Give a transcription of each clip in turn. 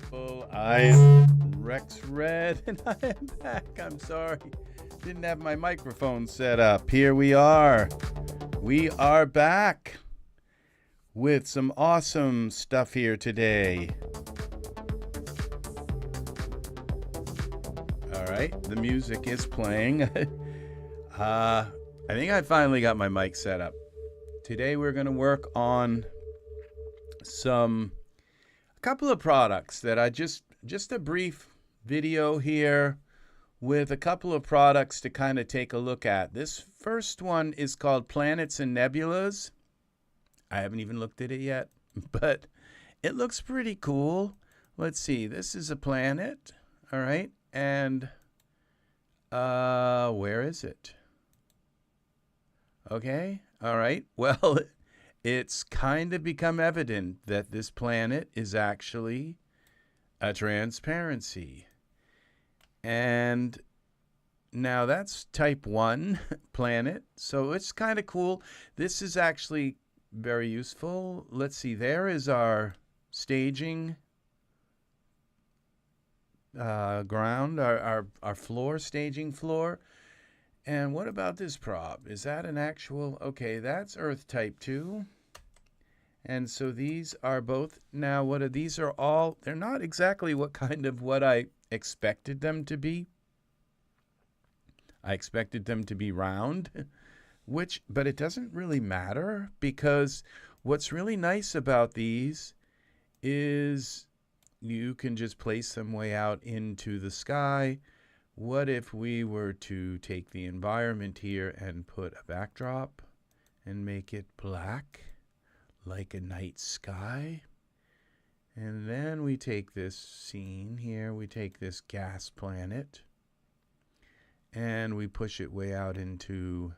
people. I am RexRed and I am back. I'm sorry. Didn't have my microphone set up. Here we are. We are back with some awesome stuff here today. All right, the music is playing. I think I finally got my mic set up. Today we're going to work on a couple of products that I just a brief video here with a couple of products to kind of take a look at. This first one is called Planets and Nebulas. I haven't even looked at it yet, but it looks pretty cool. Let's see. This is a planet. All right. And where is it? Okay. All right. Well, it's kind of become evident that this planet is actually a transparency. And now that's type 1 planet. So it's kind of cool. This is actually very useful. Let's see. There is our staging ground, our floor, staging floor. And what about this prop? Is that an actual? Okay, that's Earth type 2. And so these are both, now what are these? Are all, they're not exactly what I expected them to be. I expected them to be round, but it doesn't really matter, because what's really nice about these is you can just place them way out into the sky. What if we were to take the environment here and put a backdrop and make it black like a night sky? And then we take this scene here, we take this gas planet, and we push it way out into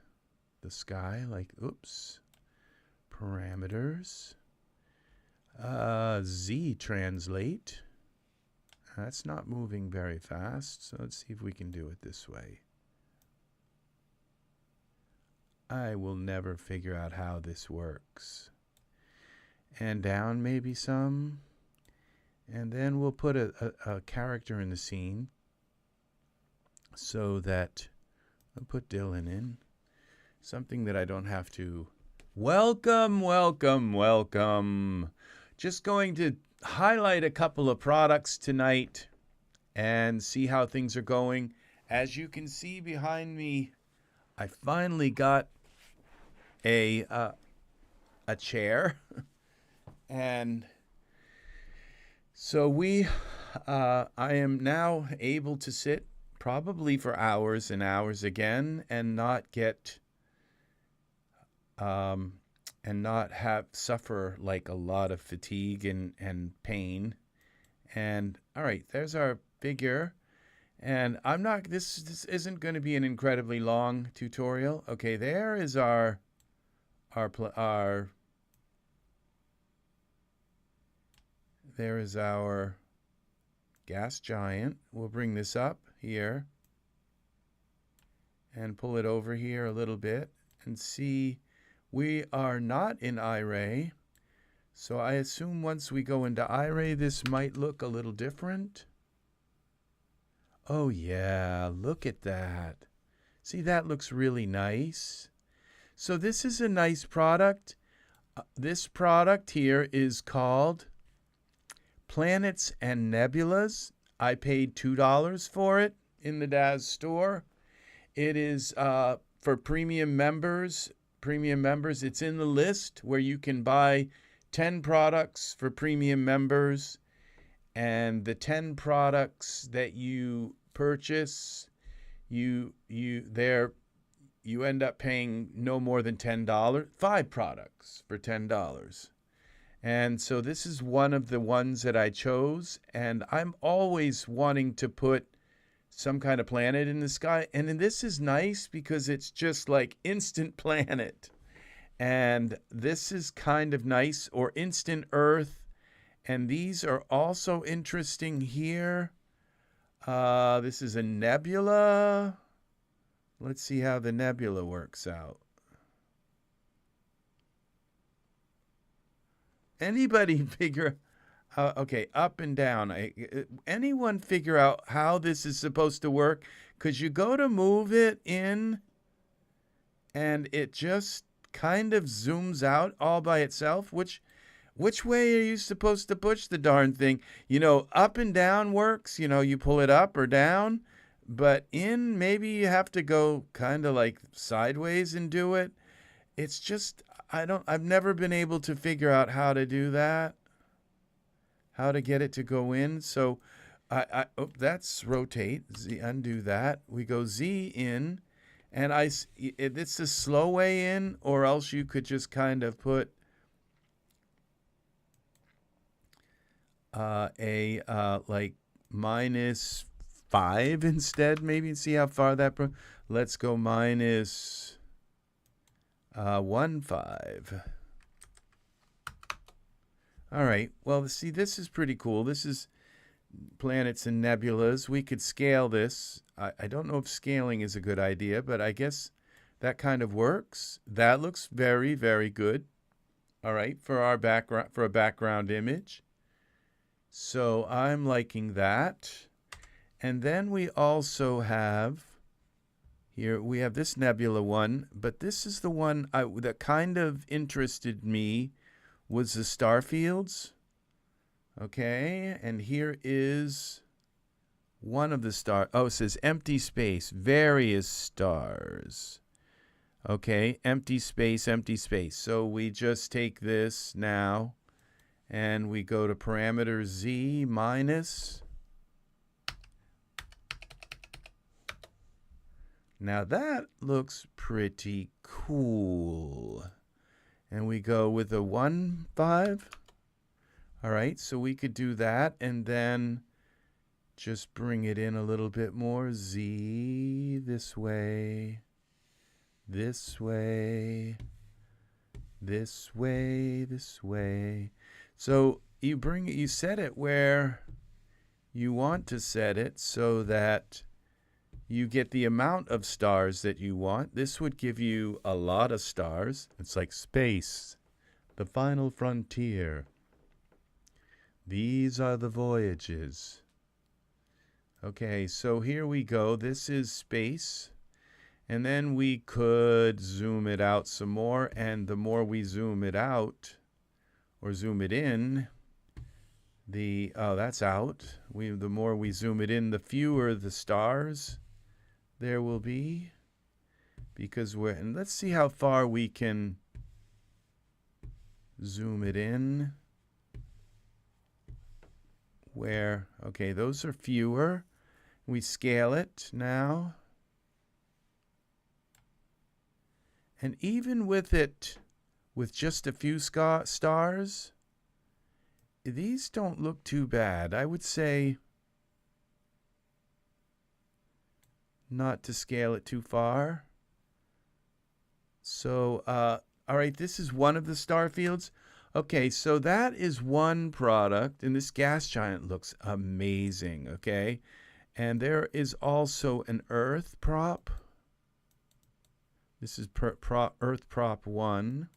the sky, like, oops, parameters, Z translate. That's not moving very fast, so let's see if we can do it this way. I will never figure out how this works. And down maybe some. And then we'll put a character in the scene so that I'll put Dylan in. Something that I don't have to. Welcome, welcome, welcome. Just going to highlight a couple of products tonight and see how things are going. As you can see behind me, I finally got a chair. And so I am now able to sit probably for hours and hours again and not get and not suffer like a lot of fatigue and pain. And all right, there's our figure. And I'm not, this isn't going to be an incredibly long tutorial. Okay, there is our there is our gas giant. We'll bring this up here and pull it over here a little bit and see. We are not in iRay, so I assume once we go into iRay, this might look a little different. Oh yeah, look at that. See, that looks really nice. So this is a nice product. This product here is called Planets and Nebulas. I paid $2 for it in the Daz store. It is for premium members. It's in the list where you can buy 10 products for premium members, and the 10 products that you purchase, you end up paying no more than $10. 5 products for $10. And so this is one of the ones that I chose, and I'm always wanting to put some kind of planet in the sky. And then this is nice because it's just like instant planet. And this is kind of nice, or instant Earth. And these are also interesting here. This is a nebula. Let's see how the nebula works out. Anybody figure Okay, up and down. Anyone figure out how this is supposed to work? Because you go to move it in and it just kind of zooms out all by itself. Which way are you supposed to push the darn thing? You know, up and down works. You know, you pull it up or down. But in, maybe you have to go kind of like sideways and do it. It's just, I've never been able to figure out how to do that. How to get it to go in. So that's rotate. Z, undo that. We go Z in, and it's a slow way in, or else you could just kind of put like -5 instead, maybe, and see how far that. Let's go -1.5. All right. Well, see, this is pretty cool. This is planets and nebulas. We could scale this. I don't know if scaling is a good idea, but I guess that kind of works. That looks very, very good. All right, for our background, for a background image. So I'm liking that. And then we also have here, we have this nebula one, but this is the one that kind of interested me, was the star fields. Okay, and here is one of the stars. Oh, it says empty space, various stars. Okay, empty space, empty space. So we just take this now and we go to parameter Z minus. Now that looks pretty cool. And we go with a 1.5. All right, so we could do that and then just bring it in a little bit more. Z this way, this way, this way, this way. So you set it where you want to set it so that you get the amount of stars that you want. This would give you a lot of stars. It's like space, the final frontier. These are the voyages. Okay, so here we go. This is space. And then we could zoom it out some more. And the more we zoom it out, or zoom it in, oh, that's out. The more we zoom it in, the fewer the stars there will be. Because and let's see how far we can zoom it in. Where, okay, those are fewer. We scale it now. And even with it, with just a few stars, these don't look too bad. I would say not to scale it too far. So, all right, this is one of the star fields. Okay, so that is one product, and this gas giant looks amazing, okay? And there is also an Earth prop. This is Earth prop 1.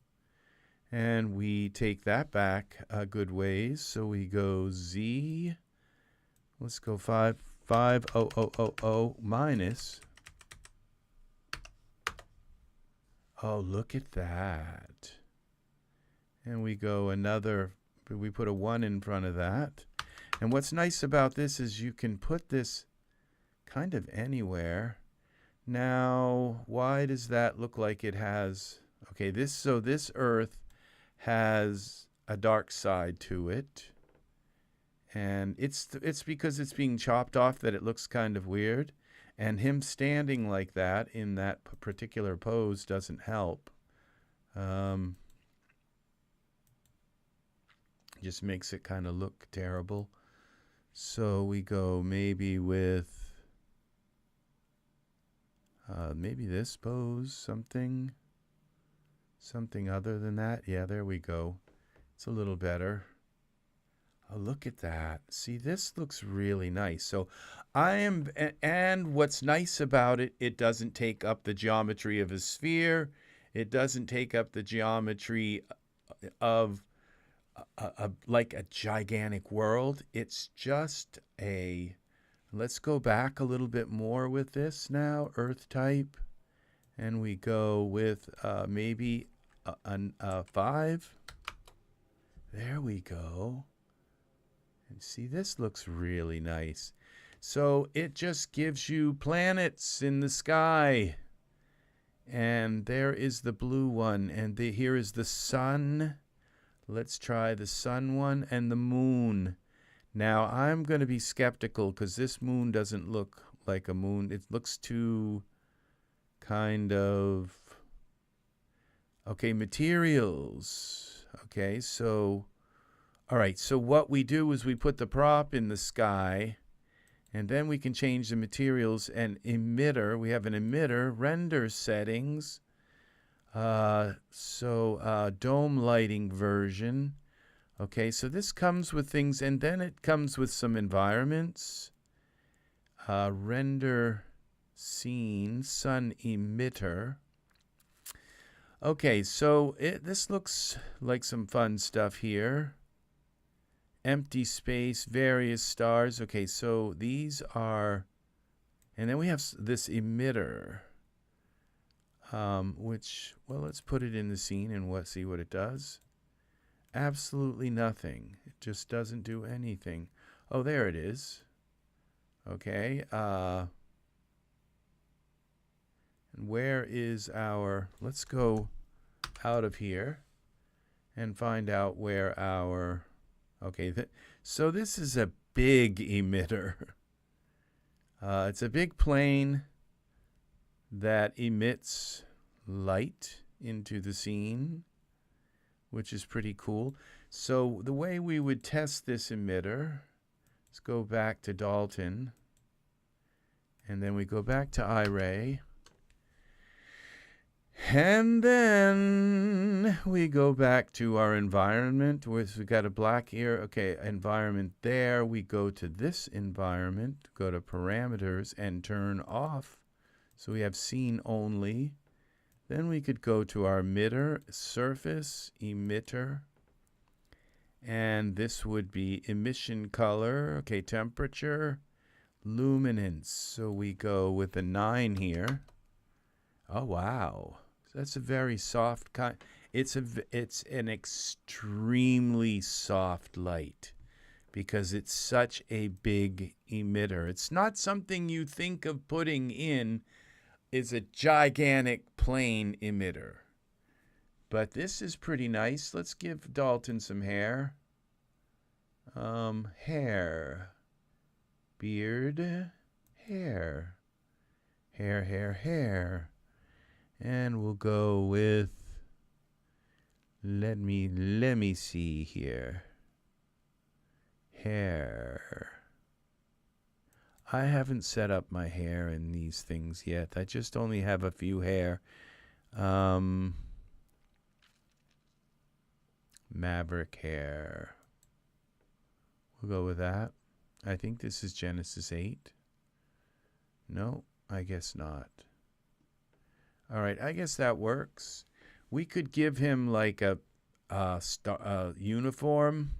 And we take that back a good ways. So we go Z. Let's go 55000 minus. Oh, look at that. And we go another, we put a 1 in front of that. And what's nice about this is you can put this kind of anywhere. Now, why does that look like it has, okay, so this Earth has a dark side to it. And it's because it's being chopped off that it looks kind of weird. And him standing like that in that particular pose doesn't help. Just makes it kind of look terrible. So we go maybe with maybe this pose, something other than that. Yeah, there we go. It's a little better. Oh, look at that. See, this looks really nice. So and what's nice about it, it doesn't take up the geometry of a sphere. It doesn't take up the geometry of like a gigantic world. It's just a, let's go back a little bit more with this now, Earth type. And we go with maybe a 5. There we go. And see, this looks really nice. So it just gives you planets in the sky. And there is the blue one. And here is the sun. Let's try the sun one and the moon. Now, I'm going to be skeptical because this moon doesn't look like a moon. It looks too kind of... Okay, materials. Okay, so... All right, so what we do is we put the prop in the sky, and then we can change the materials and emitter. We have an emitter, render settings. Dome lighting version. Okay, so this comes with things, and then it comes with some environments. Render scene, sun emitter. Okay, so this looks like some fun stuff here. Empty space, various stars. Okay, so these are, and then we have this emitter, which, well, let's put it in the scene and see what it does. Absolutely nothing. It just doesn't do anything. Oh, there it is. Okay. And where is our, let's go out of here and find out where our, okay, so this is a big emitter. It's a big plane that emits light into the scene, which is pretty cool. So the way we would test this emitter, let's go back to Dalton, and then we go back to iRay. And then we go back to our environment. We've got a black here. Okay, environment there. We go to this environment, go to parameters and turn off. So we have scene only. Then we could go to our emitter, surface, emitter. And this would be emission color. Okay, temperature, luminance. So we go with a 9 here. Oh, wow. That's a very soft kind. It's an extremely soft light because it's such a big emitter. It's not something you think of putting in is a gigantic plane emitter. But this is pretty nice. Let's give Dalton some hair. Hair. Beard. Hair. Hair. And we'll go with, let me see here. Hair. I haven't set up my hair in these things yet. I just only have a few hair. Maverick hair. We'll go with that. I think this is Genesis 8. No, I guess not. All right, I guess that works. We could give him like a uniform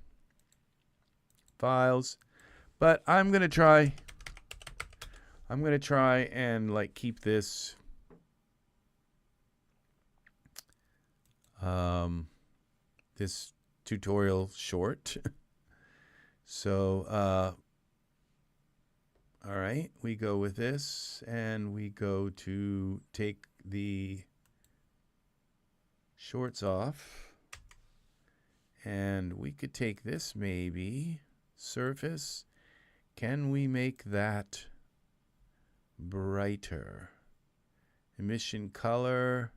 files, but I'm gonna try and like keep this this tutorial short. So all right, we go with this and we go to take the shorts off, and we could take this maybe, surface. Can we make that brighter? Emission color.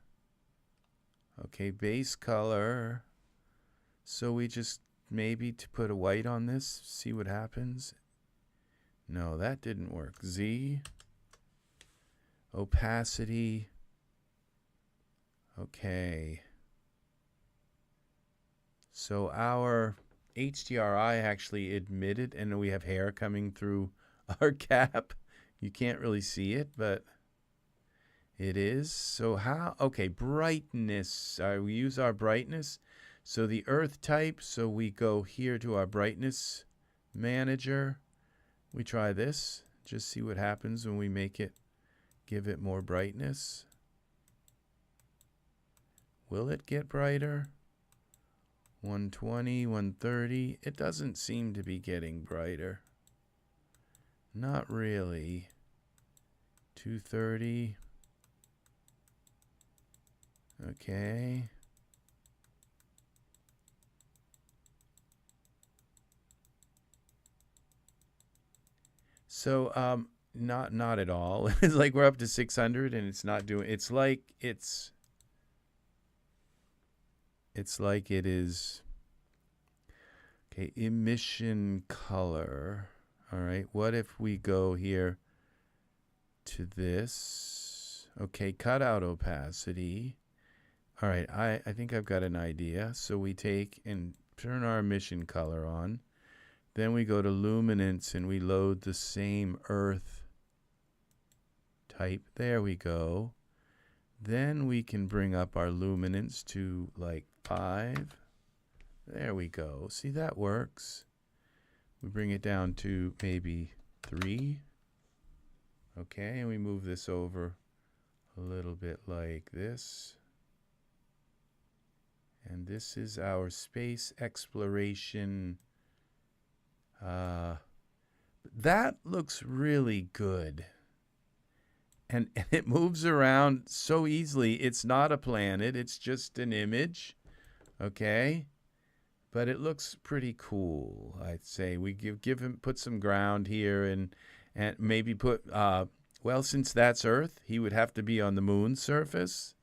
Okay, base color. So we just maybe to put a white on this, see what happens. No, that didn't work. Z. Opacity. Okay. So our HDRI actually admitted, and we have hair coming through our cap. You can't really see it, but it is. So how? Okay, brightness. We use our brightness. So the earth type, so we go here to our brightness manager. We try this, just see what happens when we make it, give it more brightness. Will it get brighter? 120, 130. It doesn't seem to be getting brighter. Not really. 230. Okay. So not at all. It's like we're up to 600 and it's not doing, it's like it is. Okay, emission color. All right, what if we go here to this? Okay, cutout opacity. All right, I think I've got an idea. So we take and turn our emission color on. Then we go to luminance and we load the same earth type. There we go. Then we can bring up our luminance to like 5. There we go. See, that works. We bring it down to maybe 3. Okay, and we move this over a little bit like this. And this is our space exploration. That looks really good. And it moves around so easily. It's not a planet, it's just an image. Okay? But it looks pretty cool, I'd say. We give him, put some ground here and maybe put, well, since that's Earth, he would have to be on the moon's surface.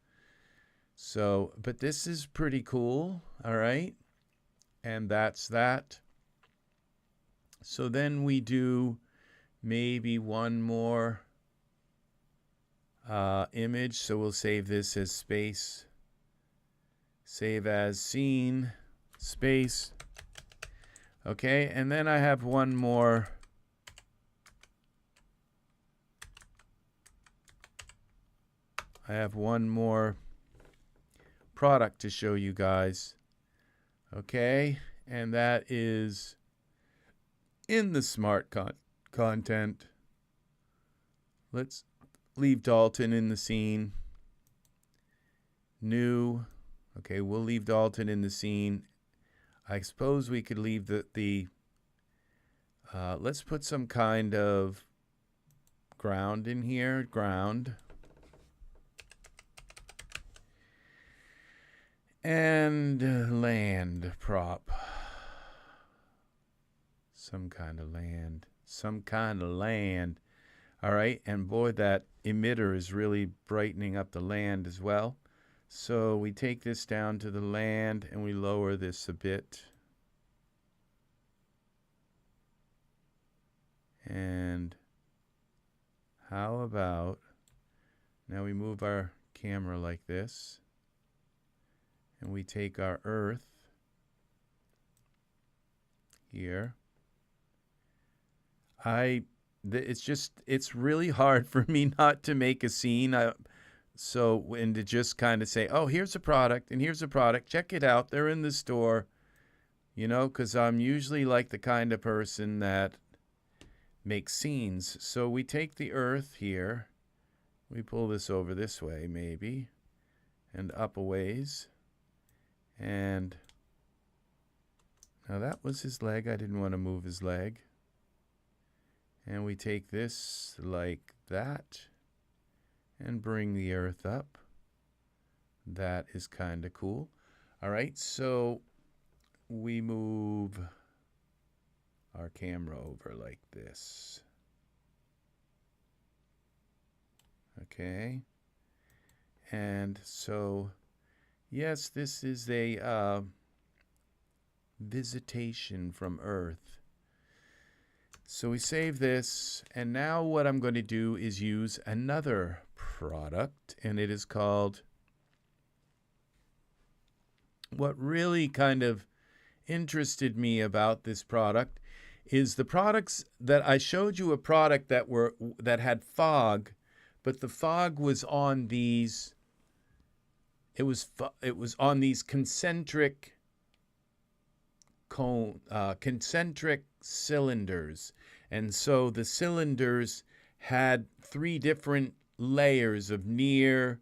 So, but this is pretty cool, all right? And that's that. So then we do maybe one more image. So we'll save this as space. Save as scene, space. Okay, and then I have one more. I have one more product to show you guys. Okay, and that is in the smart content. Let's leave Dalton in the scene. New. Okay, we'll leave Dalton in the scene. I suppose we could leave let's put some kind of ground in here. Ground. And land prop. Some kind of land. Some kind of land. All right, and boy, that emitter is really brightening up the land as well. So we take this down to the land and we lower this a bit. And how about, now we move our camera like this. And we take our earth here. It's really hard for me not to make a scene. And to just kind of say, oh, here's a product and here's a product. Check it out. They're in the store. You know, because I'm usually like the kind of person that makes scenes. So we take the earth here. We pull this over this way maybe. And up a ways. And now that was his leg. I didn't want to move his leg. And we take this like that and bring the earth up. That is kind of cool. All right, so we move our camera over like this. Okay. And so, yes, this is a visitation from Earth. So we save this, and now what I'm going to do is use another product, and it is called, what really kind of interested me about this product is the products that I showed you, a product that had fog, but the fog was on these, it was on these concentric concentric cylinders. And so the cylinders had 3 different layers of near,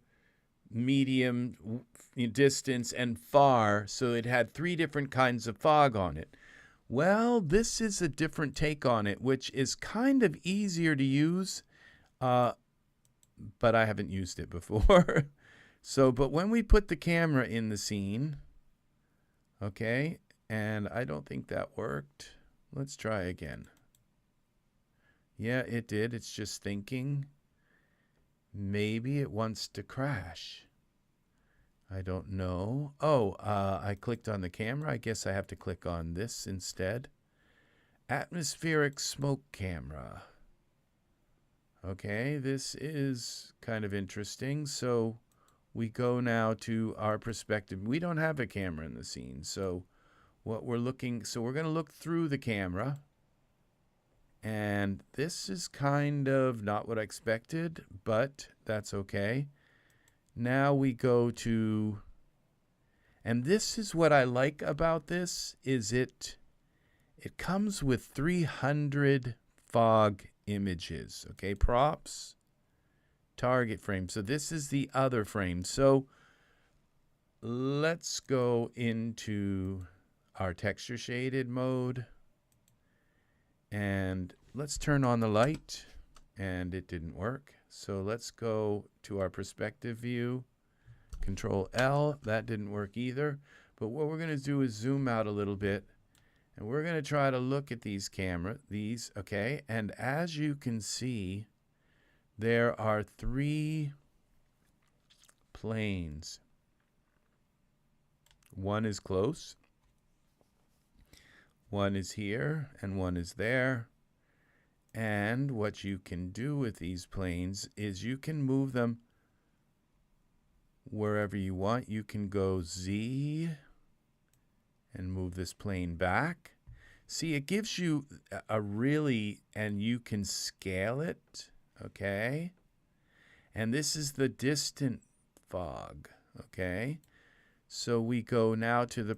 medium, distance, and far. So it had 3 different kinds of fog on it. Well, this is a different take on it, which is kind of easier to use, but I haven't used it before. So, but when we put the camera in the scene, okay, and I don't think that worked. Let's try again. Yeah, it did. It's just thinking. Maybe it wants to crash. I don't know. Oh, I clicked on the camera. I guess I have to click on this instead. Atmospheric smoke camera. Okay, this is kind of interesting. So we go now to our perspective. We don't have a camera in the scene. So what we're looking, so we're going to look through the camera. And this is kind of not what I expected, but that's okay. Now we go to, and this is what I like about this, is it comes with 300 fog images, okay, props, target frame. So this is the other frame. So let's go into our texture shaded mode, and let's turn on the light, and it didn't work. So let's go to our perspective view, Control L, that didn't work either. But what we're going to do is zoom out a little bit, and we're going to try to look at these okay? And as you can see, there are 3 planes. One is close, one is here, and one is there. And what you can do with these planes is you can move them wherever you want. You can go Z and move this plane back. See, it gives you a really, and you can scale it, okay? And this is the distant fog, okay? So we go now to the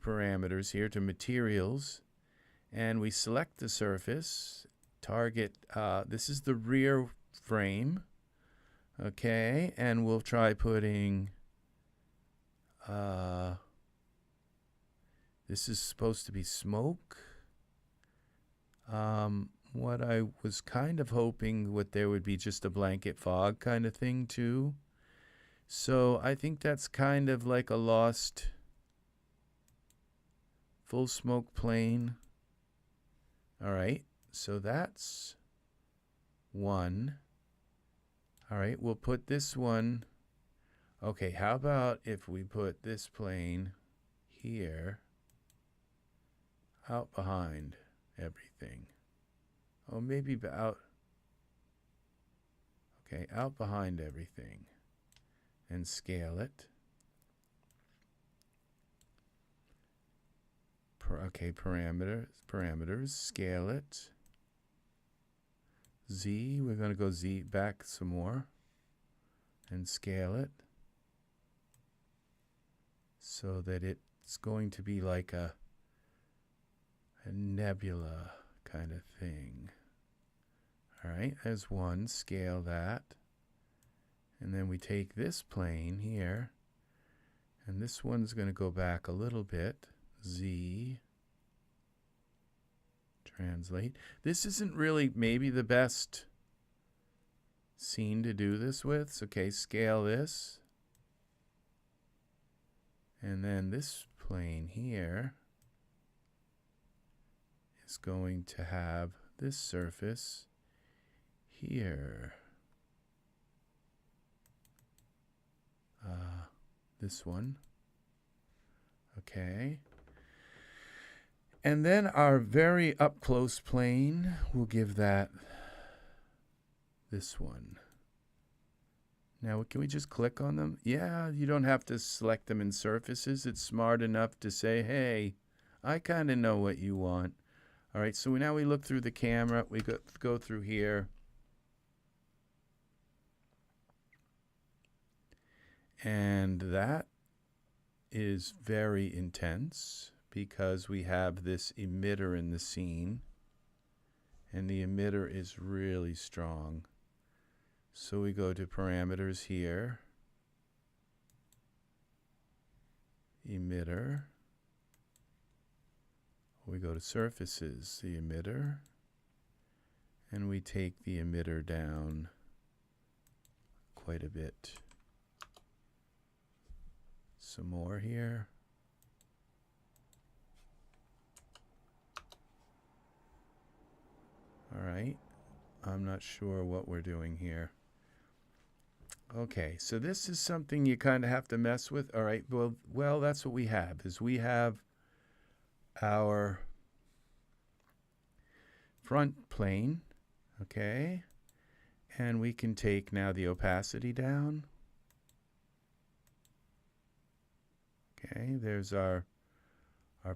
parameters here, to materials, and we select the surface, target, this is the rear frame, okay? And we'll try putting, this is supposed to be smoke. What I was kind of hoping there would be just a blanket fog kind of thing too. So I think that's kind of like a lost full smoke plane. All right, so that's 1. All right, we'll put this one. Okay, how about if we put this plane here out behind everything? Oh, maybe out. Okay, out behind everything. And scale it. Okay, parameters, scale it. Z, we're going to go Z back some more and scale it so that it's going to be like a nebula kind of thing. All right, there's 1, scale that. And then we take this plane here, and this one's going to go back a little bit. Z, translate. This isn't really maybe the best scene to do this with. So, okay, scale this. And then this plane here is going to have this surface here. This one. Okay. And then our very up close plane, we'll give that this one. Now, can we just click on them? Yeah, you don't have to select them in surfaces. It's smart enough to say, hey, I kind of know what you want. All right, so now we look through the camera. We go through here. And that is very intense because we have this emitter in the scene, and the emitter is really strong. So we go to parameters here, emitter, we go to surfaces, the emitter, and we take the emitter down quite a bit. Some more here. All right, I'm not sure what we're doing here. Okay, so this is something you kind of have to mess with. All right, well, that's what we have, is we have our front plane, okay, and we can take now the opacity down. Okay, there's our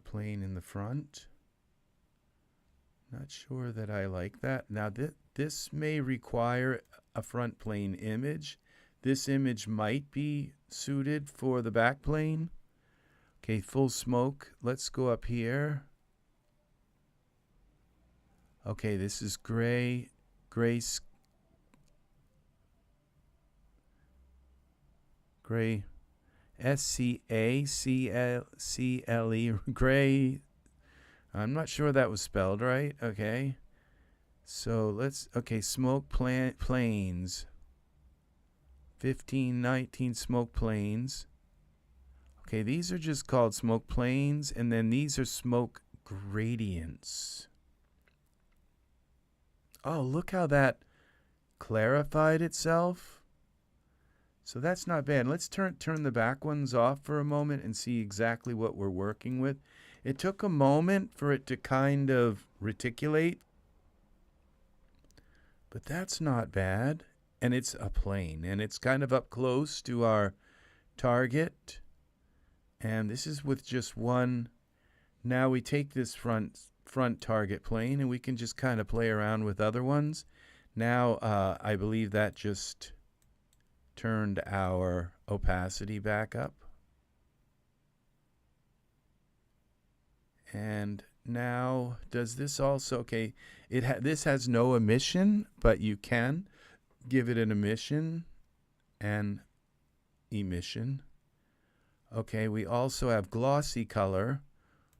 plane in the front. Not sure that I like that. Now this may require a front plane image. This image might be suited for the back plane. Okay, full smoke. Let's go up here. Okay, this is gray SCACLE, gray. I'm not sure that was spelled right. Okay. So okay, smoke planes. 15, 19 smoke planes. Okay, these are just called smoke planes, and then these are smoke gradients. Oh, look how that clarified itself. So that's not bad. Let's turn the back ones off for a moment and see exactly what we're working with. It took a moment for it to kind of reticulate, but that's not bad. And it's a plane, and it's kind of up close to our target. And this is with just one. Now we take this front target plane, and we can just kind of play around with other ones. Now I believe that just turned our opacity back up. And now, does this also, okay, this has no emission, but you can give it an emission and emission. Okay, we also have glossy color,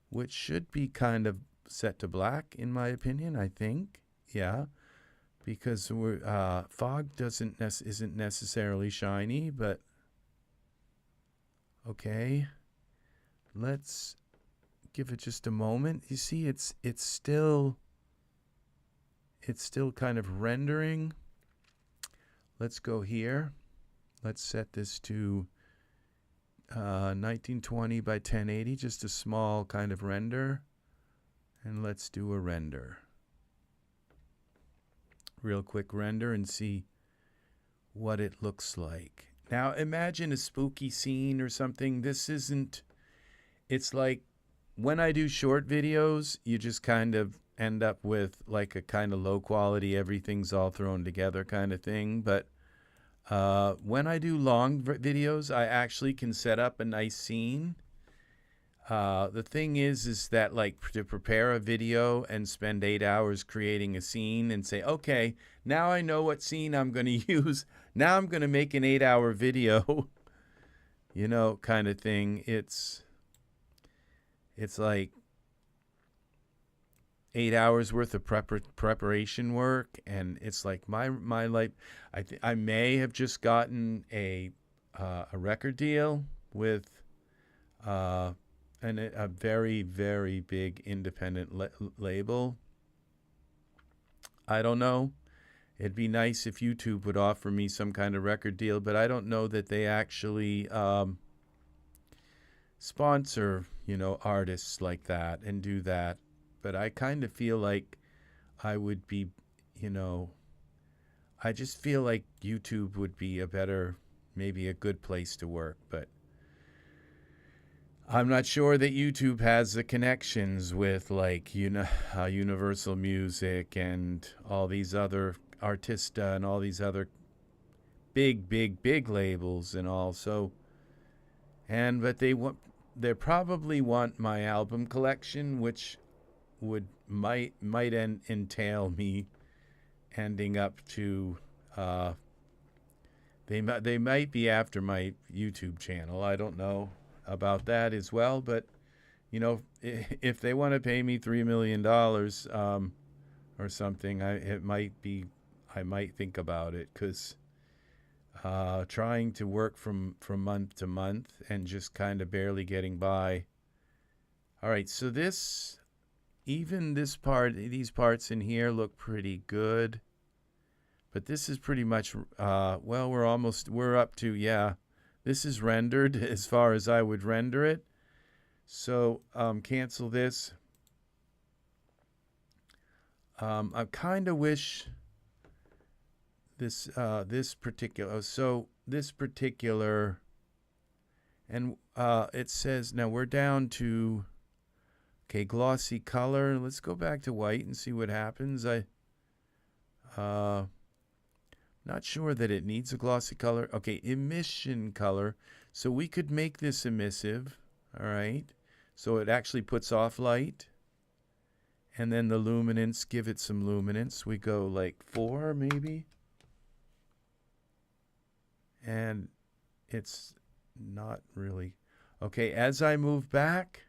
which should be kind of set to black, in my opinion, I think. Yeah, because fog isn't necessarily shiny, but okay. Let's give it just a moment. You see, it's still kind of rendering. Let's go here. Let's set this to 1920 by 1080, just a small kind of render. And let's do a render. Real quick render and see what it looks like. Now imagine a spooky scene or something. It's like when I do short videos, you just kind of end up with like a kind of low quality, everything's all thrown together kind of thing. But when I do long videos, I actually can set up a nice scene. The thing is that like to prepare a video and spend 8 hours creating a scene and say, okay, now I know what scene I'm going to use. Now I'm going to make an 8-hour video, you know, kind of thing. It's like 8 hours worth of preparation work, and it's like my life. I may have just gotten a record deal with a very, very big independent label. I don't know. It'd be nice if YouTube would offer me some kind of record deal, but I don't know that they actually sponsor, you know, artists like that and do that. But I kind of feel like I would be, you know, I just feel like YouTube would be maybe a good place to work. But I'm not sure that YouTube has the connections with like, Universal Music and all these other Artista and all these other big labels and all. So, but they probably want my album collection, which might entail me ending up to they might be after my YouTube channel. I don't know about that as well, but you know, if they want to pay me $3 million or something, I might think about it, because trying to work from month to month and just kind of barely getting by. All right, so even these parts in here look pretty good, but this is pretty much, well, we're up to, yeah, this is rendered as far as I would render it. So cancel this. I kind of wish this particular, and it says, now we're down to, okay, glossy color. Let's go back to white and see what happens. Not sure that it needs a glossy color. Okay, emission color. So we could make this emissive, all right? So it actually puts off light. And then the luminance, give it some luminance. We go like 4 maybe. And it's not really. Okay, as I move back,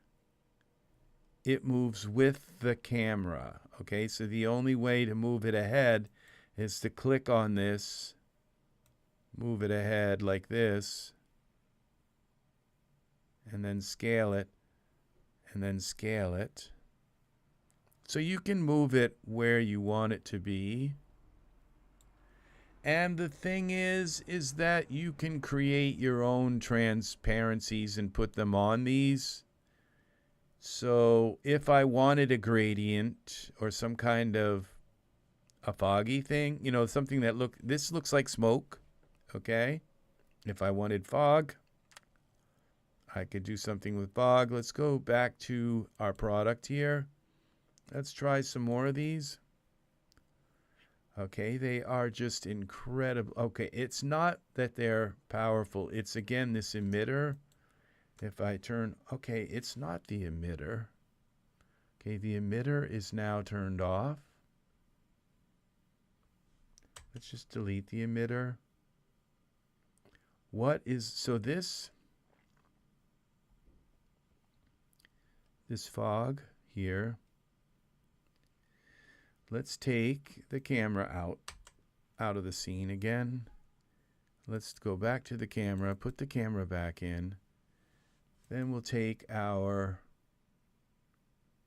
it moves with the camera. Okay, so the only way to move it ahead is to click on this, move it ahead like this, and then scale it, and then scale it. So you can move it where you want it to be. And the thing is that you can create your own transparencies and put them on these. So if I wanted a gradient or some kind of a foggy thing, you know, something that this looks like smoke, okay? If I wanted fog, I could do something with fog. Let's go back to our product here. Let's try some more of these. Okay, they are just incredible. Okay, it's not that they're powerful. It's, again, this emitter. If I turn, okay, it's not the emitter. Okay, the emitter is now turned off. Let's just delete the emitter. So this fog here, let's take the camera out of the scene again. Let's go back to the camera, put the camera back in. Then we'll take and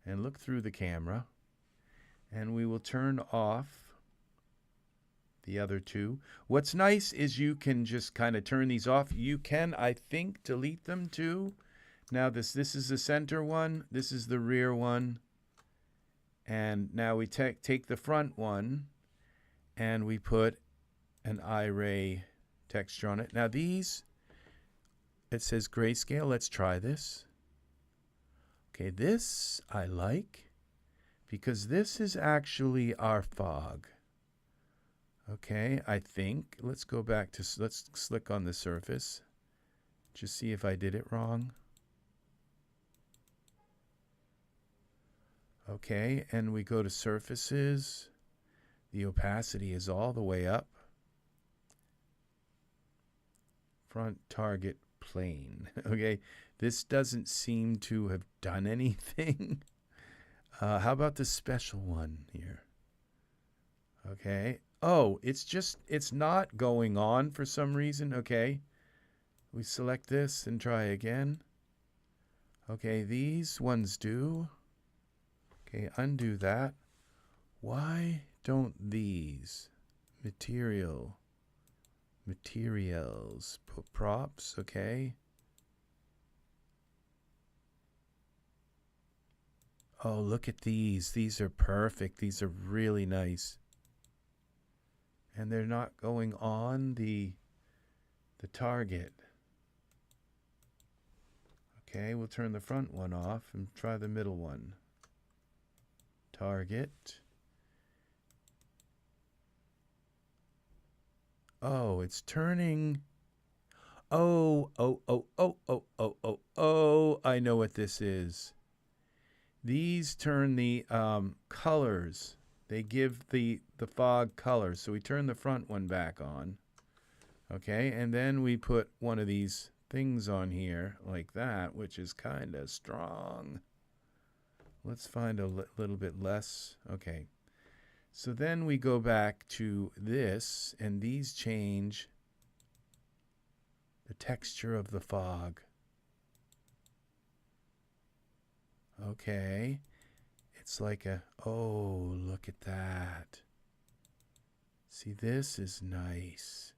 look through the camera, and we will turn off the other two. What's nice is you can just kind of turn these off. You can, I think, delete them too. Now this is the center one. This is the rear one. And now we take the front one and we put an eye-ray texture on it. Now these, it says grayscale. Let's try this. Okay, this I like because this is actually our fog. Okay, I think. Let's go back to, let's click on the surface. Just see if I did it wrong. Okay, and we go to surfaces. The opacity is all the way up. Front target plane. Okay, this doesn't seem to have done anything. How about the special one here? Okay. Oh, it's not going on for some reason. Okay. We select this and try again. Okay, these ones do. Okay, undo that. Why don't these materials, props, okay? Oh, look at these. These are perfect. These are really nice. And they're not going on the target. Okay, we'll turn the front one off and try the middle one. Target. Oh, it's turning. Oh, oh, oh, oh, oh, oh, oh, oh, I know what this is. These turn the colors. They give the fog colors. So we turn the front one back on. Okay, and then we put one of these things on here like that, which is kind of strong. Let's find a little bit less. Okay, so then we go back to this, and these change the texture of the fog. Okay, it's like a, oh, look at that. See, this is nice.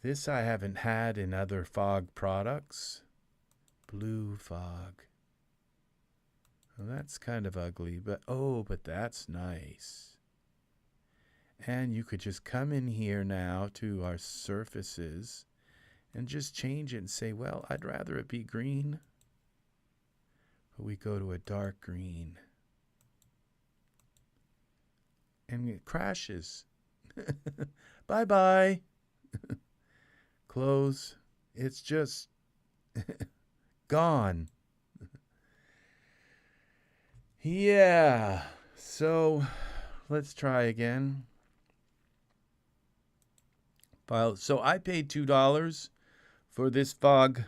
This I haven't had in other fog products. Blue fog. Well, that's kind of ugly, but oh, but that's nice. And you could just come in here now to our surfaces and just change it and say, well, I'd rather it be green. But we go to a dark green. And it crashes. Bye-bye. Close. It's just gone. Yeah. So let's try again. File. So I paid $2 for this fog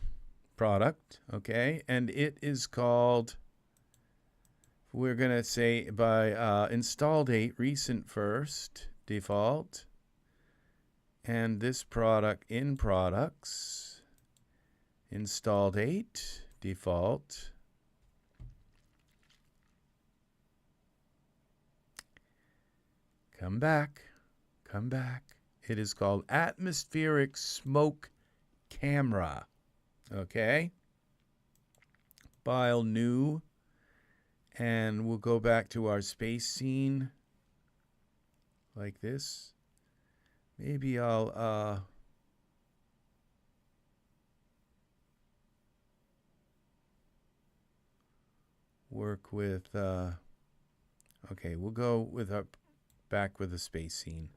product, okay? And it is called, we're going to say by install date, recent first, default. And this product in products, install date, default. Come back, come back. It is called atmospheric smoke camera. Okay. File new. And we'll go back to our space scene like this. Maybe I'll work with okay, we'll go with back with the space scene.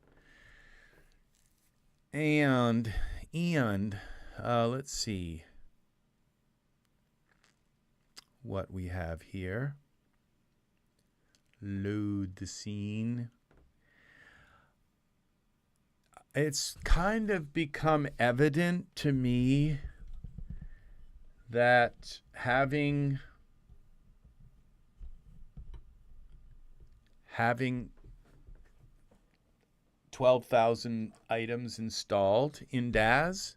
And let's see what we have here. Load the scene. It's kind of become evident to me that having 12,000 items installed in Daz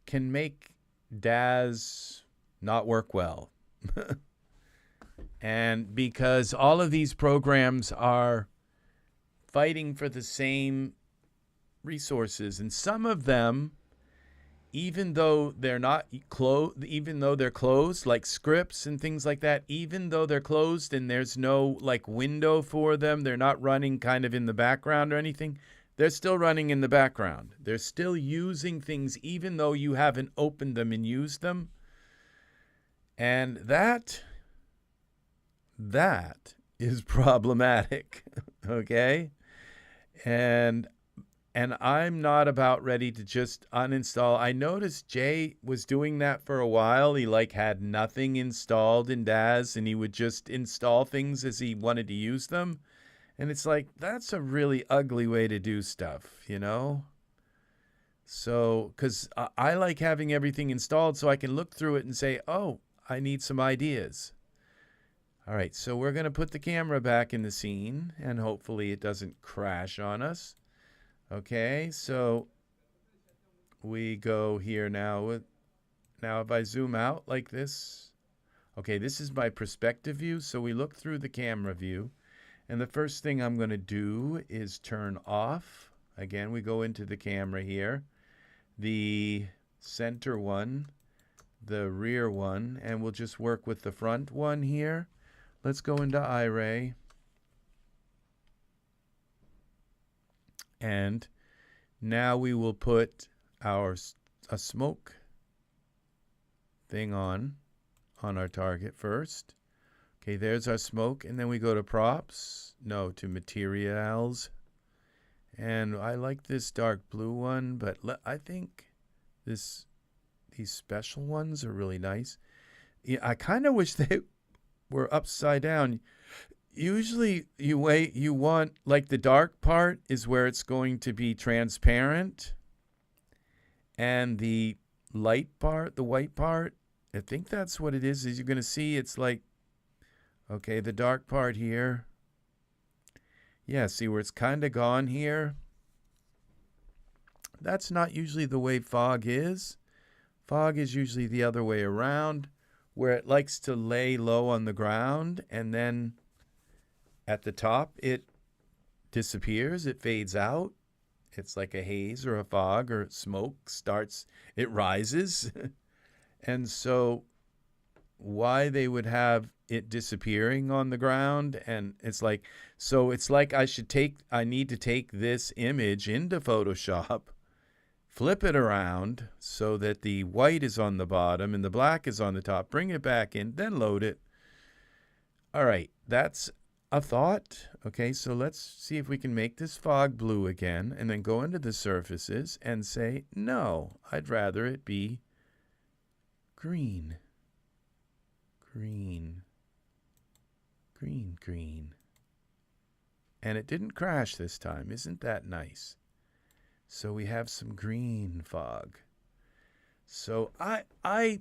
can make Daz not work well. And because all of these programs are fighting for the same resources, and some of them, even though they're not closed, even though they're closed, like scripts and things like that, even though they're closed and there's no like window for them, they're not running kind of in the background or anything, they're still running in the background. They're still using things even though you haven't opened them and used them. And that is problematic, okay? And I'm not about ready to just uninstall. I noticed Jay was doing that for a while. He like had nothing installed in Daz and he would just install things as he wanted to use them. And it's like, that's a really ugly way to do stuff, you know? So, because I like having everything installed so I can look through it and say, oh, I need some ideas. All right, so we're going to put the camera back in the scene and hopefully it doesn't crash on us. Okay, so we go here now. Now if I zoom out like this, okay, this is my perspective view. So we look through the camera view. And the first thing I'm going to do is turn off. Again, we go into the camera here. The center one, the rear one, and we'll just work with the front one here. Let's go into iRay. And now we will put a smoke thing on our target first. Okay, there's our smoke, and then we go to props. No, to materials. And I like this dark blue one, but I think These special ones are really nice. Yeah, I kind of wish they were upside down. Usually you want, like, the dark part is where it's going to be transparent, and the light part, the white part, I think that's what it is you're going to see. It's like, okay, the dark part here. Yeah, see where it's kind of gone here? That's not usually the way fog is. Fog is usually the other way around, where it likes to lay low on the ground, and then at the top it disappears, it fades out. It's like a haze or a fog or smoke starts, it rises. And so why they would have it disappearing on the ground, and it's like, so it's like I need to take this image into Photoshop, flip it around so that the white is on the bottom and the black is on the top, bring it back in, then load it. All right, that's a thought. Okay, so let's see if we can make this fog blue again, and then go into the surfaces and say, no, I'd rather it be green. Green. Green, green. And it didn't crash this time. Isn't that nice? So we have some green fog. So I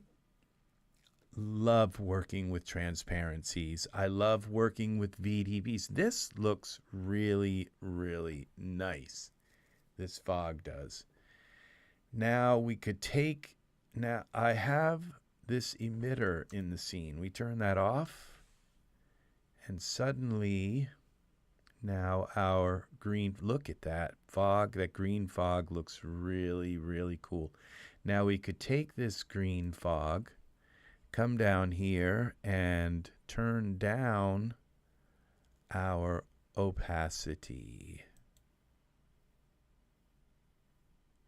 love working with transparencies. I love working with VDBs. This looks really, really nice. This fog does. Now we could take, now I have this emitter in the scene. We turn that off, and suddenly now our green, look at that fog, that green fog looks really, really cool. Now we could take this green fog, come down here and turn down our opacity.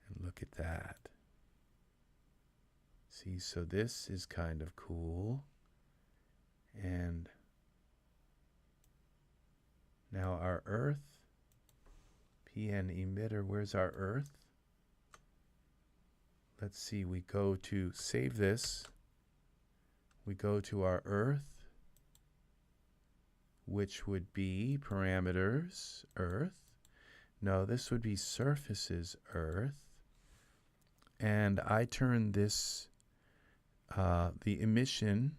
And look at that. See, so this is kind of cool. And now our Earth, PN emitter, where's our Earth? Let's see, we go to save this. We go to our Earth, which would be parameters, Earth. No, this would be surfaces, Earth. And I turn this, the emission,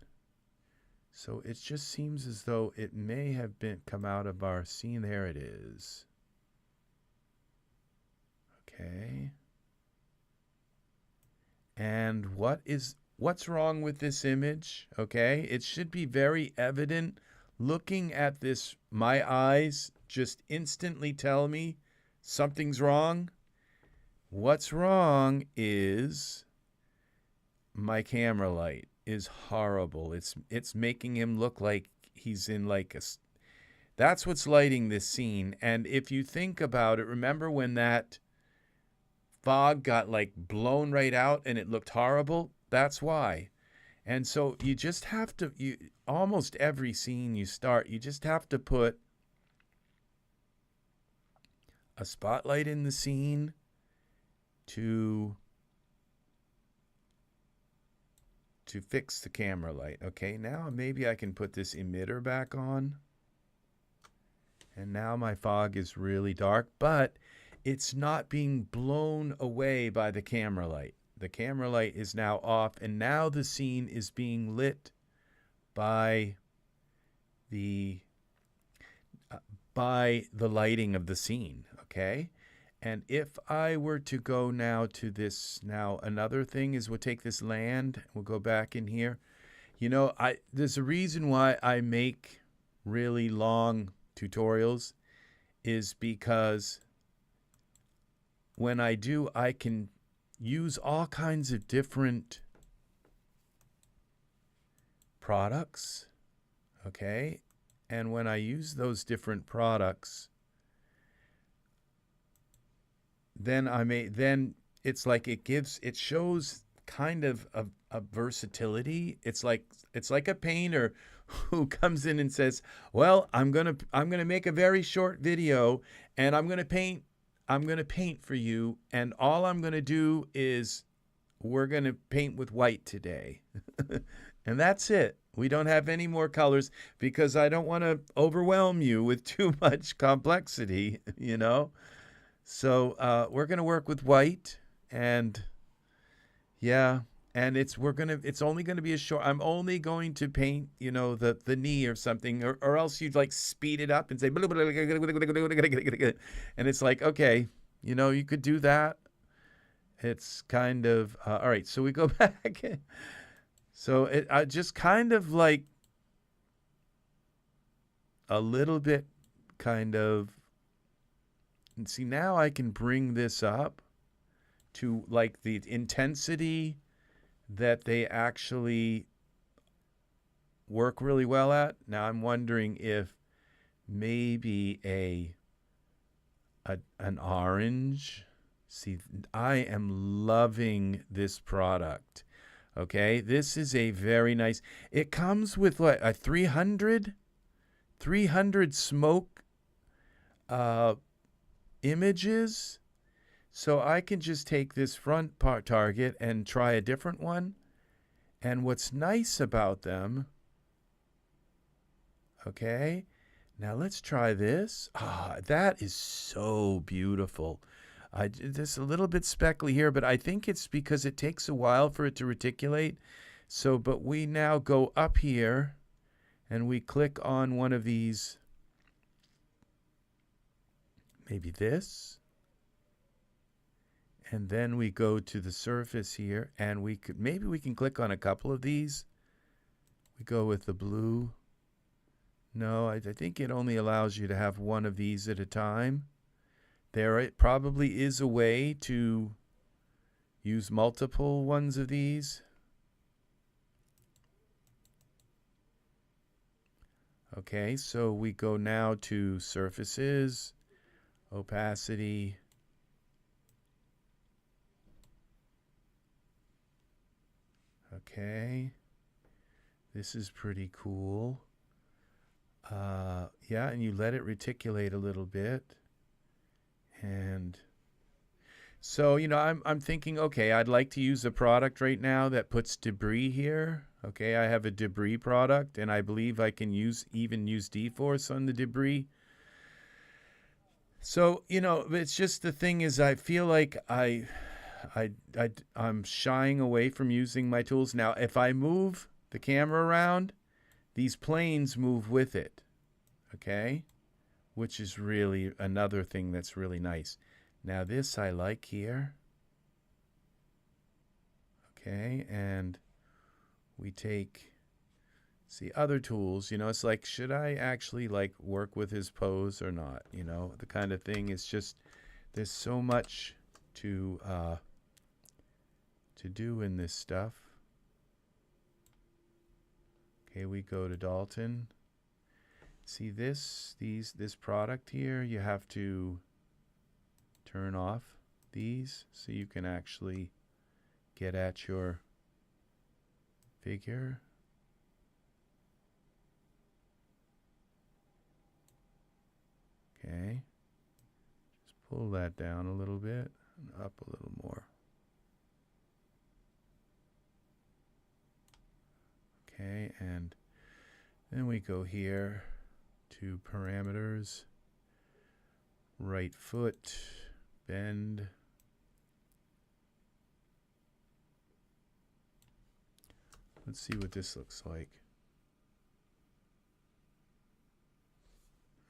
so it just seems as though it may have come out of our scene. There it is. Okay. And what's wrong with this image? Okay, it should be very evident. Looking at this, my eyes just instantly tell me something's wrong. What's wrong is my camera light is horrible. It's making him look like he's in like a, that's what's lighting this scene. And if you think about it, remember when that fog got like blown right out and it looked horrible? That's why. And so you just have to, almost every scene you start, you just have to put a spotlight in the scene to fix the camera light. Okay, now maybe I can put this emitter back on. And now my fog is really dark, but it's not being blown away by the camera light. The camera light is now off, and now the scene is being lit by the lighting of the scene, okay? And if I were to go now to this, now another thing is we'll take this land, we'll go back in here. You know, there's a reason why I make really long tutorials, is because when I do, I can use all kinds of different products, okay? And when I use those different products, then it's like it shows kind of a versatility. It's like a painter who comes in and says, well, I'm gonna make a very short video, and I'm gonna paint for you, and all I'm gonna do is we're going to paint with white today. And that's it. We don't have any more colors because I don't want to overwhelm you with too much complexity, you know? So we're going to work with white, and yeah, and it's only going to be a short. I'm only going to paint, you know, the knee or something, or else you'd like speed it up and say, and it's like, okay, you know, you could do that. It's kind of all right. So we go back. So I just kind of like a little bit, kind of. And see, now I can bring this up to like the intensity that they actually work really well at. Now I'm wondering if maybe an orange. See, I am loving this product. Okay, this is a very nice. It comes with what, a 300 smoke images. So I can just take this front part target and try a different one. And what's nice about them, okay, now let's try this. Ah, that is so beautiful. Just a little bit speckly here, but I think it's because it takes a while for it to reticulate. So, but we now go up here and we click on one of these, maybe this. And then we go to the surface here, and maybe we can click on a couple of these. We go with the blue. No, I think it only allows you to have one of these at a time. It probably is a way to use multiple ones of these. Okay, so we go now to surfaces, opacity. Okay, this is pretty cool. Yeah, and you let it reticulate a little bit. And so, you know, I'm thinking, okay, I'd like to use a product right now that puts debris here. Okay, I have a debris product, and I believe I can even use D-Force on the debris. So, you know, it's just the thing is I feel like I'm shying away from using my tools. Now, if I move the camera around, these planes move with it, okay? Which is really another thing that's really nice. Now this I like here. Okay, and we take, see, other tools, you know, it's like, should I actually like work with his pose or not? You know, the kind of thing is just, there's so much to do in this stuff. Okay, we go to Dalton. See this product here, you have to turn off these so you can actually get at your figure. Okay, just pull that down a little bit and up a little more. Okay, and then we go here to parameters, right foot, bend. Let's see what this looks like.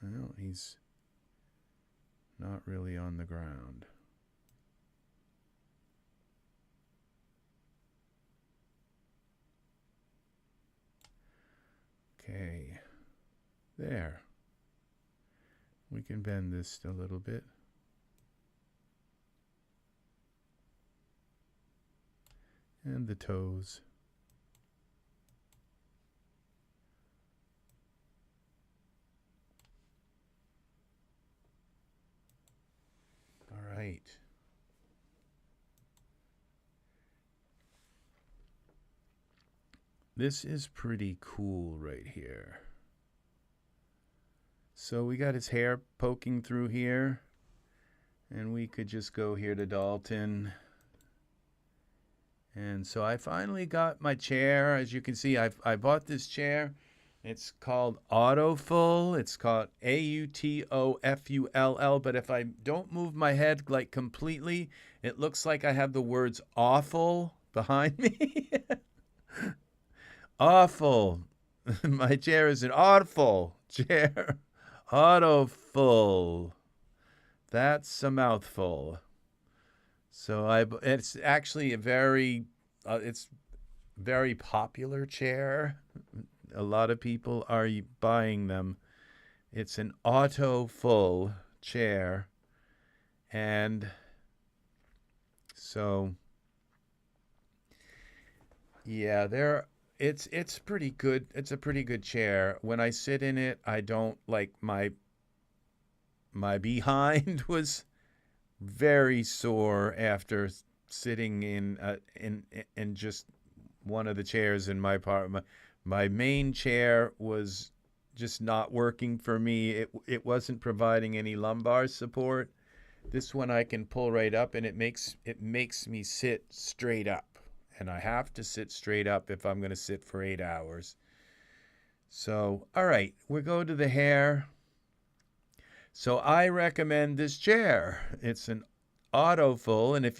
Well, he's not really on the ground. Okay, there. We can bend this a little bit. And the toes. All right. This is pretty cool right here. So we got his hair poking through here, and we could just go here to Dalton And so I finally got my chair. As you can see, I bought this chair. It's called Autofull. It's called Autofull. But if I don't move my head like completely, it looks like I have the words awful behind me. Awful. My chair is an awful chair. Autofull. That's a mouthful. So it's actually it's very popular chair. A lot of people are buying them. It's an Autofull chair, and so yeah, it's pretty good. It's a pretty good chair. When I sit in it, I don't like my behind was very sore after sitting in just one of the chairs in my apartment. My main chair was just not working for me. It wasn't providing any lumbar support. This one I can pull right up, and it makes me sit straight up. And I have to sit straight up if I'm going to sit for 8 hours. So, all right, we go to the hair. So I recommend this chair. It's an Autofull, and if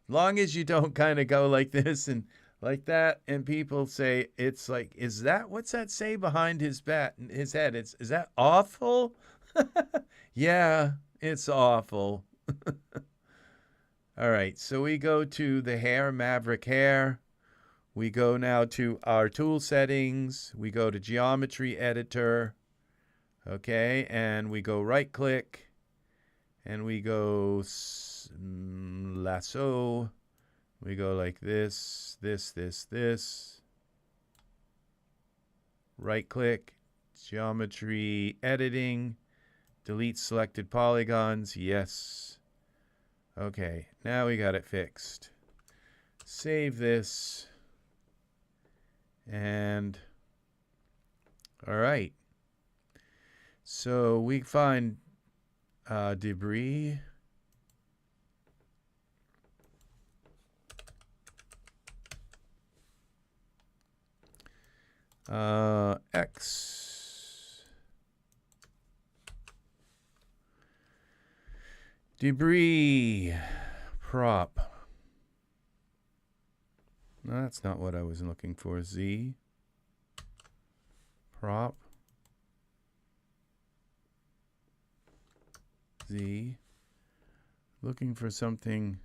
long as you don't kind of go like this and like that, and people say it's like, what's that say behind his head? Is that awful? Yeah, it's awful. All right, so we go to the hair, Maverick Hair. We go now to our tool settings. We go to geometry editor. Okay, and we go right click, and we go lasso. We go like this. Right click, geometry editing, delete selected polygons. Yes. Okay, now we got it fixed. Save this. And all right. So we find debris. X. Debris. Prop. No, that's not what I was looking for. Z. Prop. Z. Looking for something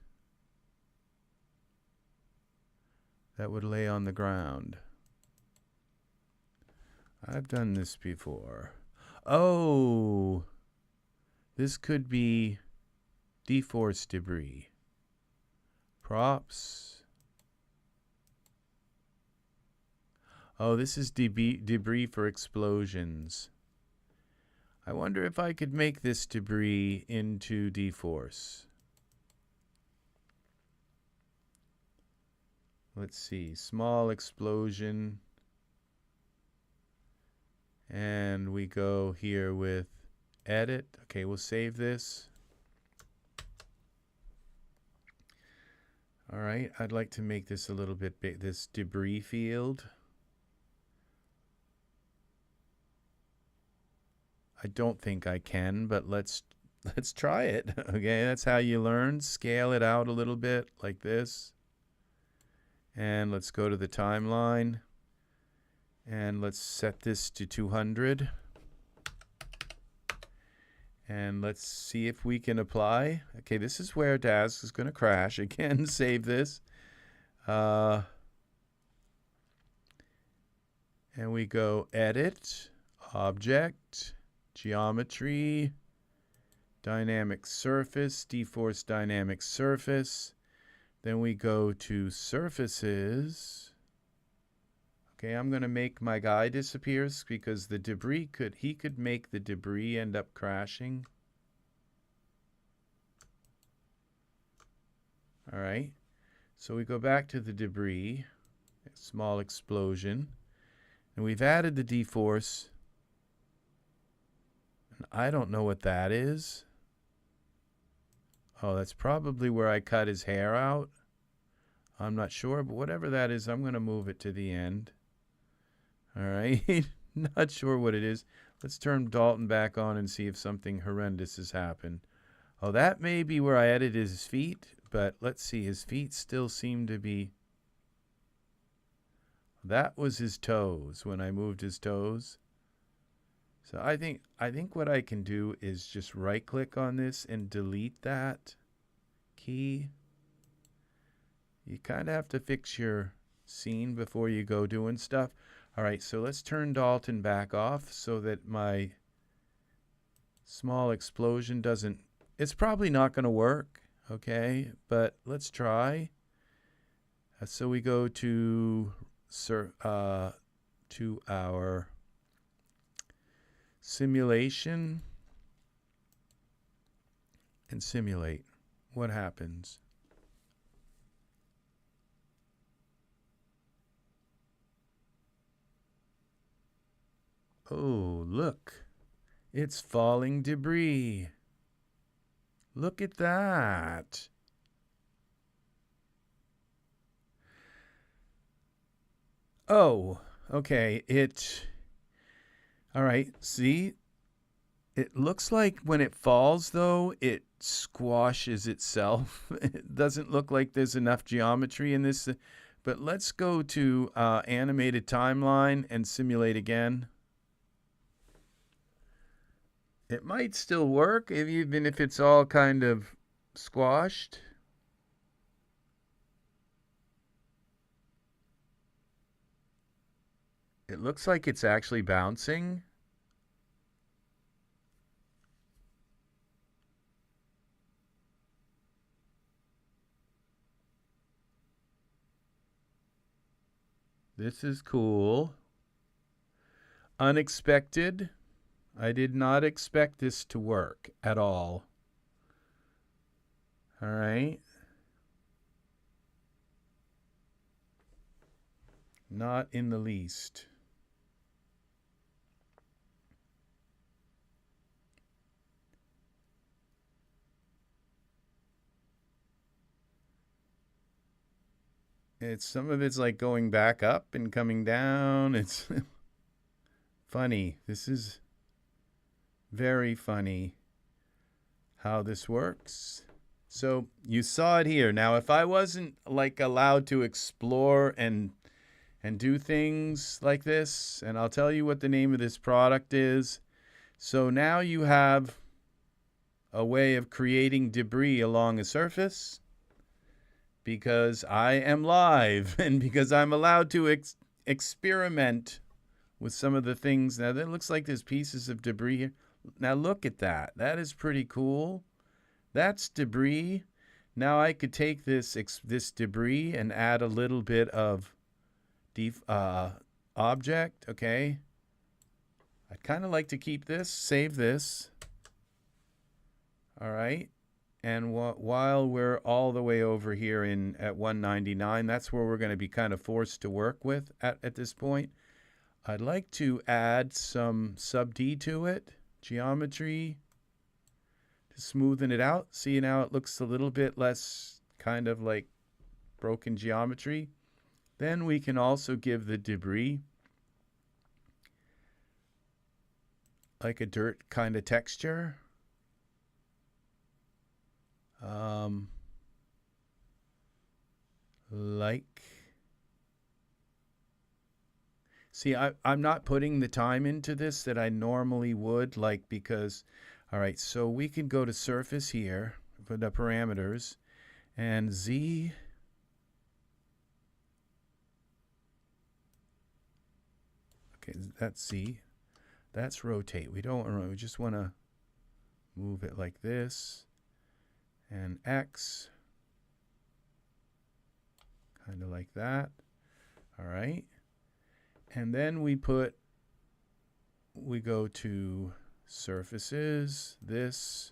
that would lay on the ground. I've done this before. Oh, this could be deforce debris. Props. Oh, this is debris for explosions. I wonder if I could make this debris into deforce. Let's see, small explosion. And we go here with edit. Okay, we'll save this. All right, I'd like to make this a little bit big, this debris field. I don't think I can, but let's try it. Okay, that's how you learn. Scale it out a little bit like this. And let's go to the timeline. And let's set this to 200. And let's see if we can apply. Okay, this is where Daz is going to crash. Again, save this. And we go edit, object, geometry, dynamic surface, deforce dynamic surface. Then we go to surfaces. Okay, I'm going to make my guy disappear because the debris he could make the debris end up crashing. All right, so we go back to the debris, small explosion, and we've added the deforce. And I don't know what that is. Oh, that's probably where I cut his hair out. I'm not sure, but whatever that is, I'm going to move it to the end. All right. Not sure what it is. Let's turn Dalton back on and see if something horrendous has happened. Oh, that may be where I edited his feet, but let's see. His feet still seem to be... That was his toes when I moved his toes. So I think what I can do is just right-click on this and delete that key. You kind of have to fix your scene before you go doing stuff. All right, so let's turn Dalton back off so that my small explosion doesn't... It's probably not going to work, okay? But let's try. So we go to our simulation and simulate. What happens? Oh, look. It's falling debris. Look at that. Oh, okay. All right, see? It looks like when it falls, though, it squashes itself. It doesn't look like there's enough geometry in this. But let's go to animated timeline and simulate again. It might still work, even if it's all kind of squashed. It looks like it's actually bouncing. This is cool. Unexpected. I did not expect this to work at all. All right. Not in the least. Some of it's like going back up and coming down. It's funny. This is very funny how this works. So you saw it here. Now, if I wasn't like allowed to explore and do things like this, and I'll tell you what the name of this product is. So now you have a way of creating debris along a surface because I am live and because I'm allowed to experiment with some of the things. Now, it looks like there's pieces of debris here. Now, look at that. That is pretty cool. That's debris. Now, I could take this debris and add a little bit of object, okay? I'd kind of like to keep this, save this. All right. And while we're all the way over here at 199, that's where we're going to be kind of forced to work with at this point. I'd like to add some sub D to it, geometry, to smoothen it out. See, now it looks a little bit less kind of like broken geometry. Then we can also give the debris like a dirt kind of texture. See, I'm not putting the time into this that I normally would, because, all right, so we can go to surface here for the parameters and Z. Okay, that's Z. That's rotate. We just want to move it like this. And X. Kind of like that. All right. And then we go to surfaces, this,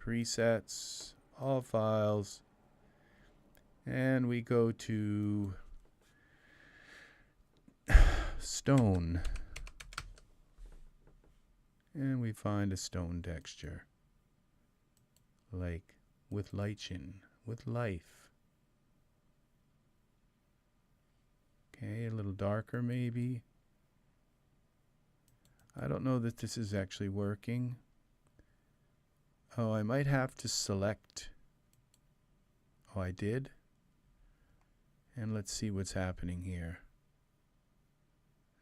presets, all files, and we go to stone. And we find a stone texture, like with lichen, with life. a little darker maybe. I don't know that this is actually working. Oh, I might have to select. Oh, I did. And let's see what's happening here.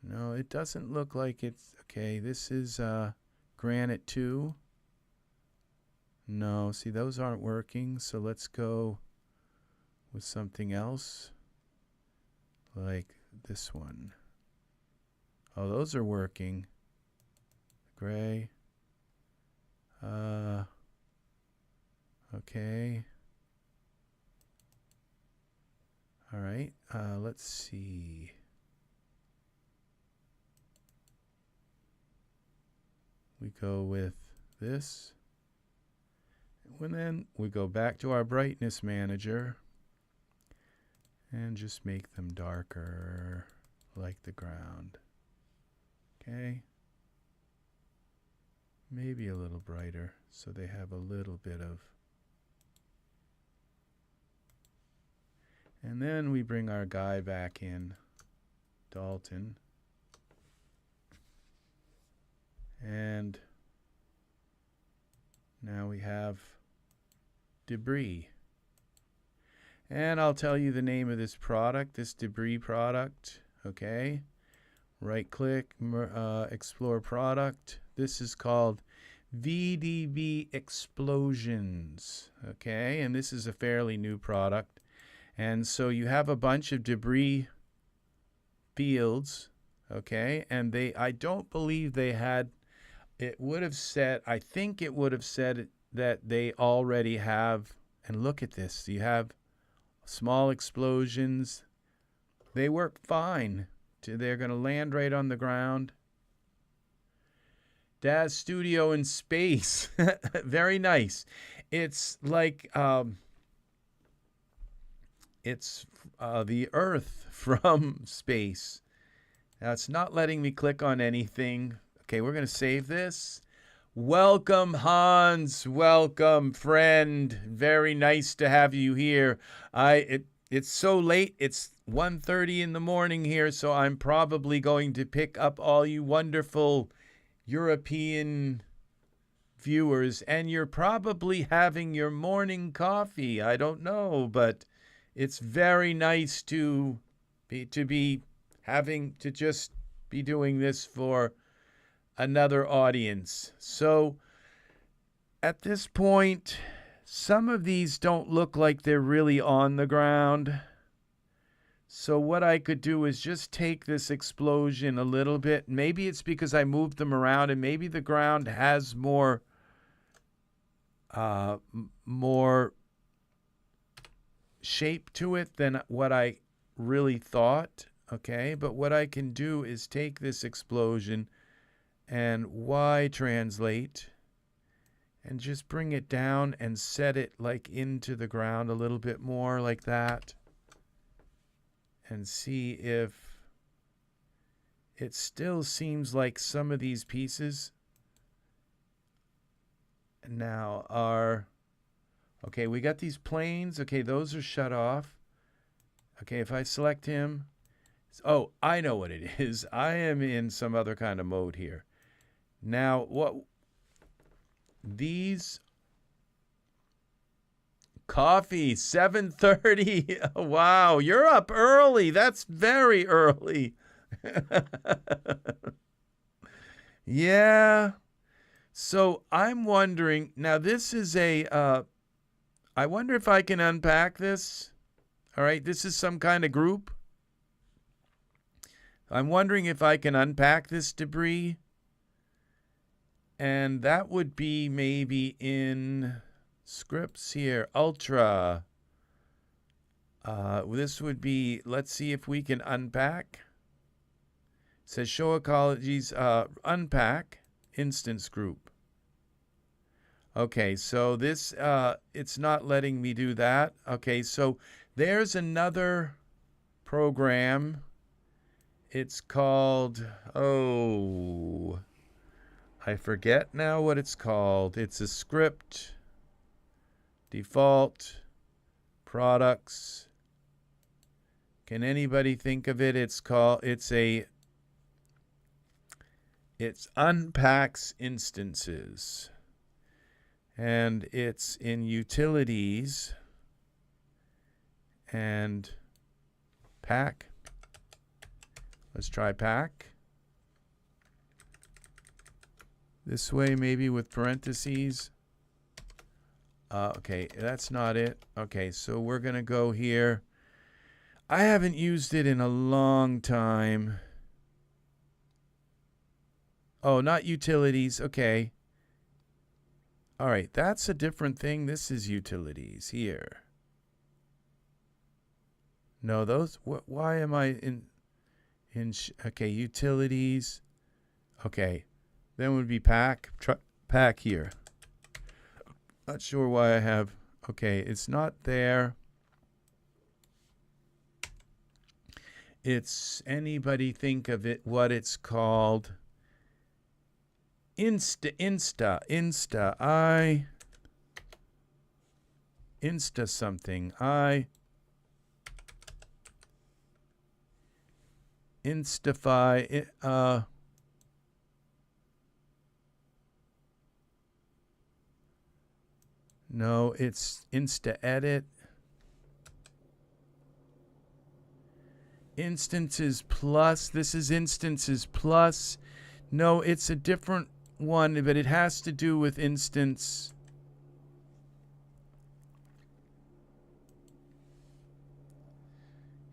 No, it doesn't look like it's... Okay, this is Granite 2. No, see, those aren't working, so let's go with something else. Like this one. Oh, those are working. Gray. Okay. All right, let's see. We go with this. And then we go back to our brightness manager and just make them darker like the ground. Okay. Maybe a little brighter so they have a little bit of. And then we bring our guy back in, Dalton. And now we have debris. And I'll tell you the name of this product, this debris product. Okay. Right click, explore product. This is called VDB Explosions. Okay. And this is a fairly new product. And so you have a bunch of debris fields. Okay. And I don't believe they had, it would have said, I think it would have said that they already have, and look at this, you have small explosions. They work fine. They're going to land right on the ground. Daz Studio in space. Very nice. It's like, it's the Earth from space. Now, it's not letting me click on anything. Okay, we're going to save this. Welcome, Hans. Welcome, friend. Very nice to have you here. It's so late. It's 1:30 in the morning here, so I'm probably going to pick up all you wonderful European viewers, and you're probably having your morning coffee. I don't know, but it's very nice to be having to just be doing this for another audience. So at this point, some of these don't look like they're really on the ground. So what I could do is just take this explosion a little bit. Maybe it's because I moved them around, and maybe the ground has more shape to it than what I really thought. Okay, but what I can do is take this explosion and Y translate and just bring it down and set it like into the ground a little bit more like that, and see if it still seems like some of these pieces now are, okay, we got these planes. Okay, those are shut off. Okay, if I select him, oh, I know what it is. I am in some other kind of mode here. Now, what these coffee 7:30. Wow, you're up early. That's very early. Yeah. So I'm wondering, now this is a I wonder if I can unpack this. All right, this is some kind of group. I'm wondering if I can unpack this debris. And that would be maybe in scripts here, Ultra. This would be, let's see if we can unpack. It says show ecologies, unpack, instance group. Okay, so this, it's not letting me do that. Okay, so there's another program. It's called, oh, I forget now what it's called. It's a script, default, products. Can anybody think of it? It's unpacks instances. And it's in utilities and pack. Let's try pack. This way, maybe with parentheses. Okay, that's not it. Okay, so we're going to go here. I haven't used it in a long time. Oh, not utilities. Okay. All right, that's a different thing. This is utilities here. No, those, why am I okay, utilities. Okay, then would be pack, pack here. Not sure why I have, okay, it's not there. It's, anybody think of it, what it's called? Insta something. Instify, no, it's Insta Edit. Instances plus, this is instances plus. No, it's a different one, but it has to do with instance.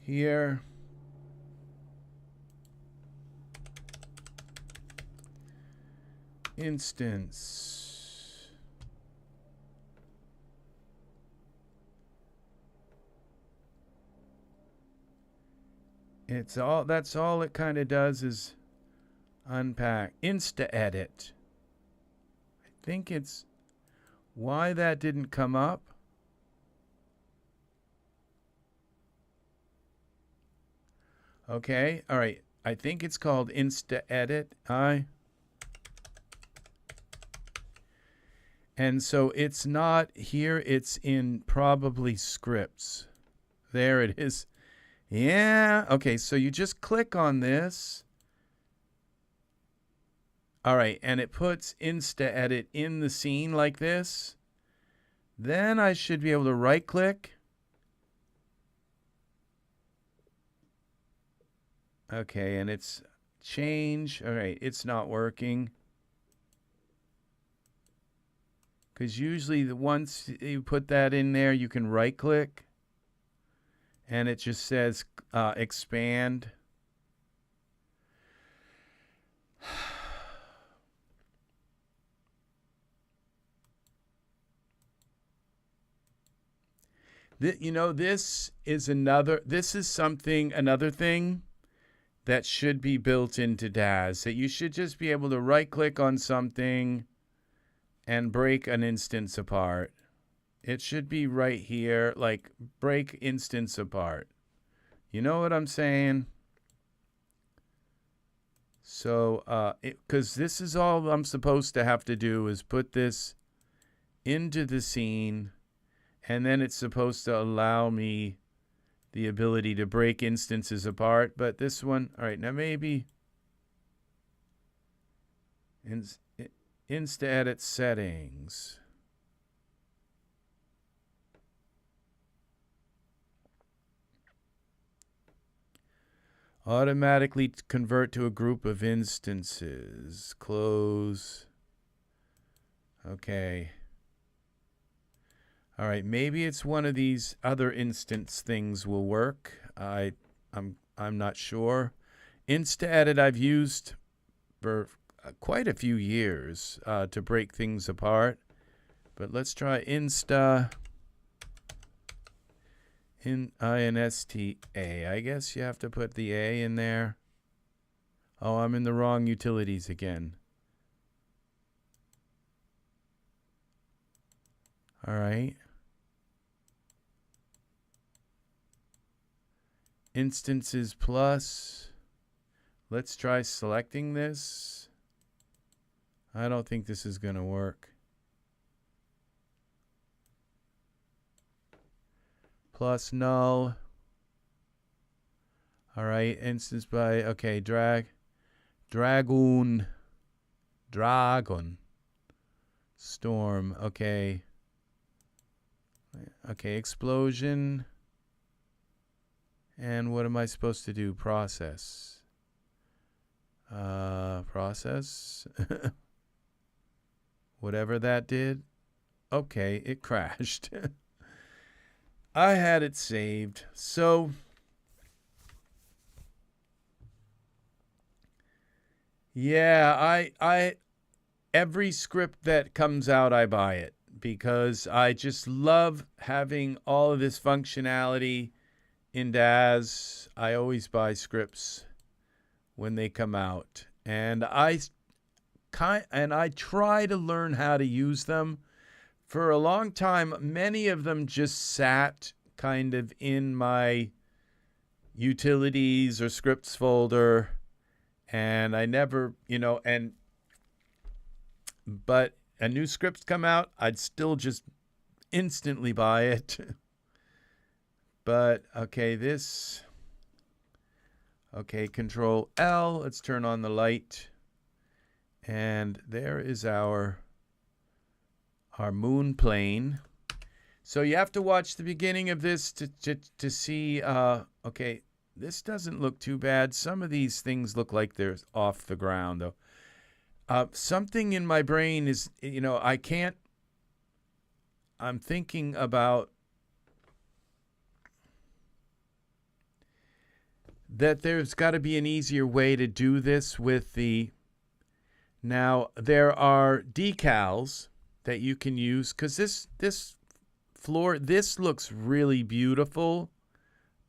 Here. Instance. It's all, that's all it kind of does is unpack. Insta edit. I think it's why that didn't come up. Okay, all right. I think it's called Insta edit. And so it's not here, it's in probably scripts. There it is. Yeah, okay, so you just click on this. All right, and it puts Insta Edit in the scene like this. Then I should be able to right click. Okay, and it's change. All right, it's not working. Because usually once you put that in there, you can right click. And it just says expand. You know, this is another thing that should be built into Daz. That you should just be able to right click on something and break an instance apart. It should be right here, like break instance apart. You know what I'm saying? So, because this is all I'm supposed to have to do is put this into the scene, and then it's supposed to allow me the ability to break instances apart. But this one, all right, now maybe Insta Edit settings. Automatically convert to a group of instances. Close. Okay. All right, maybe it's one of these other instance things will work. I'm not sure. Insta Edit I've used for quite a few years to break things apart. But let's try Insta INSTA. I guess you have to put the A in there. Oh, I'm in the wrong utilities again. All right. Instances plus. Let's try selecting this. I don't think this is going to work. Plus null. All right, instance by, okay, dragon, storm, okay. Okay, explosion. And what am I supposed to do? Process. Process. Whatever that did. Okay, it crashed. I had it saved. So yeah, I every script that comes out I buy it because I just love having all of this functionality in Daz. I always buy scripts when they come out, and I try to learn how to use them. For a long time, many of them just sat kind of in my utilities or scripts folder, and I never, but a new script come out, I'd still just instantly buy it. But okay, Control L, let's turn on the light. And there is our moon plane. So you have to watch the beginning of this to see, okay, this doesn't look too bad. Some of these things look like they're off the ground, though. Something in my brain is, I'm thinking about that there's got to be an easier way to do this with the, now there are decals that you can use, because this floor, this looks really beautiful,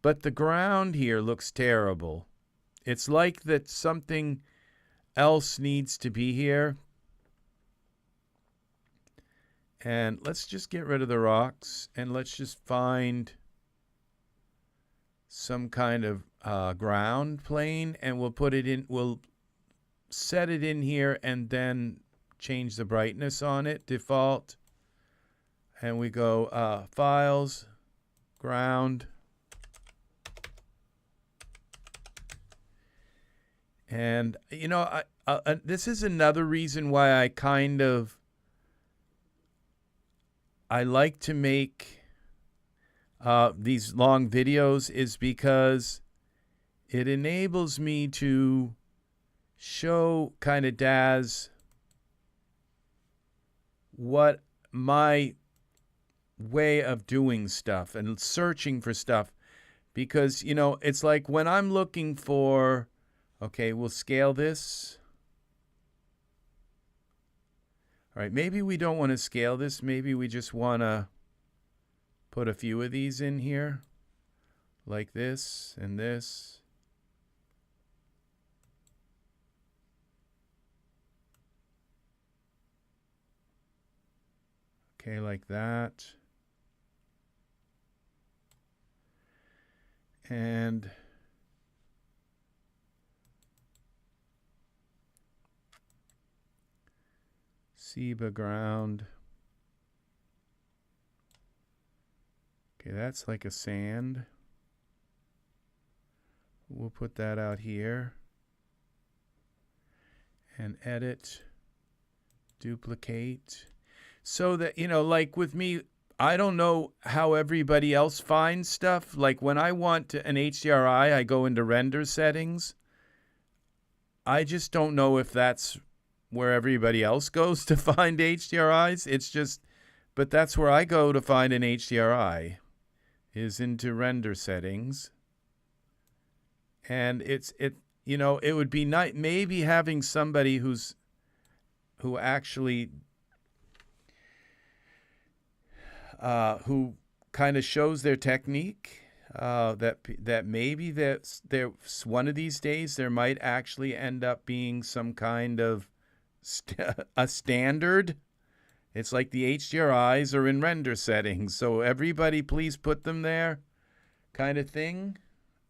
but the ground here looks terrible. It's like that something else needs to be here. And let's just get rid of the rocks, and let's just find some kind of ground plane, and we'll put it in, we'll set it in here, and then change the brightness on it, default. And we go files, ground. And, this is another reason why I like to make these long videos, is because it enables me to show kind of Daz what my way of doing stuff and searching for stuff. Because, it's like when I'm looking for, okay, we'll scale this. All right, maybe we don't want to scale this. Maybe we just want to put a few of these in here, like this and this. Okay, like that. And Seba ground. Okay, that's like a sand. We'll put that out here. And edit, duplicate. So that, like with me, I don't know how everybody else finds stuff. Like when I want an HDRI, I go into render settings. I just don't know if that's where everybody else goes to find HDRIs. It's just, but that's where I go to find an HDRI, is into render settings. And it would be nice maybe having somebody who actually who kind of shows their technique, that maybe there's one of these days there might actually end up being some kind of a standard. It's like the HDRIs are in render settings, so everybody please put them there, kind of thing.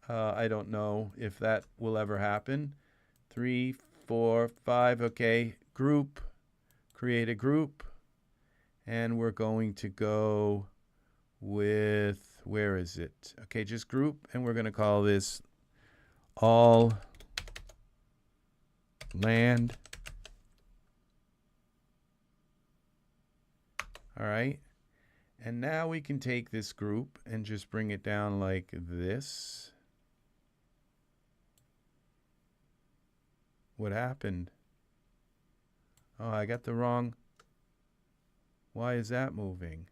I don't know if that will ever happen. 3, 4, 5. Okay, group, create a group. And we're going to go with, where is it? Okay, just group, and we're going to call this all land. All right. And now we can take this group and just bring it down like this. What happened? Oh, I got the wrong. Why is that moving?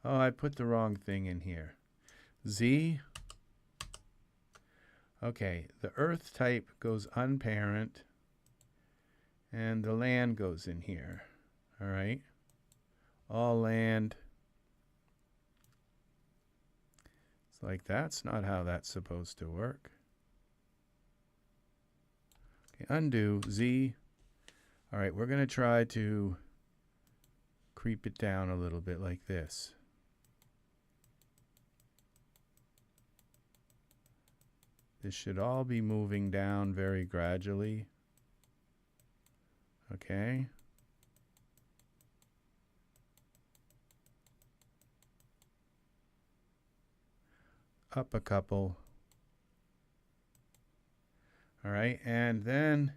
Oh, I put the wrong thing in here. Z. Okay, the earth type goes unparent, and the land goes in here. All right. All land. It's like that's not how that's supposed to work. Okay, undo Z. All right, we're going to try to creep it down a little bit like this. This should all be moving down very gradually. Okay. Up a couple. All right, and then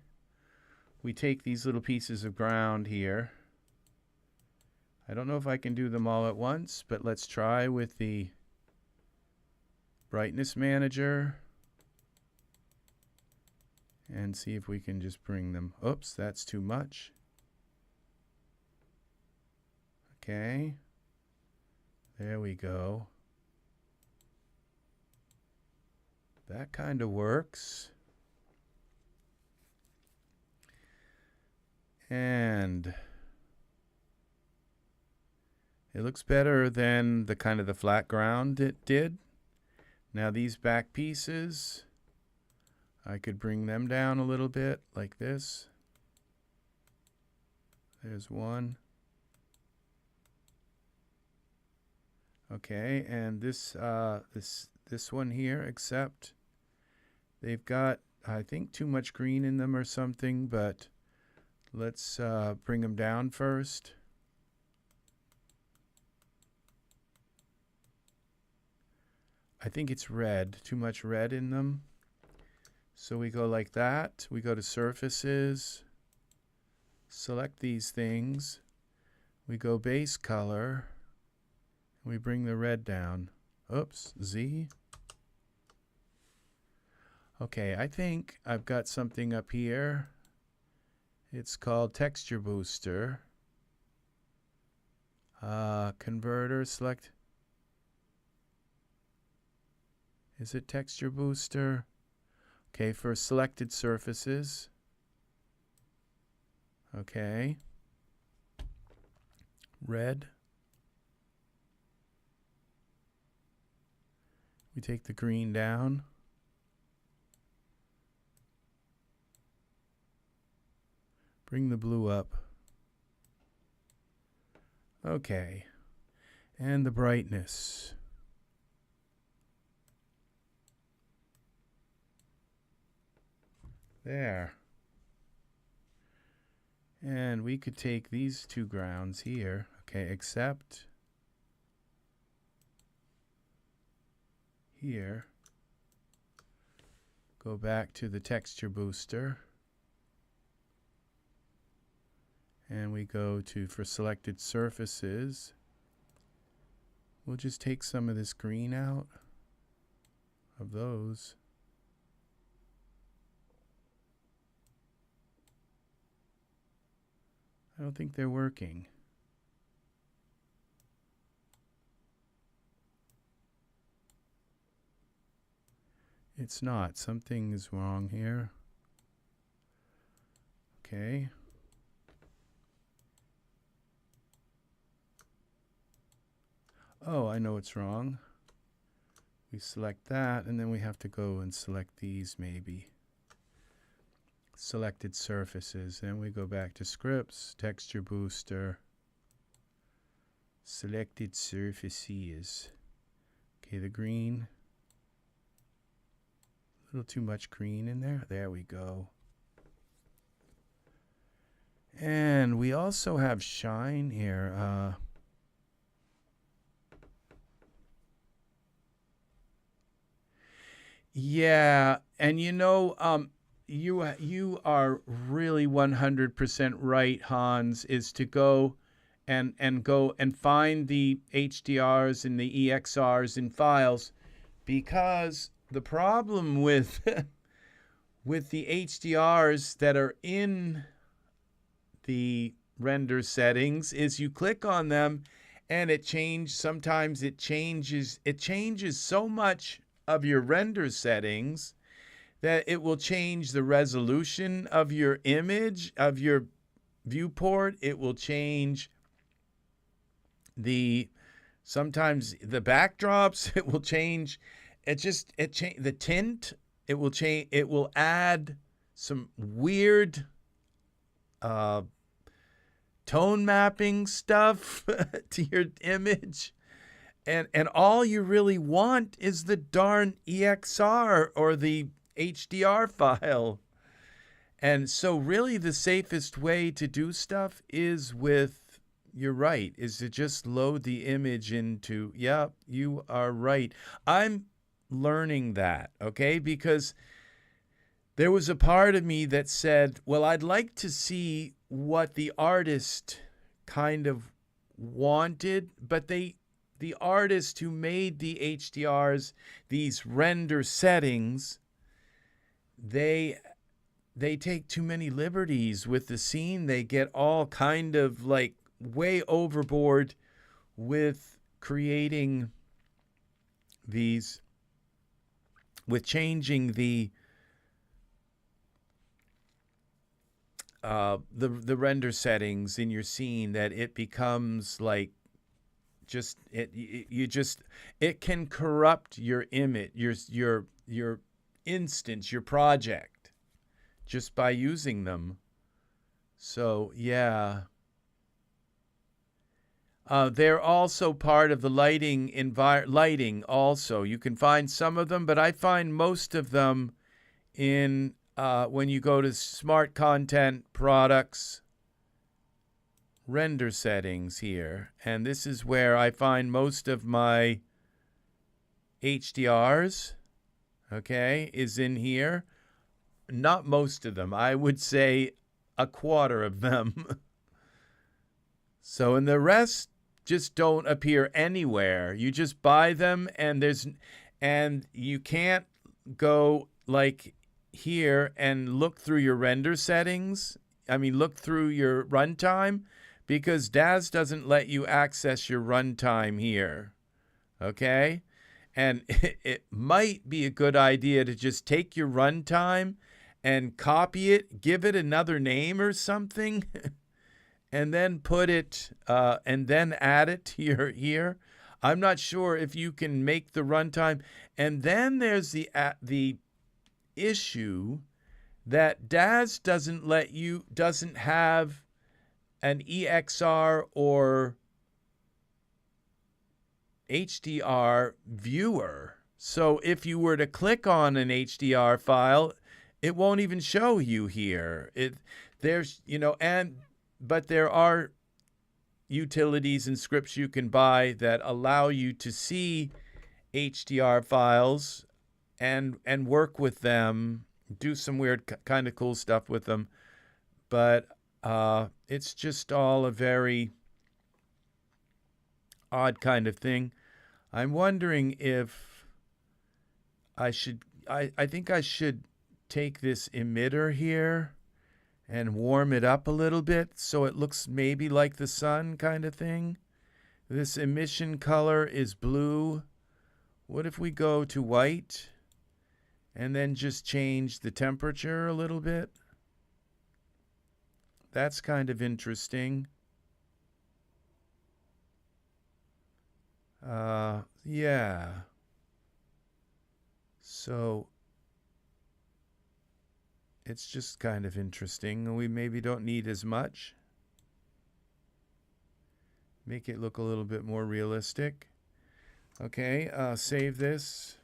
we take these little pieces of ground here. I don't know if I can do them all at once, but let's try with the brightness manager and see if we can just bring them. Oops, that's too much. Okay, there we go. That kind of works. And it looks better than the kind of the flat ground it did. Now these back pieces, I could bring them down a little bit like this. There's one. Okay, and this one here, except they've got, I think, too much green in them or something, but let's bring them down first. I think it's red, too much red in them. So we go like that. We go to surfaces, select these things. We go base color. We bring the red down. Oops, Z. Okay, I think I've got something up here. It's called texture booster. Converter, select. Is it texture booster? Okay, for selected surfaces. Okay. Red. We take the green down. Bring the blue up. Okay. And the brightness. There. And we could take these two grounds here. Okay, except here. Go back to the texture booster. And we go to, for selected surfaces, we'll just take some of this green out of those. I don't think they're working. It's not. Something is wrong here. Okay. Oh, I know what's wrong. We select that, and then we have to go and select these maybe. Selected surfaces. Then we go back to scripts, texture booster, selected surfaces. Okay, the green. A little too much green in there. There we go. And we also have shine here. Yeah, and you are really 100% right, Hans, is to go and find the HDRs and the EXRs in files, because the problem with with the HDRs that are in the render settings is you click on them and sometimes it changes so much of your render settings that it will change the resolution of your image, of your viewport. It will change the sometimes the backdrops. It will change. The tint. It will change. It will add some weird uh, tone mapping stuff to your image. And all you really want is the darn EXR or the HDR file. And so really the safest way to do stuff is you're right, is to just load the image into, yeah, you are right. I'm learning that, okay? Because there was a part of me that said, well, I'd like to see what the artist kind of wanted, but the artist who made the HDRs, these render settings, they take too many liberties with the scene. They get all kind of like way overboard with creating these, with changing the render settings in your scene, that it becomes like it can corrupt your image, your instance, your project, just by using them. So yeah, they're also part of the lighting also. You can find some of them, but I find most of them in when you go to Smart Content Products render settings here. And this is where I find most of my HDRs, okay, is in here. Not most of them. I would say a quarter of them. So, and the rest just don't appear anywhere. You just buy them, and you can't go like here and look through your render settings. I mean, look through your runtime, because Daz doesn't let you access your runtime here. Okay? And it might be a good idea to just take your runtime and copy it, give it another name or something, and then put it, and then add it to your here. I'm not sure if you can make the runtime. And then there's the issue that Daz doesn't have an EXR or HDR viewer. So if you were to click on an HDR file, it won't even show you here. But there are utilities and scripts you can buy that allow you to see HDR files and work with them, do some weird kind of cool stuff with them. But it's just all a very odd kind of thing. I'm wondering if I think I should take this emitter here and warm it up a little bit so it looks maybe like the sun kind of thing. This emission color is blue. What if we go to white and then just change the temperature a little bit? That's kind of interesting. Yeah. So it's just kind of interesting. We maybe don't need as much. Make it look a little bit more realistic. Okay, save this.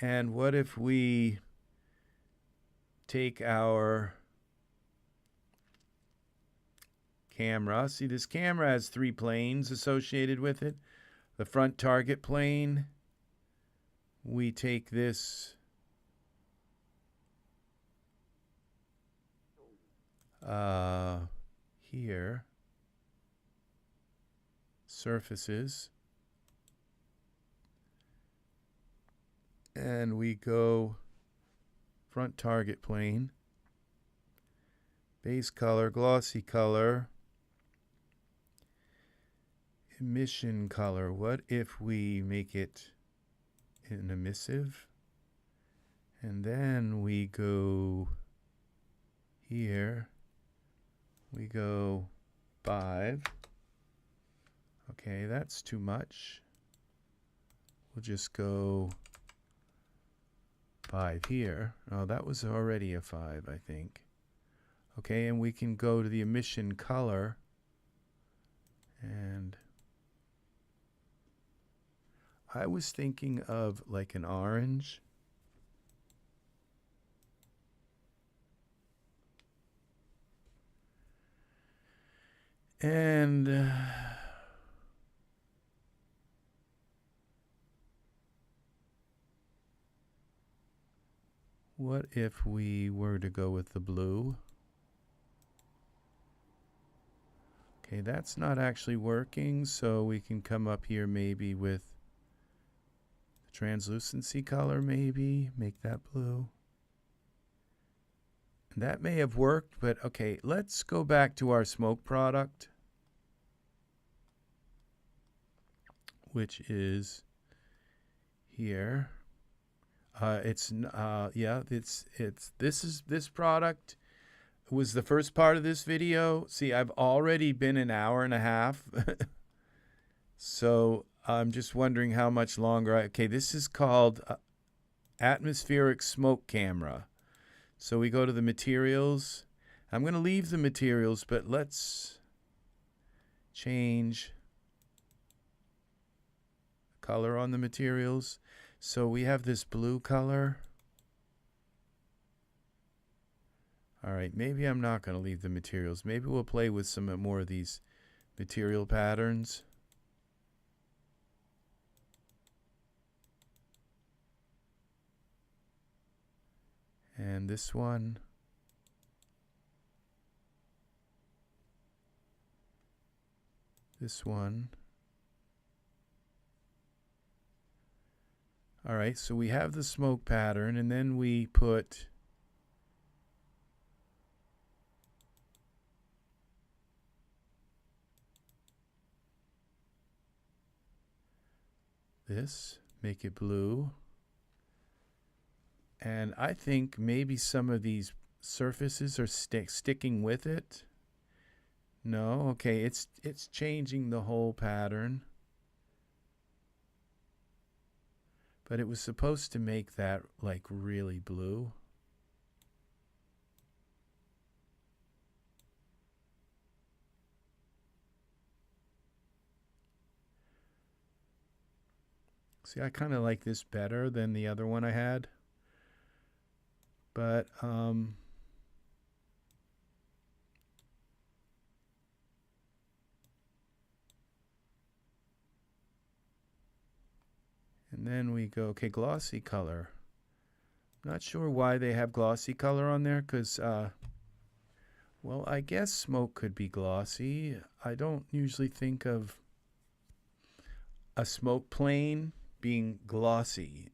And what if we take our camera? See, this camera has 3 planes associated with it. the front target plane, we take this here, surfaces, and we go front target plane, base color, glossy color, emission color. What if we make it an emissive? And then we go here, we go 5. Okay, that's too much. We'll just go 5 here. Oh, that was already a 5, I think. Okay, and we can go to the emission color, and I was thinking of like an orange. And what if we were to go with the blue? Okay, that's not actually working, so we can come up here maybe with the translucency color, maybe make that blue. And that may have worked, but okay, let's go back to our smoke product, which is here. This product was the first part of this video. See, I've already been an hour and a half. So I'm just wondering how much longer. Okay, this is called atmospheric smoke camera. So we go to the materials. I'm going to leave the materials, but let's change color on the materials. So we have this blue color. All right, maybe I'm not going to leave the materials. Maybe we'll play with some more of these material patterns. And this one. This one. All right, so we have the smoke pattern, and then we put this, make it blue. And I think maybe some of these surfaces are sticking with it. No, okay, it's changing the whole pattern. But it was supposed to make that like really blue. See, I kind of like this better than the other one I had. But and then we go, okay, glossy color. Not sure why they have glossy color on there, because, well, I guess smoke could be glossy. I don't usually think of a smoke plane being glossy.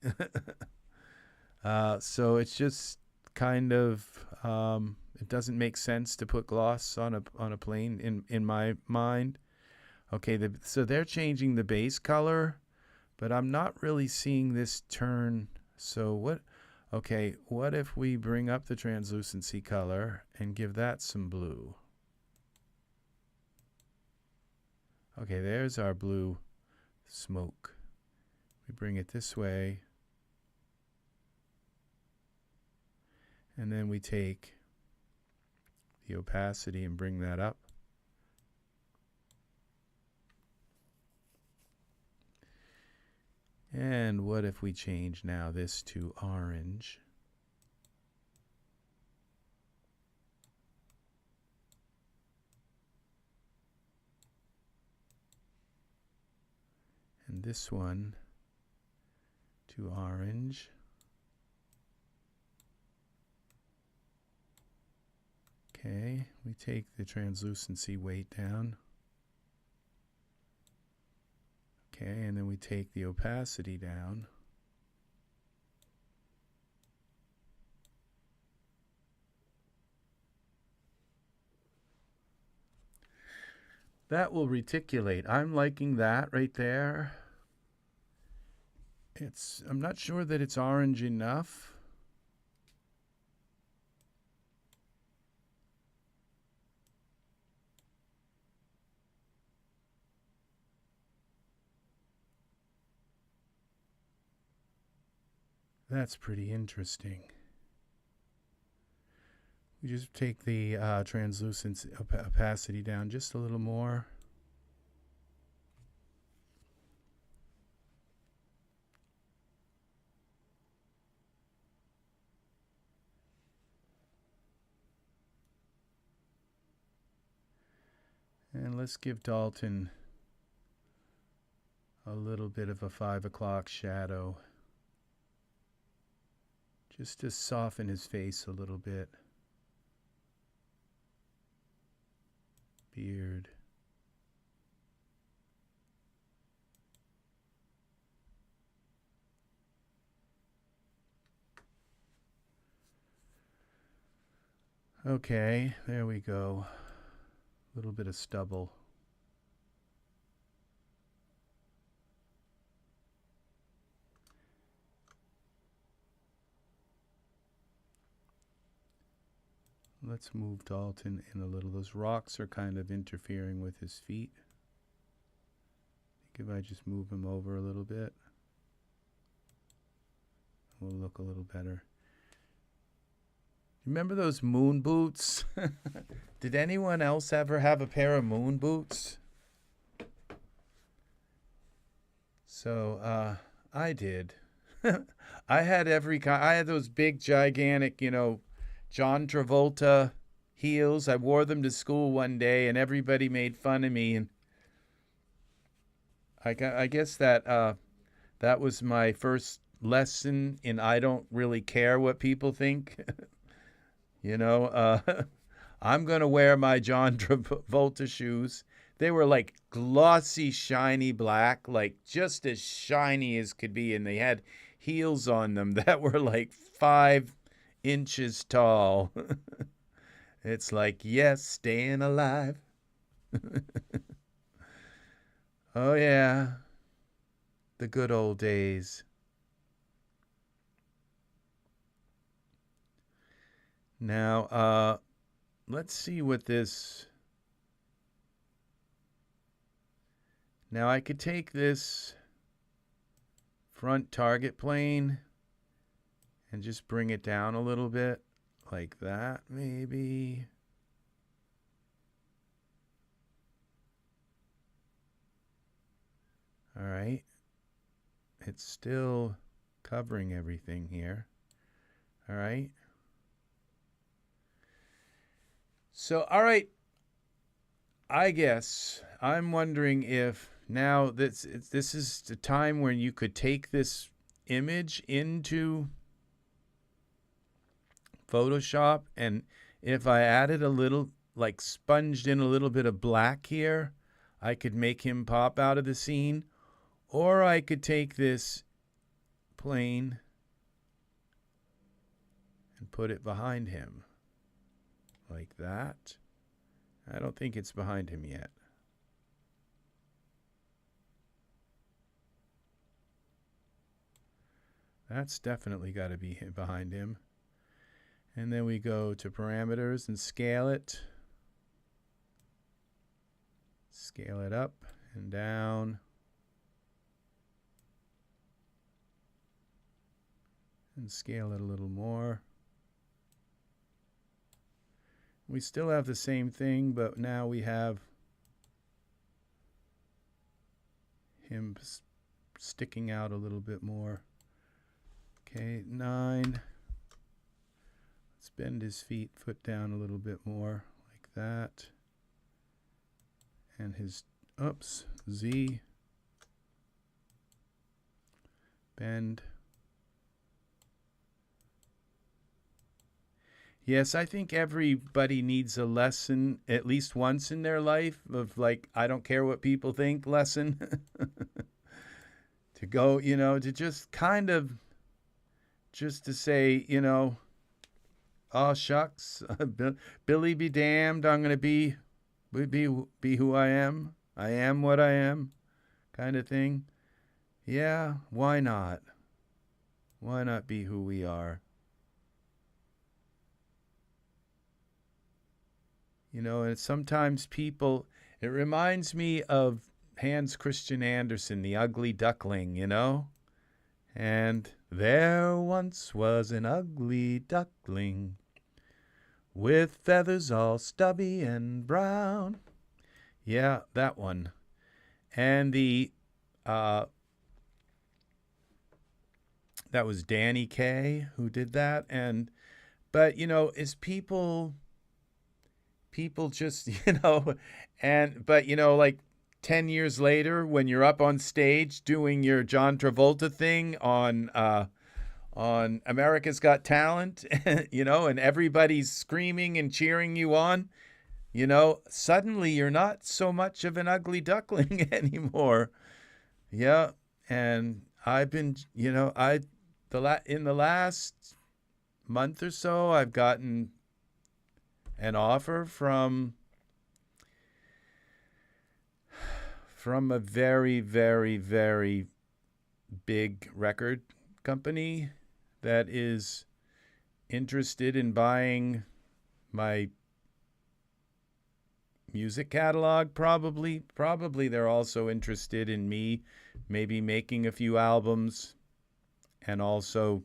So it's just kind of, it doesn't make sense to put gloss on a plane in my mind. Okay, so they're changing the base color, but I'm not really seeing this turn. So what? Okay, what if we bring up the translucency color and give that some blue? Okay, there's our blue smoke. We bring it this way. And then we take the opacity and bring that up. And what if we change now this to orange? And this one to orange. Okay, we take the translucency weight down. Okay, and then we take the opacity down. That will reticulate. I'm liking that right there. I'm not sure that it's orange enough. That's pretty interesting. We just take the translucence opacity down just a little more. And let's give Dalton a little bit of a 5 o'clock shadow, just to soften his face a little bit. Beard. Okay, there we go. A little bit of stubble. Let's move Dalton in a little. Those rocks are kind of interfering with his feet. I think if I just move him over a little bit, we'll look a little better. Remember those moon boots? Did anyone else ever have a pair of moon boots? So, I did. I had every kind. I had those big, gigantic, you know, John Travolta heels. I wore them to school one day, and everybody made fun of me. And I guess that that was my first lesson in I don't really care what people think. You know, I'm going to wear my John Travolta shoes. They were like glossy, shiny black, like just as shiny as could be. And they had heels on them that were like 5 inches tall. It's like, yes, staying alive. Oh, yeah. The good old days. Now, let's see what this... Now, I could take this front target plane and just bring it down a little bit, like that, maybe. All right. It's still covering everything here. All right. So, all right. I guess I'm wondering if now this is the time when you could take this image into Photoshop, and if I added a little, like sponged in a little bit of black here, I could make him pop out of the scene. Or I could take this plane and put it behind him, like that. I don't think it's behind him yet. That's definitely got to be behind him. And then we go to parameters and scale it. Scale it up and down. And scale it a little more. We still have the same thing, but now we have him sticking out a little bit more. Okay, 9. Let's bend his foot down a little bit more, like that. And his, oops, Z. Bend. Yes, I think everybody needs a lesson at least once in their life of like, I don't care what people think lesson. To go, to just kind of, just to say, oh shucks, Billy be damned, I'm going to be who I am. I am what I am, kind of thing. Yeah, why not? Why not be who we are? And sometimes people, it reminds me of Hans Christian Andersen, The Ugly Duckling, And there once was an ugly duckling with feathers all stubby and brown. Yeah, that one. And that was Danny Kaye who did that. But is people just, but like 10 years later when you're up on stage doing your John Travolta thing on America's Got Talent, and everybody's screaming and cheering you on, suddenly you're not so much of an ugly duckling anymore. Yeah, and I've been, in the last month or so, I've gotten an offer from a very, very, very big record company that is interested in buying my music catalog. Probably they're also interested in me maybe making a few albums, and also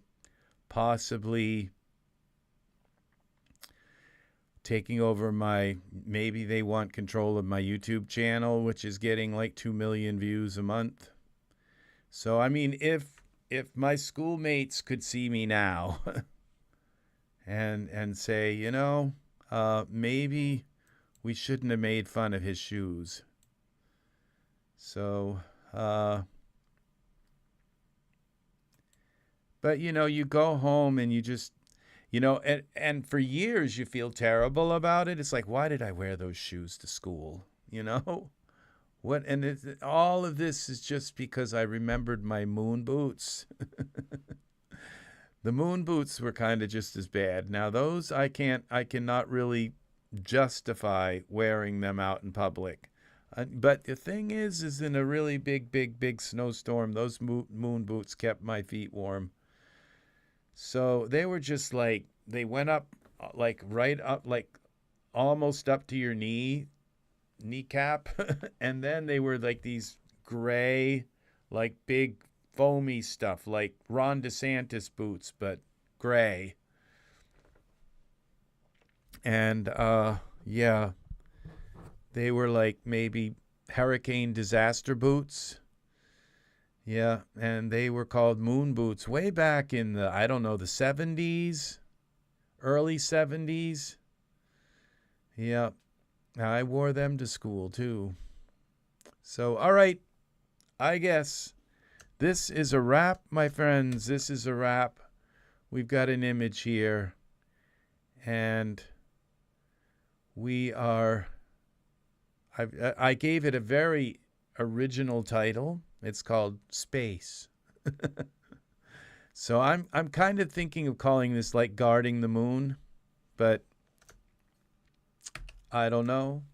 possibly taking over maybe they want control of my YouTube channel, which is getting like 2 million views a month. So I mean, if my schoolmates could see me now and say, maybe we shouldn't have made fun of his shoes. So but you go home and you just, and for years you feel terrible about it. It's like, why did I wear those shoes to school? What? And all of this is just because I remembered my moon boots. The moon boots were kind of just as bad. Now those I cannot really justify wearing them out in public. But the thing is in a really big snowstorm, those moon boots kept my feet warm. So they were just like, they went up, like right up, like almost up to your kneecap. And then they were like these gray, like big foamy stuff, like Ron DeSantis boots, but gray. And yeah, they were like maybe hurricane disaster boots. Yeah, and they were called moon boots way back in the, I don't know, the 70s, early 70s. Yeah, I wore them to school too. So, all right, I guess this is a wrap, my friends. This is a wrap. We've got an image here, and I gave it a very original title. It's called Space. So I'm kind of thinking of calling this like Guarding the Moon, but I don't know.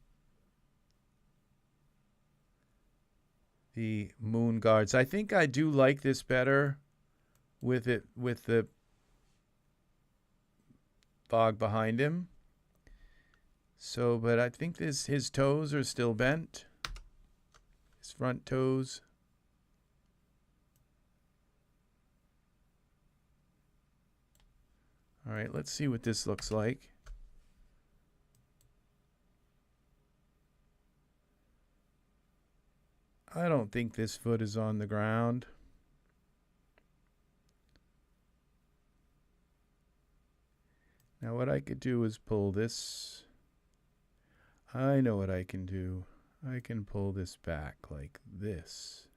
The moon guards. I think I do like this better with the fog behind him. So, but I think his toes are still bent. His front toes. All right, let's see what this looks like. I don't think this foot is on the ground. Now what I could do is pull this. I know what I can do. I can pull this back like this.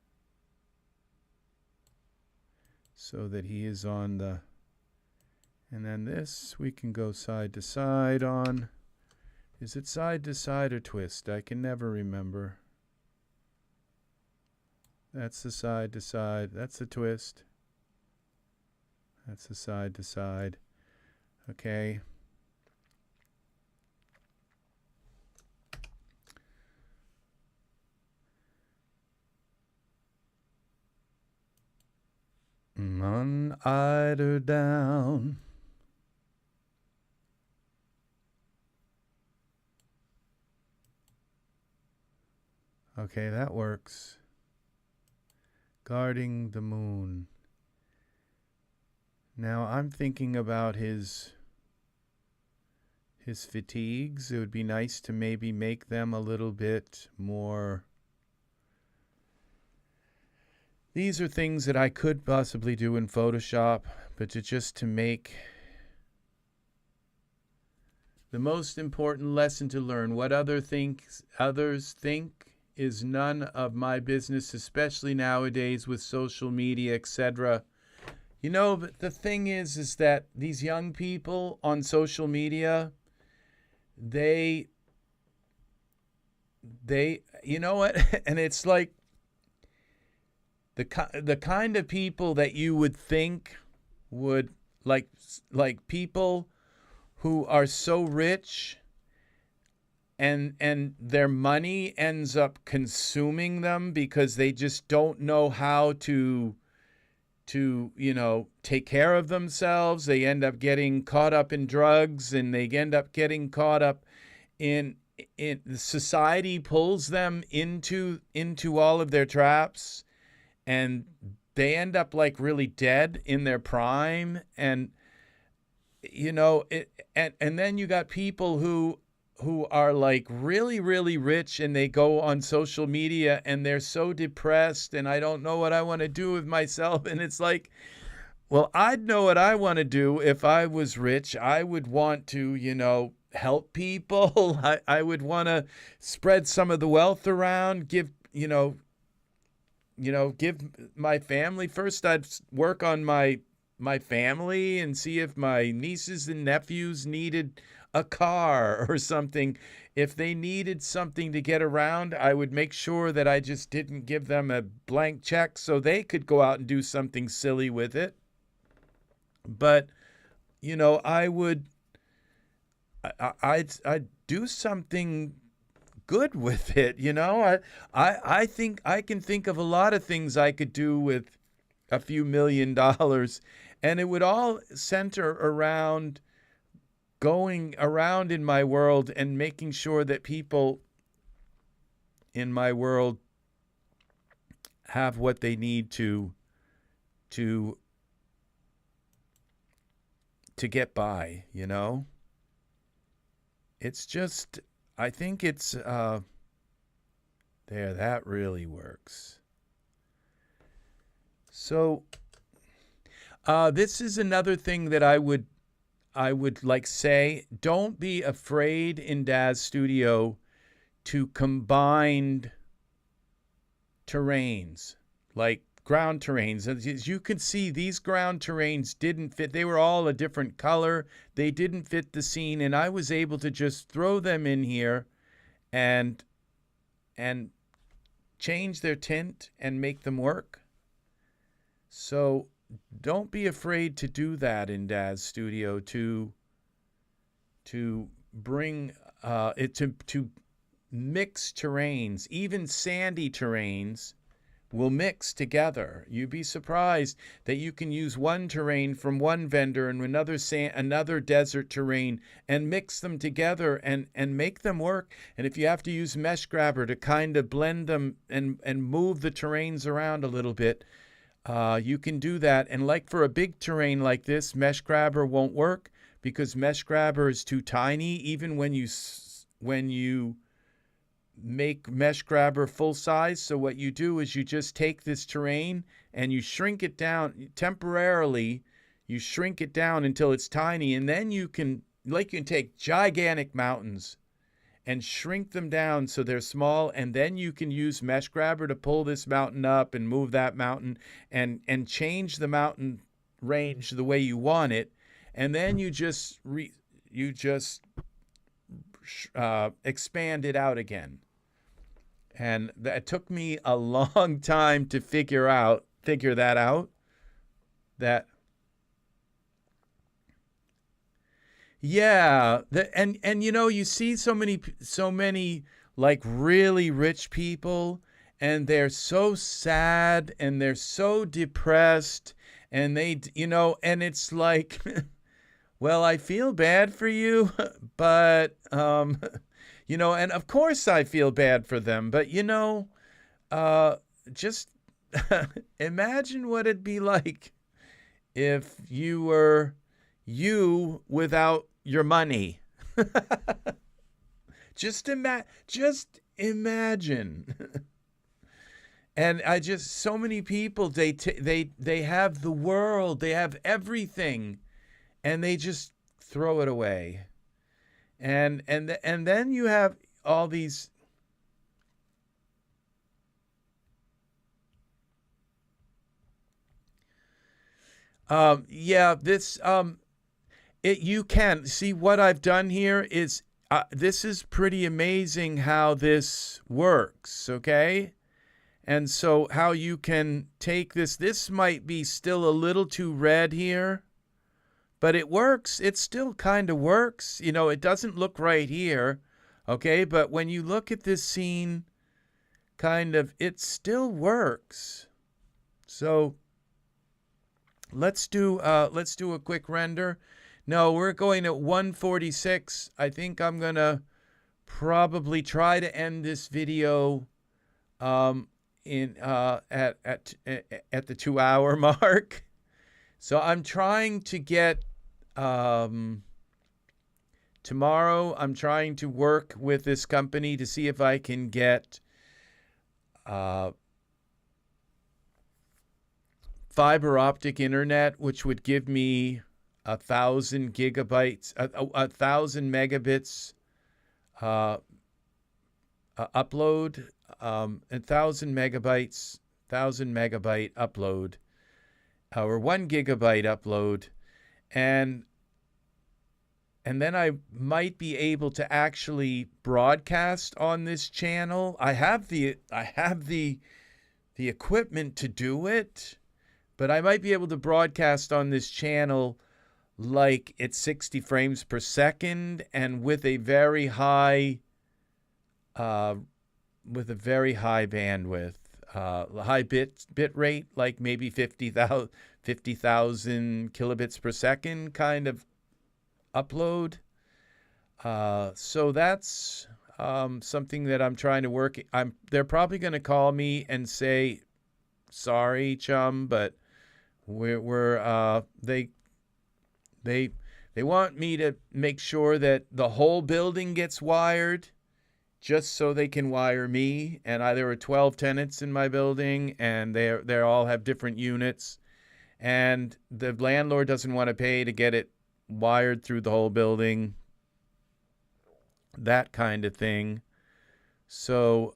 so that he is on the, and then this we can go side to side on. Is it side to side or twist? I can never remember. That's the side to side. That's the twist. That's the side to side. Okay. Unedited down. Okay, that works. Guarding the moon. Now I'm thinking about his fatigues. It would be nice to maybe make them a little bit more. These are things that I could possibly do in Photoshop, but to make the most important lesson to learn. What others think is none of my business, especially nowadays with social media, etc. You know, but the thing is that these young people on social media, they you know what? And it's like the kind of people that you would think would like people who are so rich and their money ends up consuming them because they just don't know how to take care of themselves. They end up getting caught up in drugs, and they end up getting caught up in society pulls them into all of their traps, and they end up like really dead in their prime. And and then you got people who are like really, really rich, and they go on social media and they're so depressed, and I don't know what I want to do with myself. And it's like, well, I'd know what I want to do if I was rich. I would want to, help people. I would want to spread some of the wealth around, give my family. First, I'd work on my family and see if my nieces and nephews needed a car or something. If they needed something to get around, I would make sure that I just didn't give them a blank check so they could go out and do something silly with it. But, I'd do something good with it. I think I can think of a lot of things I could do with a few $1 million, and it would all center around going around in my world and making sure that people in my world have what they need to get by. It's just, I think it's there, that really works. So this is another thing that I would like say, don't be afraid in Daz Studio to combine terrains, like ground terrains. As you can see, these ground terrains didn't fit. They were all a different color. They didn't fit the scene, and I was able to just throw them in here and change their tint and make them work. So don't be afraid to do that in Daz Studio, to bring it to mix terrains. Even sandy terrains will mix together. You'd be surprised that you can use one terrain from one vendor and another desert terrain and mix them together and make them work. And if you have to use Mesh Grabber to kind of blend them and move the terrains around a little bit, you can do that. And like for a big terrain like this, Mesh Grabber won't work because Mesh Grabber is too tiny. Even when you make Mesh Grabber full size. So what you do is you just take this terrain and you shrink it down temporarily. You shrink it down until it's tiny, and then you can take gigantic mountains and shrink them down so they're small, and then you can use Mesh Grabber to pull this mountain up and move that mountain and change the mountain range the way you want it, and then you just expand it out again. And that took me a long time to figure that out. Yeah, and you know, you see so many like really rich people, and they're so sad and they're so depressed, and and it's like well, I feel bad for you, but and of course I feel bad for them, but just imagine what it'd be like if you were you without your money. just imagine. And so many people, they have the world, they have everything, and they just throw it away. And then you have all these you can see what I've done here is this is pretty amazing how this works, okay? And so how you can take this might be still a little too red here, but it works. It still kind of works. It doesn't look right here, okay? But when you look at this scene, it still works. So let's do a quick render. No, we're going at 146. I think I'm gonna probably try to end this video at the 2-hour mark. So I'm trying to get tomorrow. I'm trying to work with this company to see if I can get fiber optic internet, which would give me 1,000 gigabytes, 1,000 megabits upload, 1,000 megabytes, 1,000 megabyte upload, or 1 gigabyte upload, and then I might be able to actually broadcast on this channel. I have the equipment to do it, but I might be able to broadcast on this channel like it's 60 frames per second and with a very high bandwidth, high bit rate, like maybe 50,000 kilobits per second kind of upload. So that's something that I'm trying to work. They're probably going to call me and say, "Sorry, chum, but they want me to make sure that the whole building gets wired, just so they can wire me." And there are 12 tenants in my building, and they all have different units, and the landlord doesn't want to pay to get it wired through the whole building, that kind of thing. So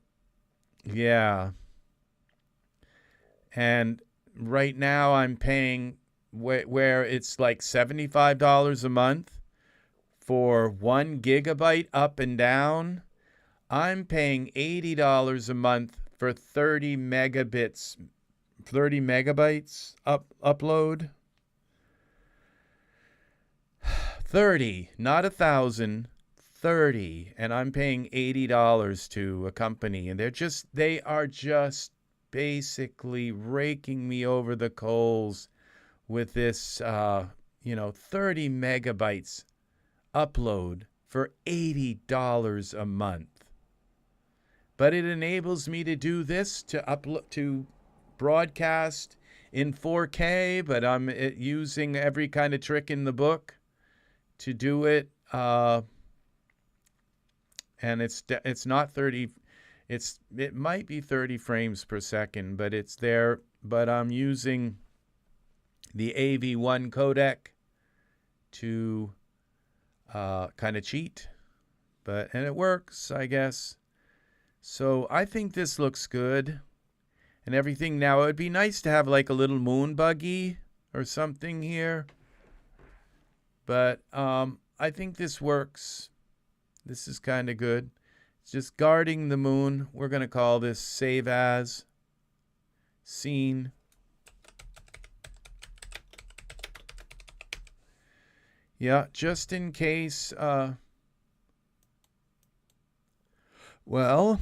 yeah, and right now I'm paying where it's like $75 a month for 1 gigabyte up and down. I'm paying $80 a month for 30 megabytes upload. 30, not 1,000, 30, and I'm paying $80 to a company, and they are just basically raking me over the coals with this 30 megabytes upload for $80 a month. But it enables me to do this, to broadcast in 4K, but I'm using every kind of trick in the book to do it. And it's not 30, it might be 30 frames per second, but it's there. But I'm using the AV1 codec to kind of cheat. and it works, I guess. So I think this looks good and everything. Now, it would be nice to have like a little moon buggy or something here. But I think this works. This is kind of good. It's just guarding the moon. We're going to call this save as scene. Yeah, just in case. Well,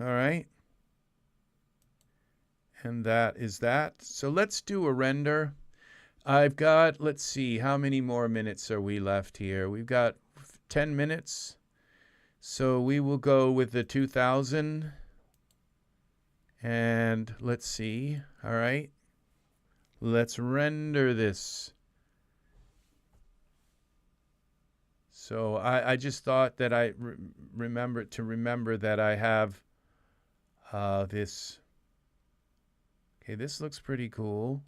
all right. And that is that. So let's do a render. I've got, let's see, how many more minutes are we left here? We've got 10 minutes. So we will go with the 2000. And let's see. All right. Let's render this. So I just thought that I remember that I have this. Okay, this looks pretty cool.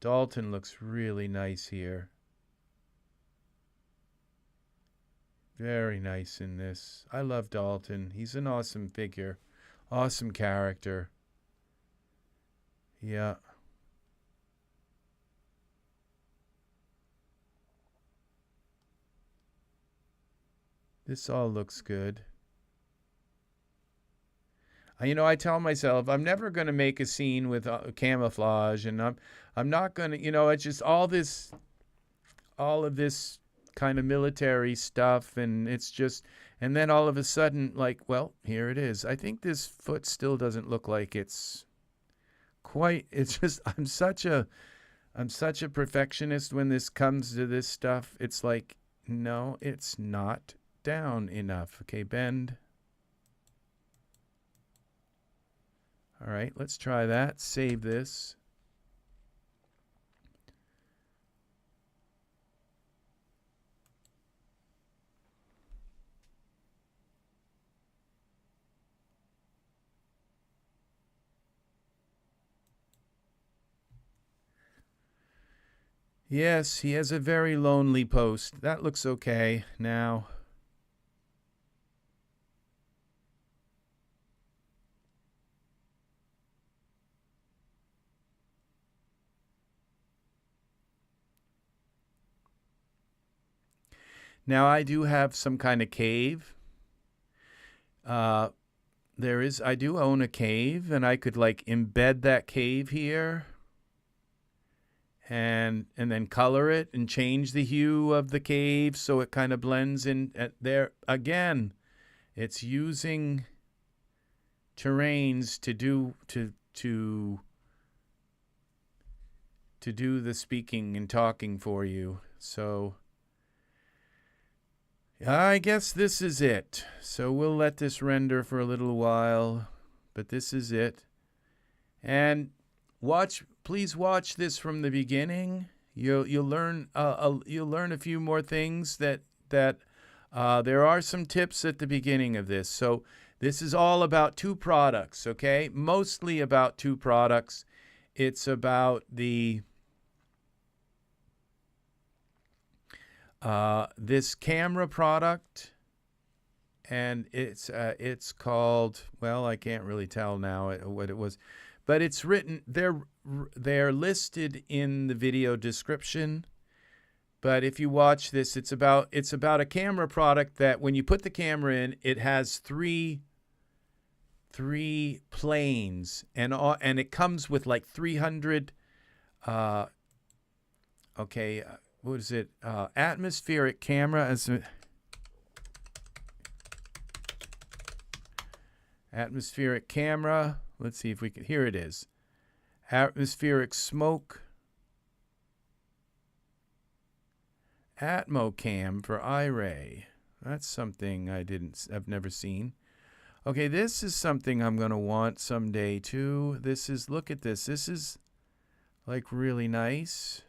Dalton looks really nice here. Very nice in this. I love Dalton. He's an awesome figure. Awesome character. Yeah. This all looks good. You know, I tell myself I'm never going to make a scene with camouflage, and I'm not going to, you know, it's just all of this kind of military stuff, and it's just, and then all of a sudden, like, well, here it is. I think this foot still doesn't look like it's quite, it's just, I'm such a perfectionist when this comes to this stuff. It's like, no, it's not down enough. Okay, bend. All right, let's try that. Save this. Yes, he has a very lonely post. That looks okay now. Now I do have some kind of cave. I do own a cave, and I could like embed that cave here and then color it and change the hue of the cave so it kind of blends in there. Again, it's using terrains to do the speaking and talking for you. So I guess this is it. So we'll let this render for a little while, but this is it. And please watch this from the beginning. You'll learn a few more things that there are some tips at the beginning of this. So this is all about two products, okay? Mostly about two products. It's about this camera product, and it's called, well, I can't really tell now what it was, but it's written, they're listed in the video description. But if you watch this, it's about a camera product that when you put the camera in, it has three planes, and it comes with like 300 okay, what is it? Atmospheric camera. Atmospheric camera. Let's see if we can. Here it is. Atmospheric smoke. Atmocam for iRay. That's something I've never seen. Okay, this is something I'm going to want someday too. Look at this. This is like really nice.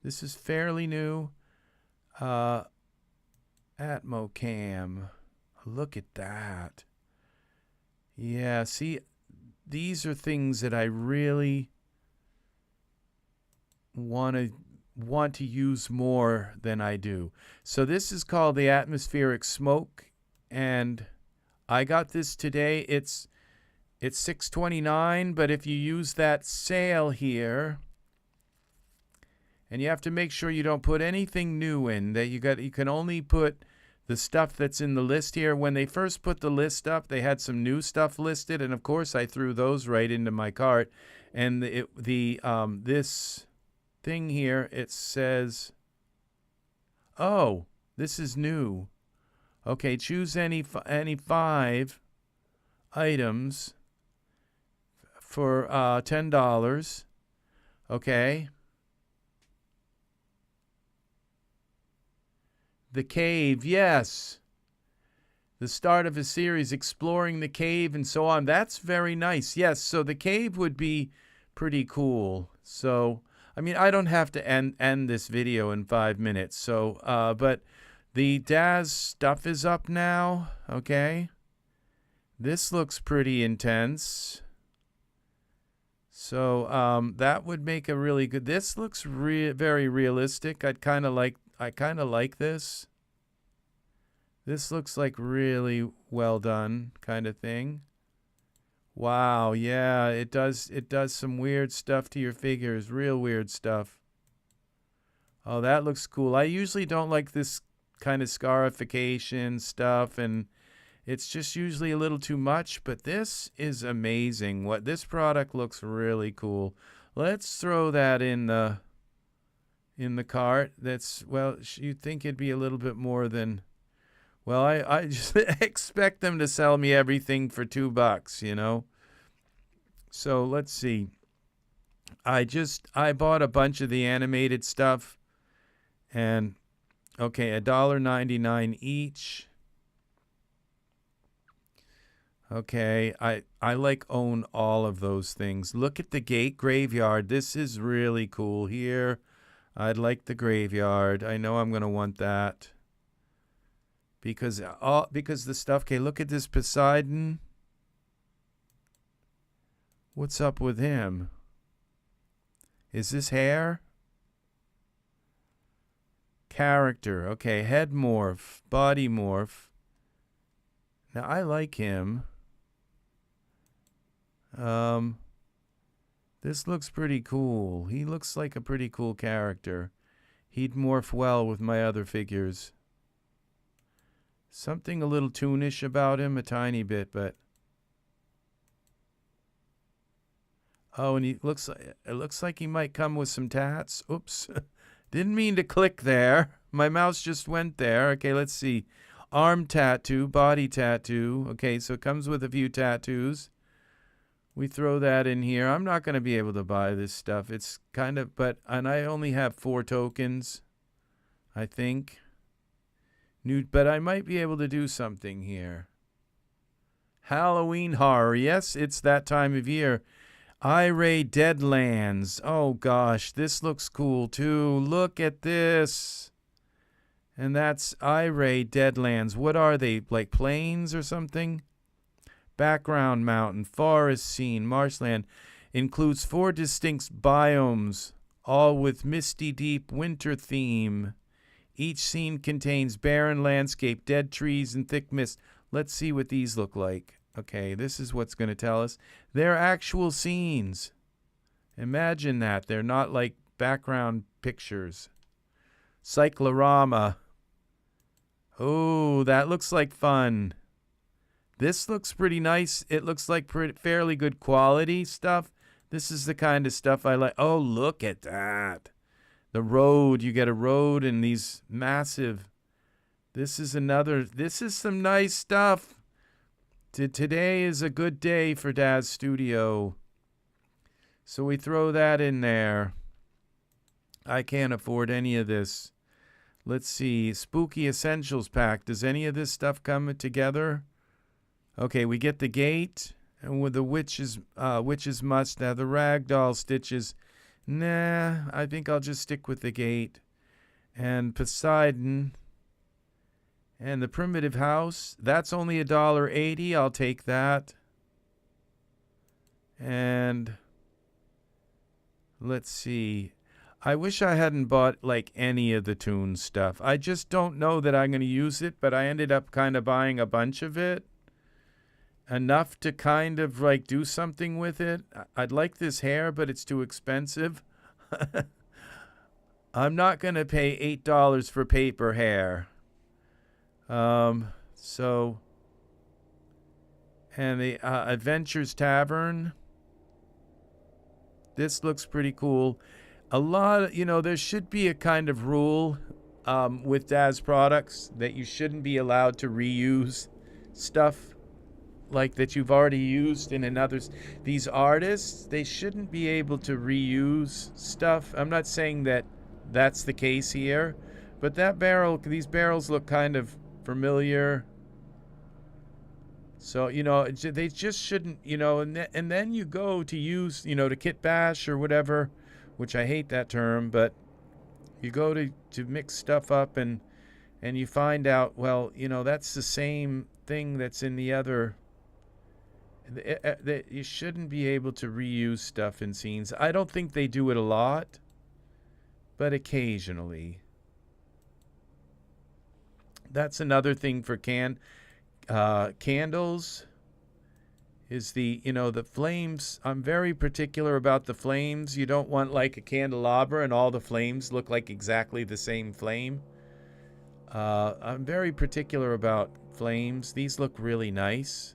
This is fairly new. Atmocam. Look at that. Yeah, see, these are things that I really want to use more than I do. So this is called the atmospheric smoke, and I got this today. It's $6.29, but if you use that sale here, and you have to make sure you don't put anything new in, that you can only put the stuff that's in the list here. When they first put the list up, they had some new stuff listed, and of course I threw those right into my cart. And this thing here, it says, oh, this is new. Okay, choose any 5 items for $10. Okay. The cave, yes. The start of a series exploring the cave and so on. That's very nice. Yes, so the cave would be pretty cool. So, I mean, I don't have to end this video in 5 minutes. So, but the Daz stuff is up now. Okay. This looks pretty intense. So, that would make a really good. This looks very realistic. I kind of like this. This looks like really well done kind of thing. Wow, yeah, it does some weird stuff to your figures, real weird stuff. Oh, that looks cool. I usually don't like this kind of scarification stuff, and it's just usually a little too much, but this is amazing. This product looks really cool. Let's throw that in the cart. That's, well, you'd think it'd be a little bit more than, well, I just expect them to sell me everything for $2, you know? So let's see. I bought a bunch of the animated stuff, and okay, $1.99 each. Okay, I like own all of those things. Look at the gate graveyard. This is really cool here. I'd like the graveyard. I know I'm going to want that. Because the stuff, okay, look at this Poseidon. What's up with him? Is this hair? Character. Okay, head morph, body morph. Now I like him. This looks pretty cool. He looks like a pretty cool character. He'd morph well with my other figures. Something a little toonish about him, a tiny bit, but oh, and it looks like he might come with some tats. Oops. Didn't mean to click there. My mouse just went there. Okay, let's see. Arm tattoo, body tattoo. Okay, so it comes with a few tattoos. We throw that in here. I'm not going to be able to buy this stuff. It's kind of, and I only have 4 tokens, I think. But I might be able to do something here. Halloween horror. Yes, it's that time of year. iRay Deadlands. Oh, gosh, this looks cool, too. Look at this. And that's iRay Deadlands. What are they, like plains or something? Background mountain, forest scene, marshland. Includes 4 distinct biomes, all with misty deep winter theme. Each scene contains barren landscape, dead trees, and thick mist. Let's see what these look like. Okay, this is what's going to tell us. They're actual scenes. Imagine that. They're not like background pictures. Cyclorama. Oh, that looks like fun. This looks pretty nice. It looks like fairly good quality stuff. This is the kind of stuff I like. Oh, look at that. The road. You get a road and these massive. This is some nice stuff. Today is a good day for Daz Studio. So we throw that in there. I can't afford any of this. Let's see. Spooky Essentials Pack. Does any of this stuff come together? Okay, we get the gate. And with the witch's must. Now the ragdoll stitches. Nah, I think I'll just stick with the gate. And Poseidon. And the primitive house. That's only $1.80. I'll take that. And let's see. I wish I hadn't bought like any of the Toon stuff. I just don't know that I'm going to use it, but I ended up kind of buying a bunch of it. Enough to kind of like do something with it. I'd like this hair, but it's too expensive. I'm not going to pay $8 for paper hair. So, and the Adventures Tavern. This looks pretty cool. A lot, there should be a kind of rule with Daz products that you shouldn't be allowed to reuse stuff like that you've already used in another. These artists, they shouldn't be able to reuse stuff. I'm not saying that that's the case here, but these barrels look kind of familiar. So, they just shouldn't, and then you go to use, to kit bash or whatever, which I hate that term, but you go to mix stuff up and you find out, well, that's the same thing that's in the other. You shouldn't be able to reuse stuff in scenes. I don't think they do it a lot, but occasionally. That's another thing for candles is the flames. I'm very particular about the flames. You don't want like a candelabra and all the flames look like exactly the same flame. I'm very particular about flames. These look really nice.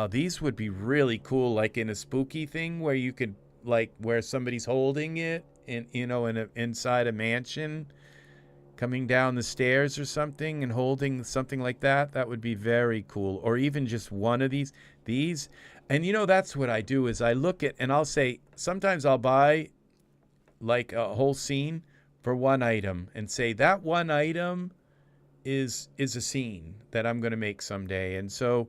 These would be really cool, like in a spooky thing where you could, like, where somebody's holding it in, inside a mansion, coming down the stairs or something and holding something like that. That would be very cool. Or even just one of these. And that's what I do is I look at, and I'll say, sometimes I'll buy like a whole scene for one item and say that one item is a scene that I'm going to make someday. And so,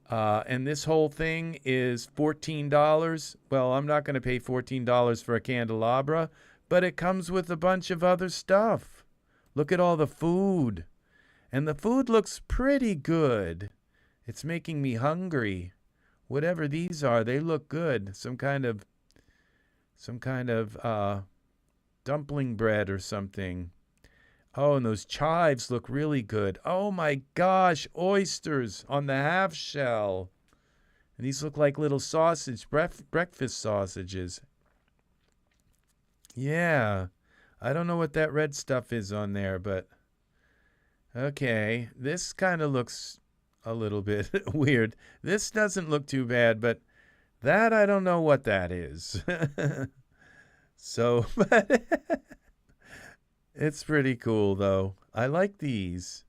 and this whole thing is $14. Well, I'm not going to pay $14 for a candelabra, but it comes with a bunch of other stuff. Look at all the food. And the food looks pretty good. It's making me hungry. Whatever these are, they look good. Some kind of dumpling bread or something. Oh, and those chives look really good. Oh my gosh, oysters on the half shell. And these look like little breakfast sausages. Yeah. I don't know what that red stuff is on there, but okay. This kind of looks a little bit weird. This doesn't look too bad, but that I don't know what that is. So, but it's pretty cool though. I like these.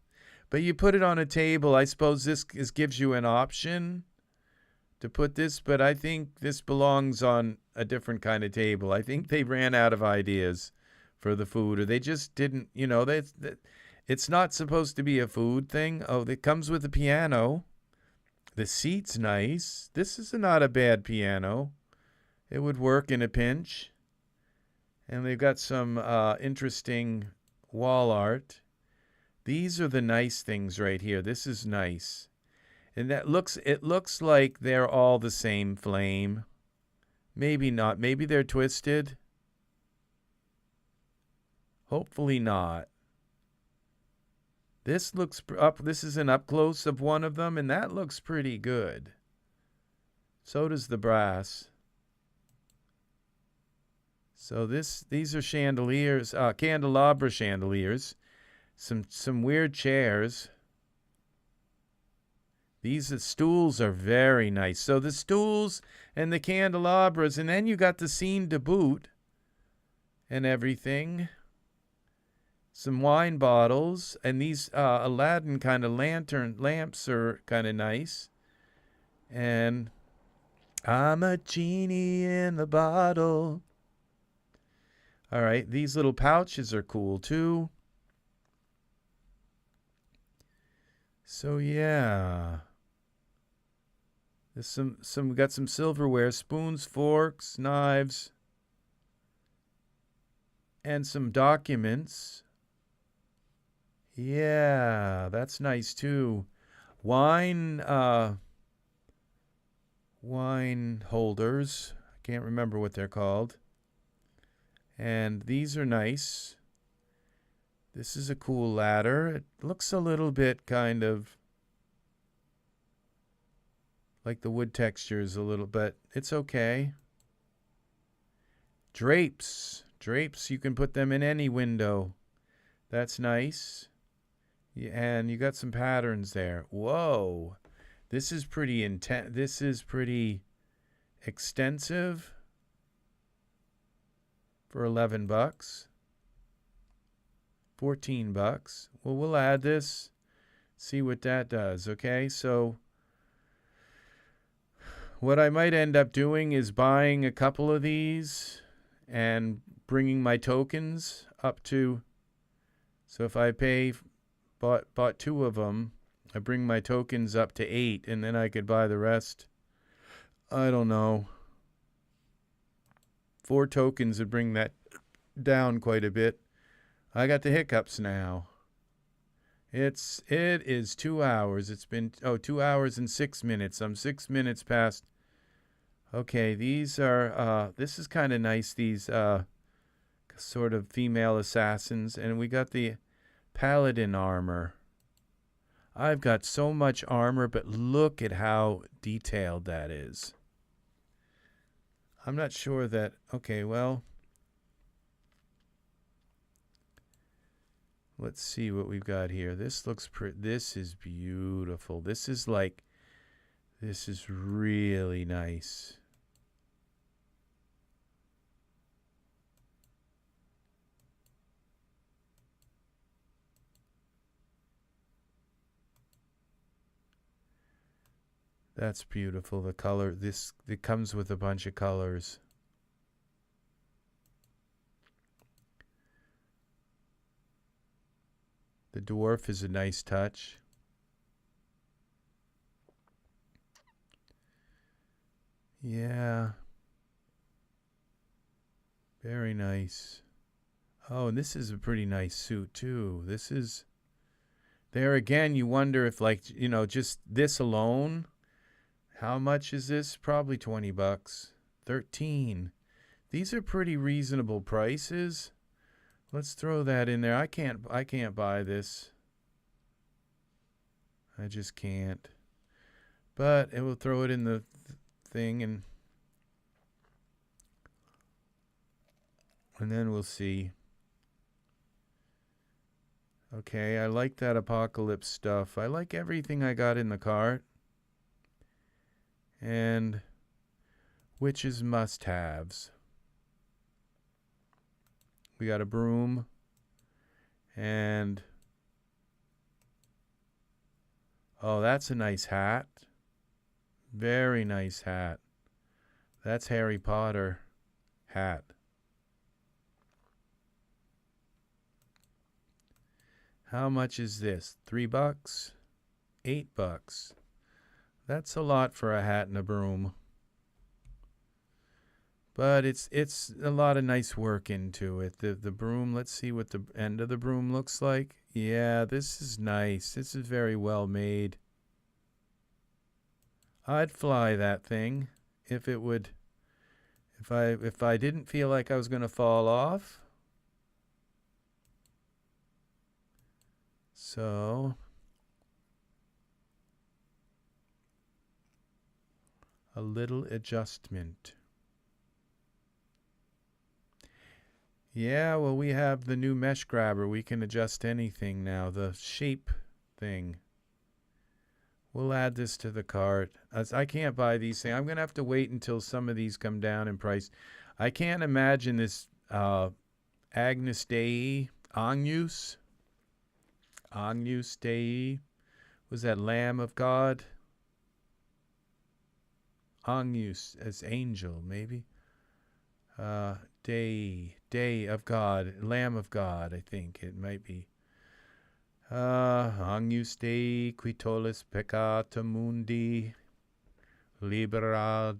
But you put it on a table. I suppose this gives you an option to put this, but I think this belongs on a different kind of table. I think they ran out of ideas for the food, or they just didn't, it's not supposed to be a food thing. Oh, it comes with a piano. The seat's nice. This is not a bad piano. It would work in a pinch. And they've got some interesting wall art. These are the nice things right here. This is nice. And it looks like they're all the same flame. Maybe not. Maybe they're twisted. Hopefully not. This looks up. This is an up close of one of them, and that looks pretty good. So does the brass. So these are chandeliers, candelabra chandeliers. Some weird chairs. These stools are very nice. So the stools and the candelabras, and then you got the scene to boot and everything. Some wine bottles, and these Aladdin kind of lantern lamps are kind of nice. And I'm a genie in the bottle. All right, these little pouches are cool too. So yeah. There's we got some silverware, spoons, forks, knives, and some documents. Yeah, that's nice too. Wine wine holders. I can't remember what they're called. And these are nice. This is a cool ladder. It looks a little bit kind of like the wood texture is a little, but it's okay. Drapes. Drapes, you can put them in any window. That's nice. Yeah, and you got some patterns there. Whoa. This is pretty intense. This is pretty extensive for 11 bucks. 14 bucks. Well, we'll add this. See what that does, okay? So what I might end up doing is buying a couple of these and bringing my tokens up to, so if I bought 2 of them, I bring my tokens up to 8, and then I could buy the rest. I don't know. 4 tokens would bring that down quite a bit. I got the hiccups now. It is 2 hours. It's been 2 hours and 6 minutes. I'm 6 minutes past. Okay, these are this is kind of nice, these sort of female assassins, and we got the paladin armor. I've got so much armor, but look at how detailed that is. I'm not sure that, okay, well, let's see what we've got here. This looks this is beautiful. This is really nice. That's beautiful. The color, it comes with a bunch of colors. The dwarf is a nice touch. Yeah. Very nice. Oh, and this is a pretty nice suit too. This is, there again, you wonder if, like, you know, just this alone, how much is this? Probably 20 bucks. 13. These are pretty reasonable prices. Let's throw that in there. I can't buy this. I just can't. But it will throw it in the thing, and then we'll see. Okay, I like that apocalypse stuff. I like everything I got in the cart. And witches must-haves. We got a broom, and oh, that's a nice hat. Very nice hat. That's Harry Potter hat. How much is this? 3 bucks? 8 bucks. That's a lot for a hat and a broom. But it's a lot of nice work into it. The broom, let's see what the end of the broom looks like. Yeah, this is nice. This is very well made. I'd fly that thing if it would, if I didn't feel like I was going to fall off. So a little adjustment. Yeah, well, we have the new mesh grabber. We can adjust anything now. The shape thing. We'll add this to the cart. I can't buy these things. I'm going to have to wait until some of these come down in price. I can't imagine this Agnus Dei, Agnus Dei. Was that Lamb of God? Agnus as angel, maybe. Day of God, Lamb of God, I think it might be. Agnus Dei, qui tollis peccata mundi, libera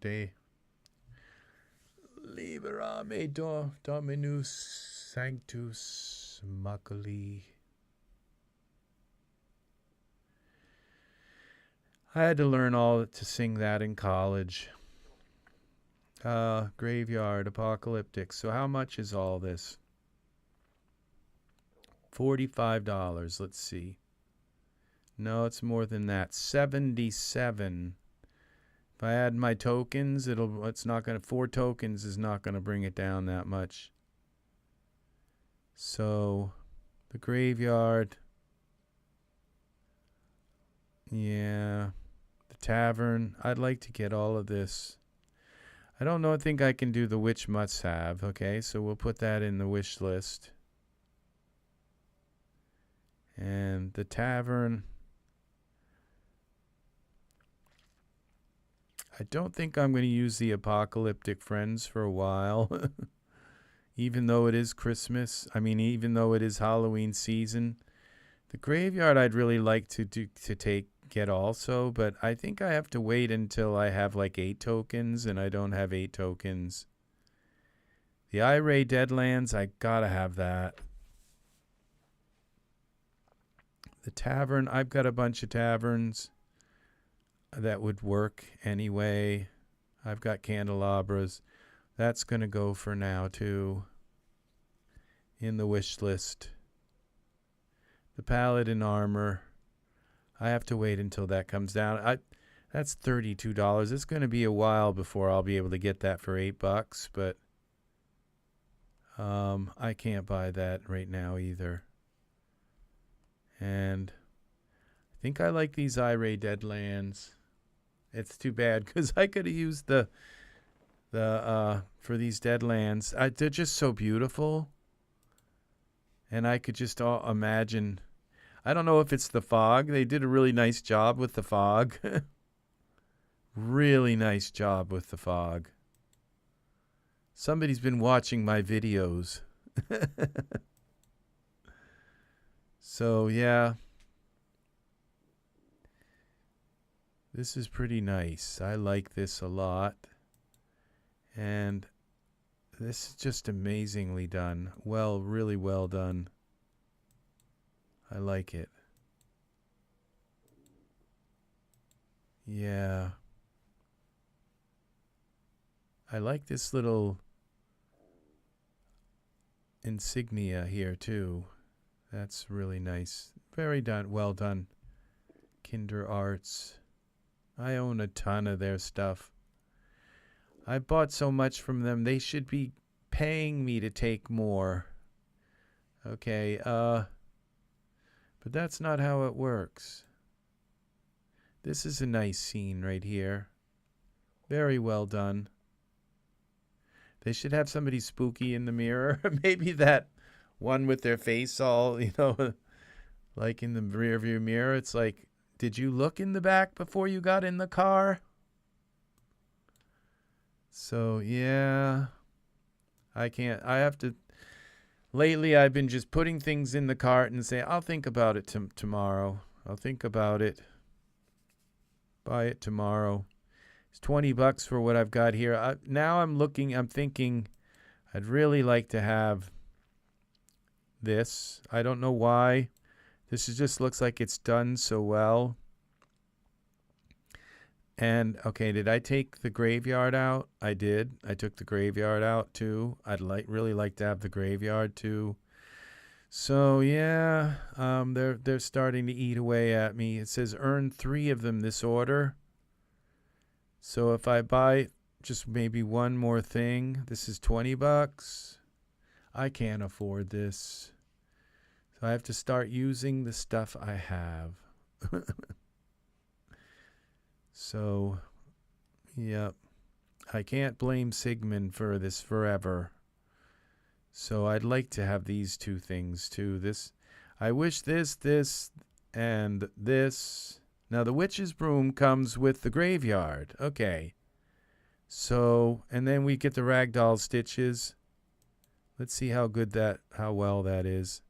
me Dominus Sanctus Maculi. I had to learn all to sing that in college. Graveyard, apocalyptic. So how much is all this? $45. Let's see. No, it's more than that. 77. If I add my tokens, it's not gonna, 4 tokens is not gonna bring it down that much. So the graveyard. Yeah. The tavern. I'd like to get all of this. I don't know. I think I can do the witch must have. Okay, so we'll put that in the wish list. And the tavern. I don't think I'm going to use the apocalyptic friends for a while. Even though it is Christmas. I mean, even though it is Halloween season. The graveyard I'd really like to get also, but I think I have to wait until I have like 8 tokens, and I don't have 8 tokens. The Iray Deadlands, I gotta have that. The tavern, I've got a bunch of taverns that would work anyway. I've got candelabras. That's gonna go for now too. In the wish list. The paladin armor. I have to wait until that comes down. That's $32. It's going to be a while before I'll be able to get that for $8, but I can't buy that right now either. And I think I like these Iray Deadlands. It's too bad because I could have used the for these Deadlands. They're just so beautiful, and I could just imagine. I don't know if it's the fog. They did a really nice job with the fog. Really nice job with the fog. Somebody's been watching my videos. So, yeah. This is pretty nice. I like this a lot. And this is just amazingly done. Well, really well done. I like it. Yeah. I like this little insignia here too. That's really nice. Very done. Well done. Kinder Arts. I own a ton of their stuff. I bought so much from them. They should be paying me to take more. Okay, but that's not how it works. This is a nice scene right here. Very well done. They should have somebody spooky in the mirror. Maybe that one with their face all, like in the rear view mirror. It's like, did you look in the back before you got in the car? So, yeah. I have to. Lately, I've been just putting things in the cart and say, I'll think about it tomorrow. I'll think about it. Buy it tomorrow. It's $20 for what I've got here. Now I'm thinking, I'd really like to have this. I don't know why. This just looks like it's done so well. And, okay, did I take the graveyard out? I did. I took the graveyard out, too. I'd really like to have the graveyard, too. So, yeah, they're starting to eat away at me. It says earn 3 of them this order. So if I buy just maybe one more thing, this is $20. I can't afford this. So I have to start using the stuff I have. So, yep. I can't blame Sigmund for this forever. So I'd like to have these 2 things too. I wish this, and this. Now the witch's broom comes with the graveyard. Okay. So, and then we get the ragdoll stitches. Let's see how well that is.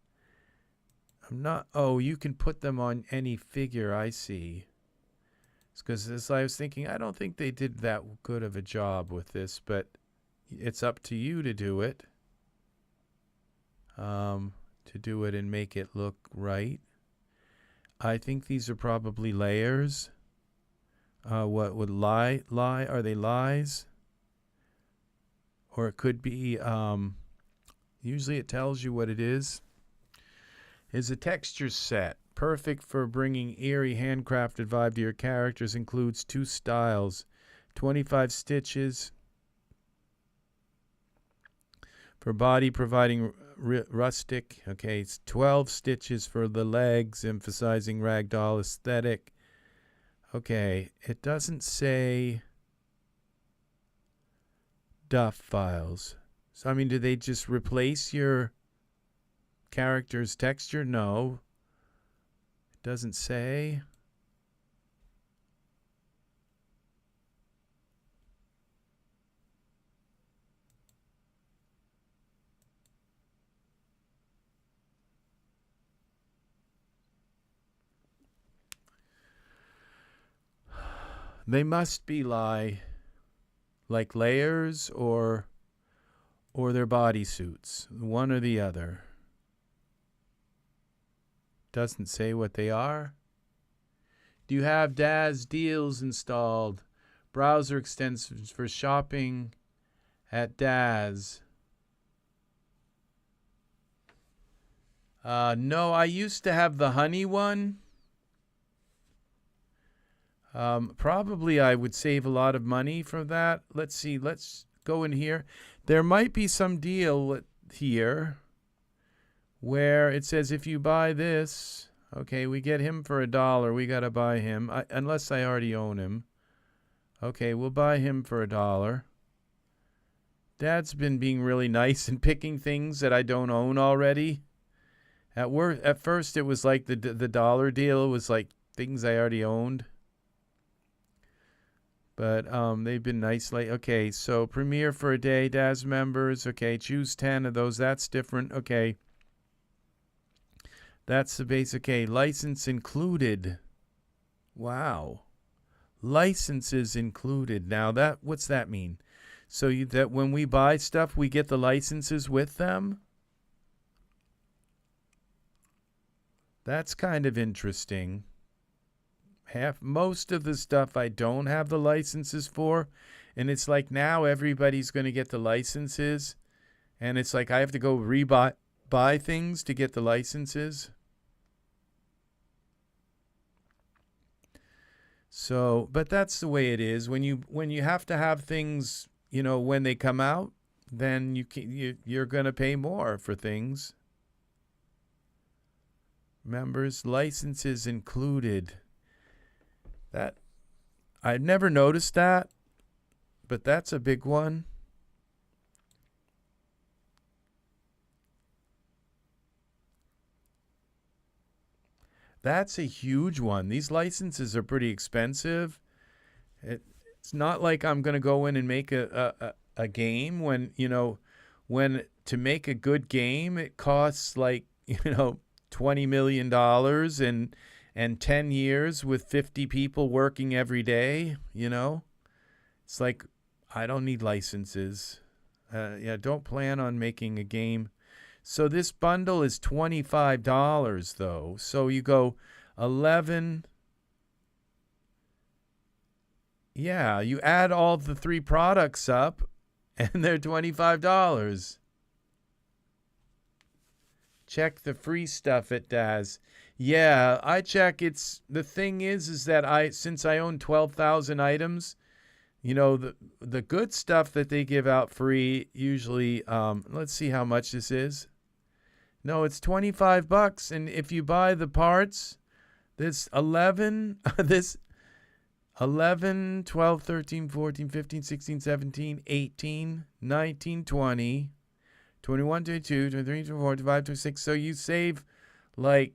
You can put them on any figure, I see. Because as I was thinking, I don't think they did that good of a job with this, but it's up to you to do it. To do it and make it look right. I think these are probably layers. What would lie? Are they lies? Or it could be, usually it tells you what it is. Is a texture set. Perfect for bringing eerie, handcrafted vibe to your characters. Includes 2 styles. 25 stitches. For body, providing rustic. Okay, it's 12 stitches for the legs, emphasizing ragdoll aesthetic. Okay, it doesn't say DUF files. So, I mean, do they just replace your character's texture? No. It doesn't say. They must be like layers or their bodysuits, one or the other. Doesn't say what they are. Do you have Daz deals installed? Browser extensions for shopping at Daz. No, I used to have the honey one. Probably I would save a lot of money for that. Let's see. Let's go in here. There might be some deal here where it says if you buy this, okay, we get him for $1. We got to buy him, unless I already own him. Okay, we'll buy him for $1. Dad's been being really nice and picking things that I don't own already. At first, it was like the dollar deal. It was like things I already owned. But they've been nice. Okay, so Premiere for a day, Daz members. Okay, choose 10 of those. That's different. Okay. That's the base. Okay, license included. Wow. Licenses included. Now, what's that mean? So that when we buy stuff, we get the licenses with them? That's kind of interesting. Most of the stuff I don't have the licenses for, and it's like now everybody's going to get the licenses, and it's like I have to go buy things to get the licenses. So, but that's the way it is. When you have to have things, when they come out, then you're going to pay more for things. Members, licenses included. That I've never noticed that, but that's a big one. That's a huge one. These licenses are pretty expensive. It's not like I'm going to go in and make a game when to make a good game, it costs like, $20 million and 10 years with 50 people working every day, It's like, I don't need licenses. Don't plan on making a game. So this bundle is $25, though. So you go 11. Yeah, you add all the 3 products up, and they're $25. Check the free stuff at Daz. Yeah, I check. The thing is that since I own 12,000 items, the good stuff that they give out free usually. Let's see how much this is. No, it's $25, and if you buy the parts, this 11, 12, 13, 14, 15, 16, 17, 18, 19, 20, 21, 22, 23, 24, 25, 26. So you save like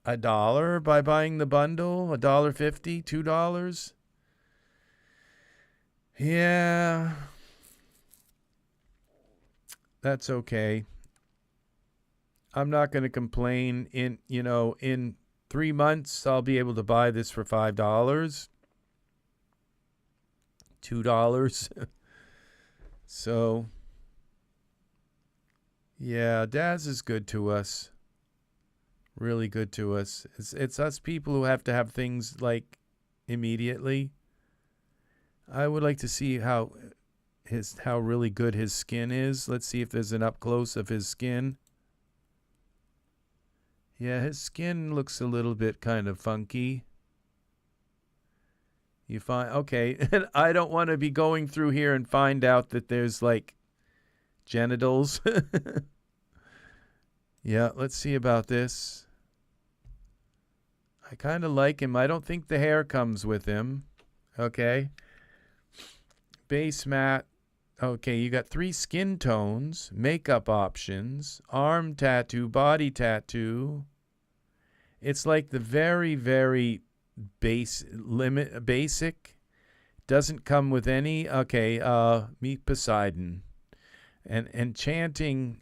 $1 by buying the bundle, $1.50, $2. Yeah, that's okay. I'm not going to complain. In 3 months, I'll be able to buy this for $5, $2. So, yeah, Daz is good to us. Really good to us. It's us people who have to have things like immediately. I would like to see how really good his skin is. Let's see if there's an up close of his skin. Yeah, his skin looks a little bit kind of funky. You find, okay, and I don't want to be going through here and find out that there's like genitals. Yeah, let's see about this. I kind of like him. I don't think the hair comes with him. Okay. Base matte. Okay, you got 3 skin tones, makeup options, arm tattoo, body tattoo. It's like the very, very basic. Doesn't come with any. Okay, meet Poseidon. And enchanting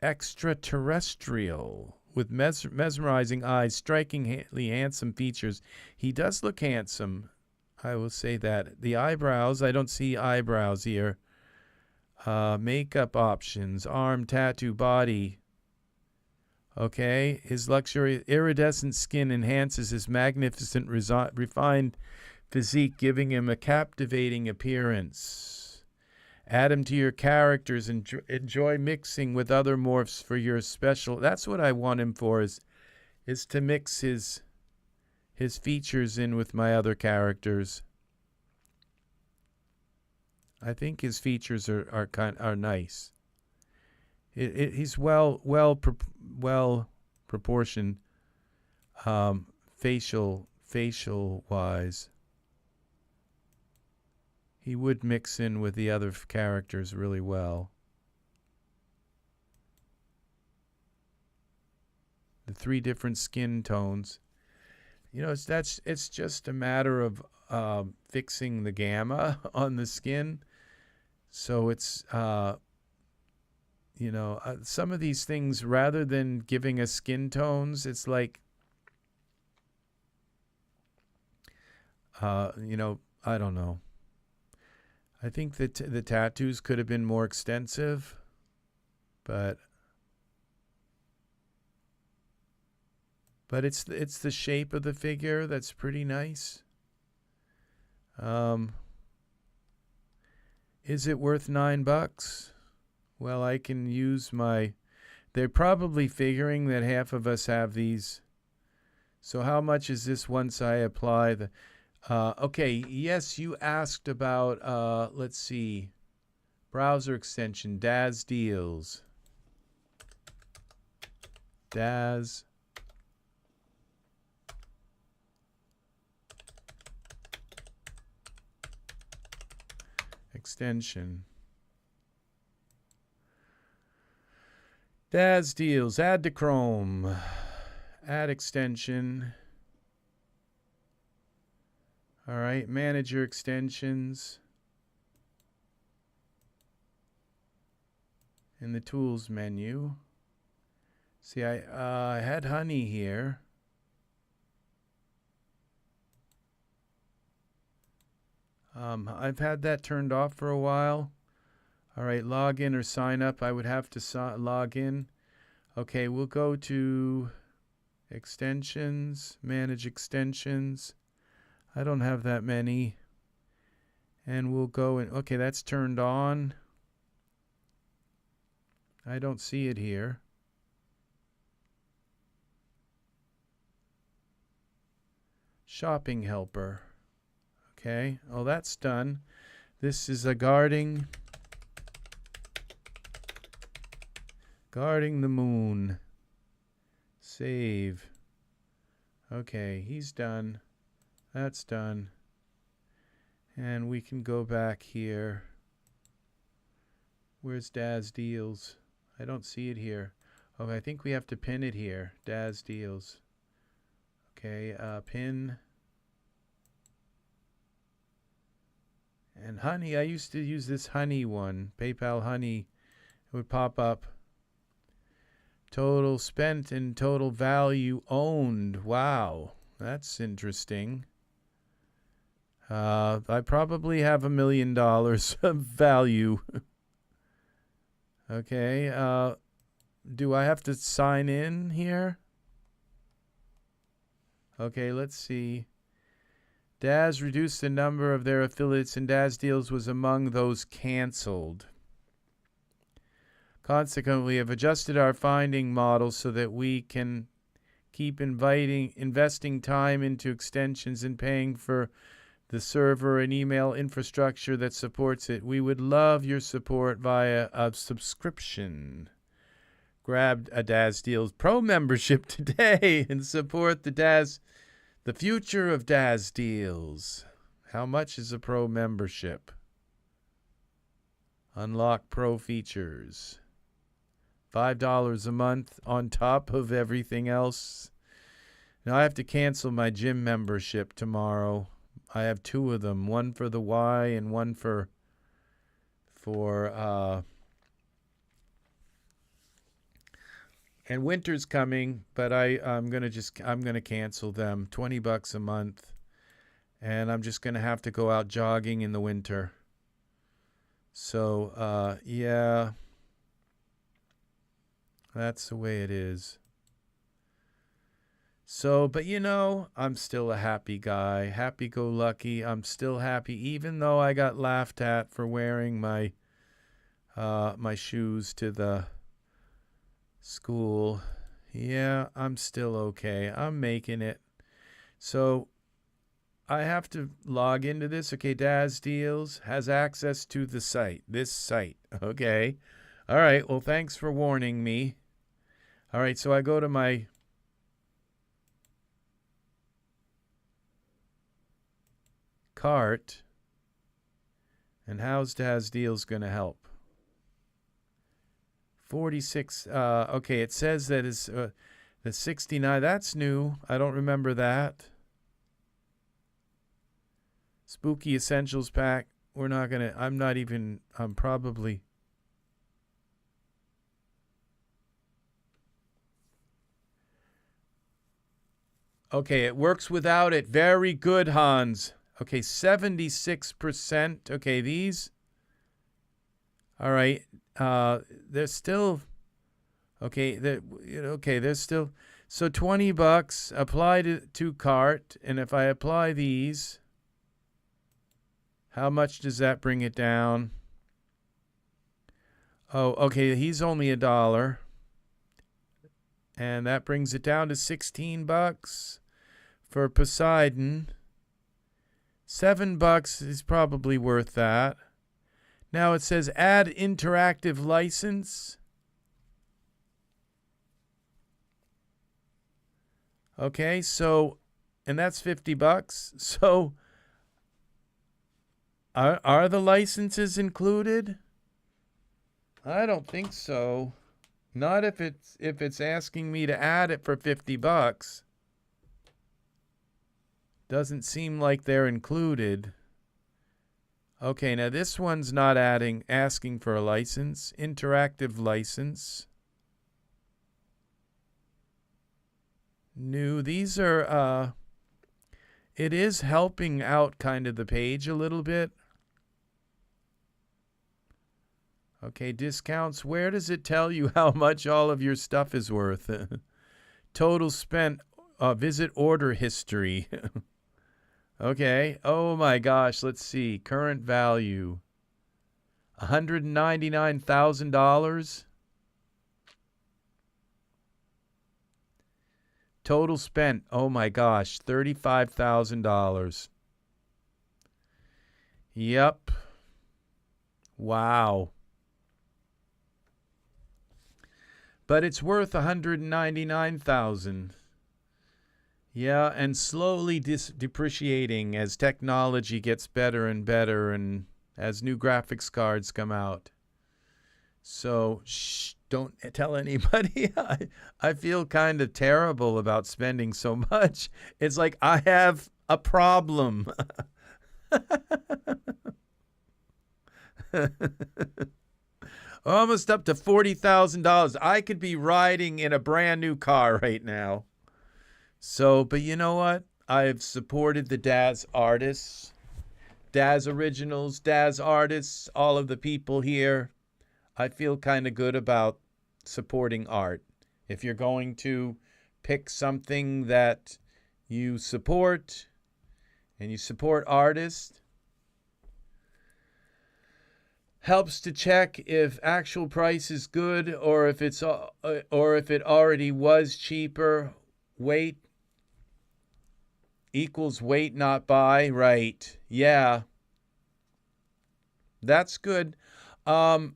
extraterrestrial with mesmerizing eyes, strikingly handsome features. He does look handsome. I will say that. The eyebrows, I don't see eyebrows here. Makeup options, arm, tattoo, body. Okay, his luxury iridescent skin enhances his magnificent refined physique, giving him a captivating appearance. Add him to your characters and enjoy mixing with other morphs for your special. That's what I want him for, is to mix his features in with my other characters. I think his features are nice. He's well proportioned, facial wise. He would mix in with the other characters really well. The 3 different skin tones. You know, it's just a matter of fixing the gamma on the skin. So it's you know, some of these things, rather than giving us skin tones, it's like you know, I don't know. I think that the tattoos could have been more extensive, but it's the shape of the figure that's pretty nice. Is it worth $9? Well, I can use my... They're probably figuring that half of us have these. So how much is this once I apply the... okay, yes, you asked about, let's see, browser extension, Daz Deals. Daz extension. Daz Deals, add to Chrome, add extension. All right, manage your extensions. In the tools menu. See, I had honey here. I've had that turned off for a while. All right, log in or sign up. I would have to log in. Okay, we'll go to extensions, manage extensions. I don't have that many. And we'll go and, okay, that's turned on. I don't see it here. Shopping helper. Okay, oh, that's done. This is a guarding the moon. Save. Okay, he's done. That's done. And we can go back here. Where's Daz Deals? I don't see it here. Oh, I think we have to pin it here. Daz Deals. Okay, pin. And honey, I used to use this honey one. PayPal honey. It would pop up. Total spent and total value owned. Wow, that's interesting. I probably have $1 million of value. Okay, do I have to sign in here? Okay, let's see. Daz reduced the number of their affiliates and Daz deals was among those canceled. Consequently, we have adjusted our finding model so that we can keep investing time into extensions and paying for the server and email infrastructure that supports it. We would love your support via a subscription. Grab a Daz Deals Pro membership today and support the future of Daz Deals. How much is a Pro membership? Unlock Pro features. $5 a month on top of everything else. Now I have to cancel my gym membership tomorrow. I have 2 of them, one for the Y and one for and winter's coming, but I'm gonna cancel them. $20 a month, and I'm just gonna have to go out jogging in the winter. So yeah, that's the way it is. So, but you know, I'm still a happy guy, happy-go-lucky. I'm still happy, even though I got laughed at for wearing my my shoes to the school. Yeah, I'm still okay. I'm making it. So I have to log into this. Okay, Daz Deals has access to the site. This site. Okay. All right. Well, thanks for warning me. All right. So I go to my cart. And how's Daz Deals going to help? 46. Okay, it says that it's the 69. That's new. I don't remember that. Spooky Essentials Pack. We're not going to, I'm probably. Okay, it works without it. Very good, Hans. Okay, 76%. Okay, these. All right. They're still. Okay, they're still. So $20 apply to cart, and if I apply these, how much does that bring it down? Oh, okay, he's only $1. And that brings it down to $16 for Poseidon. $7 is probably worth that. Now it says add interactive license. Okay, so, and that's $50. So, are the licenses included? I don't think so. Not if it's asking me to add it for $50. Doesn't seem like they're included. Okay, now this one's not asking for a license. Interactive license. New. These are, it is helping out kind of the page a little bit. Okay, discounts. Where does it tell you how much all of your stuff is worth? Total spent, visit order history. Okay. Oh my gosh. Let's see. Current value. $199,000. Total spent. Oh my gosh. $35,000. Yep. Wow. But it's worth $199,000. Yeah, and slowly depreciating as technology gets better and better and as new graphics cards come out. So, shh, don't tell anybody. I feel kind of terrible about spending so much. It's like I have a problem. Almost up to $40,000. I could be riding in a brand new car right now. So, but you know what? I've supported the Daz artists, Daz originals, Daz artists, all of the people here. I feel kind of good about supporting art. If you're going to pick something that you support and you support artists. Helps to check if actual price is good or if it already was cheaper. Wait equals wait, not buy. Right. Yeah. That's good. Anything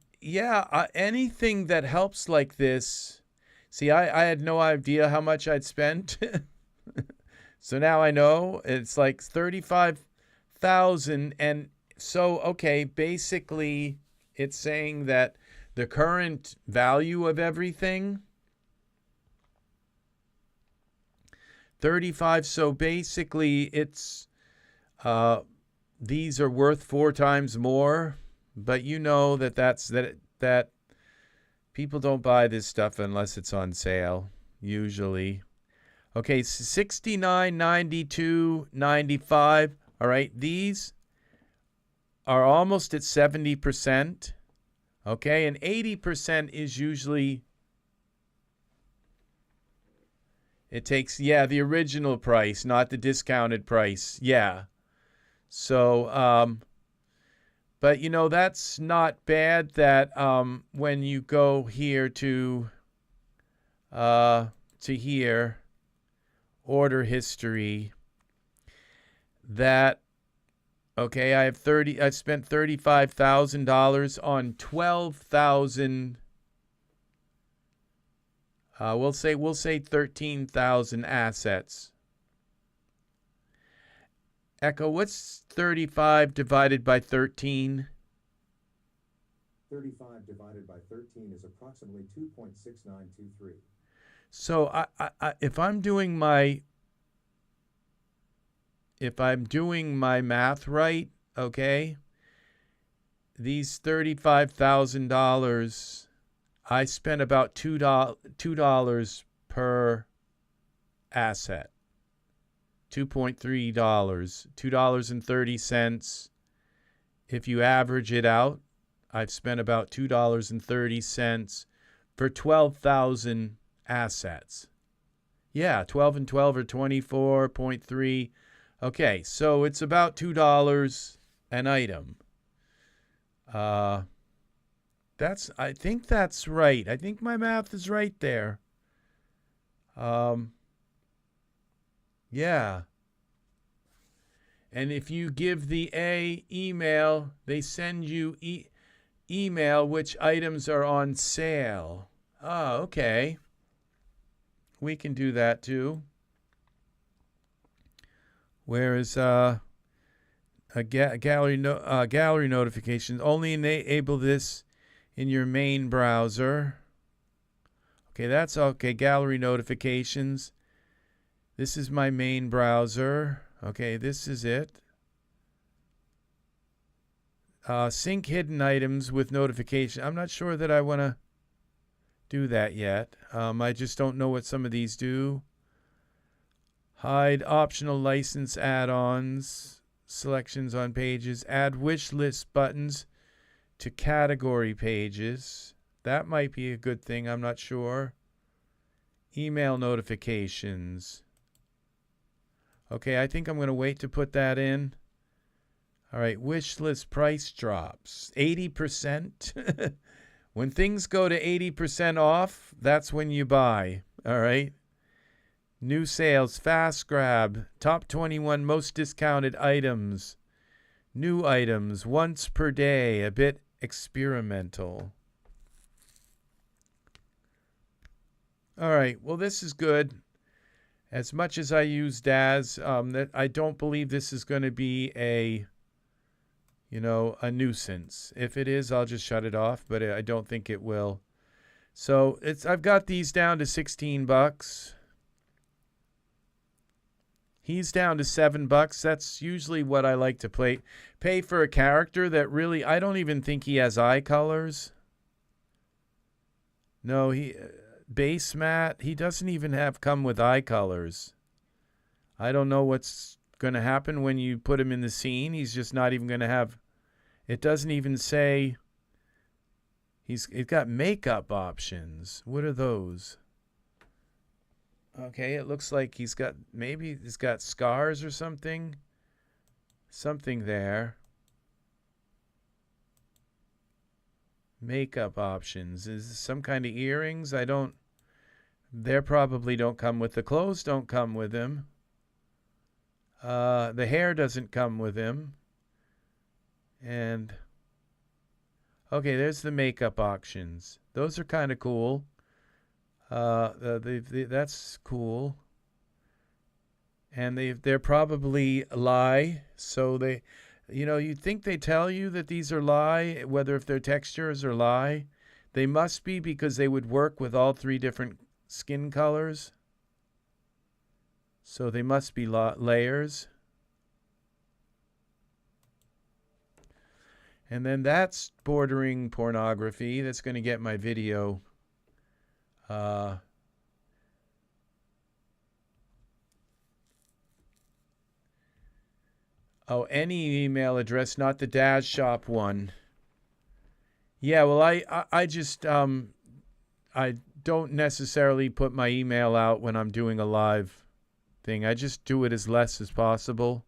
that helps like this. See, I had no idea how much I'd spent. So now I know it's like 35,000. And so, okay, basically it's saying that the current value of everything, 35. So basically it's, these are worth 4 times more, but you know that people don't buy this stuff unless it's on sale, usually. Okay, 69, 92, 95. All right, these are almost at 70%. Okay, and 80% is usually, it takes, the original price, not the discounted price. Yeah. So, but you know, that's not bad that when you go here to here, order history, that, okay, I've spent $35,000 on 12,000, we'll say 13,000 assets. Echo, what's 35 divided by 13? 35 divided by 13 is approximately 2.6923. So if I'm doing my math right, okay, these $35,000, I spent about $2 per asset. $2.3, $2.30. If you average it out, I've spent about $2.30 for 12,000 assets. Yeah, 12 and 12 are 24.3. Okay, so it's about $2 an item. I think that's right. I think my math is right there. Yeah. And if you give the email, they send you email which items are on sale. Oh, okay. We can do that too. Whereas gallery notifications, only enable this in your main browser. Okay, that's okay. Gallery notifications. This is my main browser. Okay, this is it. Sync hidden items with notification. I'm not sure that I want to do that yet. I just don't know what some of these do. Hide optional license add-ons, selections on pages, add wish list buttons to category pages. That might be a good thing. I'm not sure. Email notifications. Okay, I think I'm going to wait to put that in. All right, wish list price drops. 80%. When things go to 80% off, that's when you buy. All right. New sales, fast grab, top 21 most discounted items. New items, once per day, a bit experimental. All right, well, this is good. As much as I use Daz, that I don't believe this is going to be a nuisance. If it is, I'll just shut it off, but I don't think it will. So I've got these down to $16. He's down to $7. That's usually what I like to pay for a character that really, I don't even think he has eye colors. No, base matte, he doesn't even come with eye colors. I don't know what's going to happen when you put him in the scene. He's just not even going to have, it doesn't even say, he's got makeup options. What are those? Okay, it looks like he's got scars or something. something there. Makeup options. Is this some kind of earrings? I don't. They probably don't come with the clothes. Don't come with him. The hair doesn't come with him. And okay, there's the makeup options. Those are kind of cool. That's cool. And they're probably lye, so they, you'd think they tell you that these are lye, whether if they're textures or lye. They must be, because they would work with all 3 different skin colors. So they must be layers. And then that's bordering pornography. That's going to get my video. Oh, any email address, not the Daz Shop one. Yeah, well, I just I don't necessarily put my email out when I'm doing a live thing. I just do it as less as possible.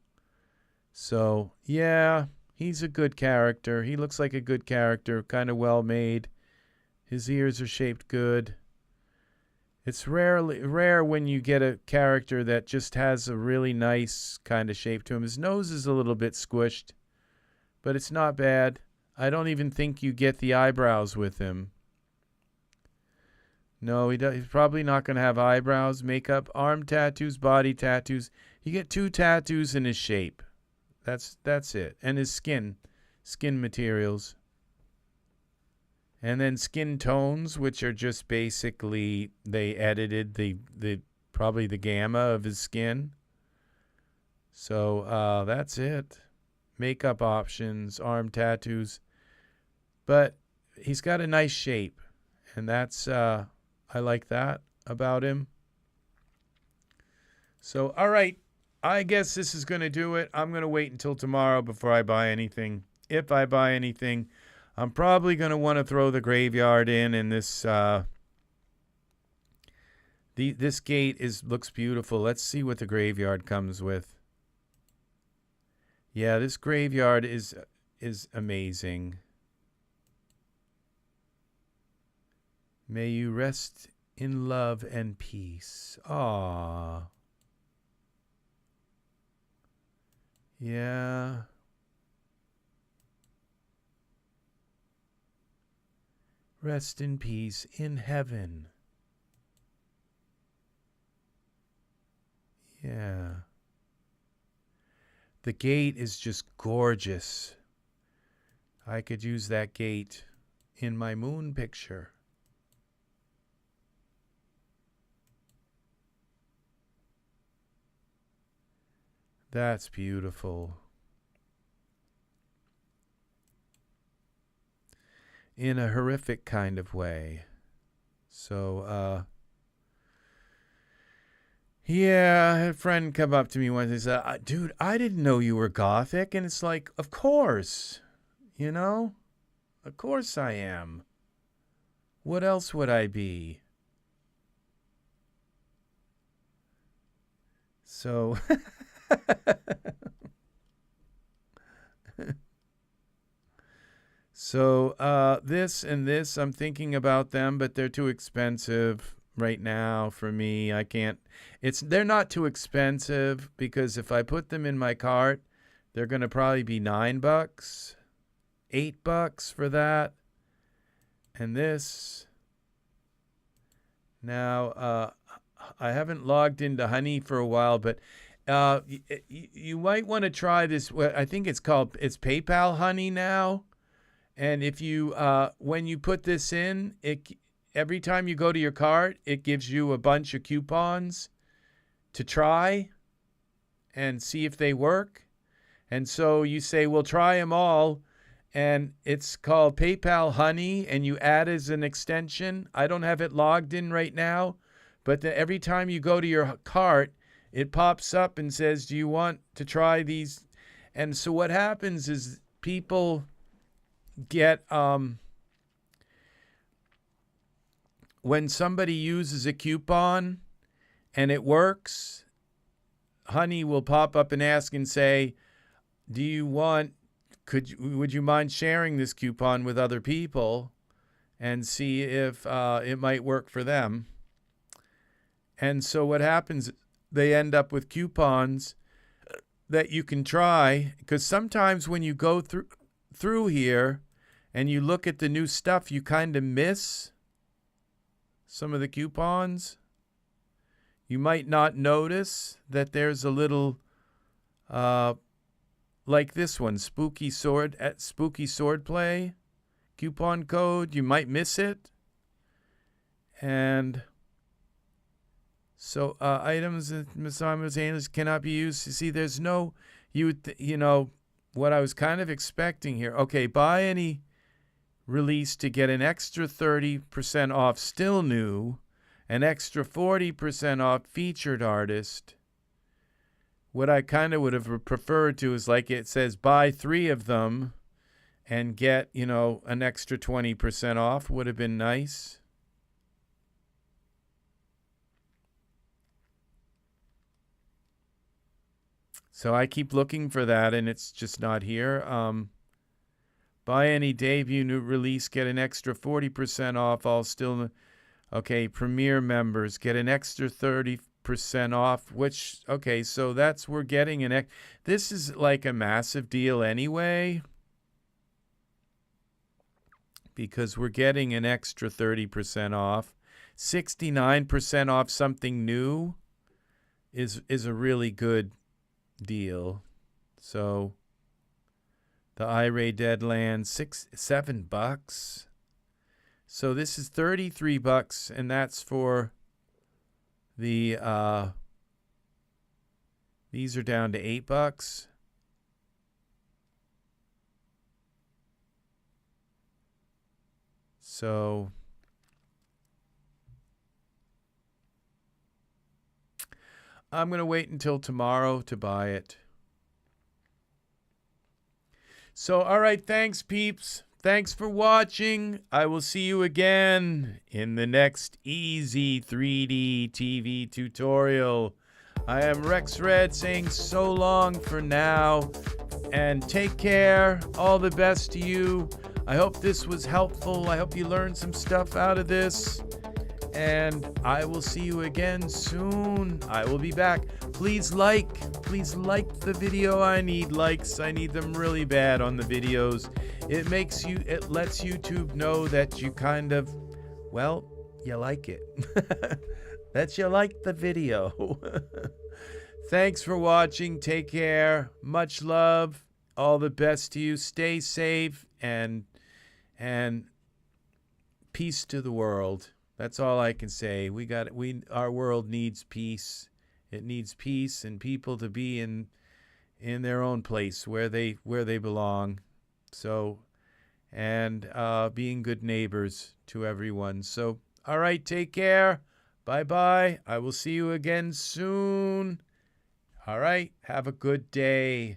So, yeah, he's a good character. He looks like a good character, kind of well made. His ears are shaped good. It's rare when you get a character that just has a really nice kind of shape to him. His nose is a little bit squished, but it's not bad. I don't even think you get the eyebrows with him. No, he's probably not going to have eyebrows, makeup, arm tattoos, body tattoos. You get 2 tattoos in his shape. That's it. And his skin materials. And then skin tones, which are just basically, they edited probably the gamma of his skin. So that's it. Makeup options, arm tattoos. But he's got a nice shape. And that's, I like that about him. So, all right. I guess this is going to do it. I'm going to wait until tomorrow before I buy anything. If I buy anything, I'm probably going to want to throw the graveyard in, and this this gate looks beautiful. Let's see what the graveyard comes with. Yeah, this graveyard is amazing. May you rest in love and peace. Aww. Yeah. Rest in peace in heaven. Yeah. The gate is just gorgeous. I could use that gate in my moon picture. That's beautiful. In a horrific kind of way. So, yeah, I had a friend come up to me once and said, dude, I didn't know you were Gothic. And it's like, of course, of course I am. What else would I be? So, this and this, I'm thinking about them, but they're too expensive right now for me. I can't, they're not too expensive, because if I put them in my cart, they're going to probably be $9, $8 for that. And this, now, I haven't logged into Honey for a while, but you might want to try this. I think it's PayPal Honey now. And if you, when you put this in, every time you go to your cart, it gives you a bunch of coupons to try and see if they work. And so you say, we'll try them all. And it's called PayPal Honey, and you add as an extension. I don't have it logged in right now, but every time you go to your cart, it pops up and says, do you want to try these? And so what happens is people get, when somebody uses a coupon and it works, Honey will pop up and ask and say, do you want, would you mind sharing this coupon with other people and see if it might work for them? And so what happens, they end up with coupons that you can try, because sometimes when you go through here and you look at the new stuff, you kind of miss some of the coupons. You might not notice that there's a little, like this one, spooky swordplay coupon code. You might miss it. And so items simultaneously cannot be used. You see, there's no, you know, what I was kind of expecting here. Okay, buy any release to get an extra 30% off still new, an extra 40% off featured artist. What I kind of would have preferred to is like it says buy 3 of them and get, you know, an extra 20% off would have been nice. So I keep looking for that and it's just not here. Buy any debut new release, get an extra 40% off. All still, okay, Premier members get an extra 30% off, which, okay, so that's, we're getting this is like a massive deal anyway, because we're getting an extra 30% off. 69% off something new is a really good deal. So the iRay Deadlands, $7. So this is $33, and that's for the these are down to $8. So I'm going to wait until tomorrow to buy it. So, all right, thanks, peeps. Thanks for watching. I will see you again in the next Ez3DTv tutorial. I am RexRed saying so long for now, and take care. All the best to you. I hope this was helpful. I hope you learned some stuff out of this. And I will see you again soon. I will be back. Please like the video. I need likes. I need them really bad on the videos. It lets YouTube know that you kind of, well, you like it. That you like the video. Thanks for watching. Take care. Much love. All the best to you. Stay safe and peace to the world. That's all I can say. Our world needs peace. It needs peace and people to be in their own place where they belong. So, and being good neighbors to everyone. So, all right, take care. Bye-bye. I will see you again soon. All right, have a good day.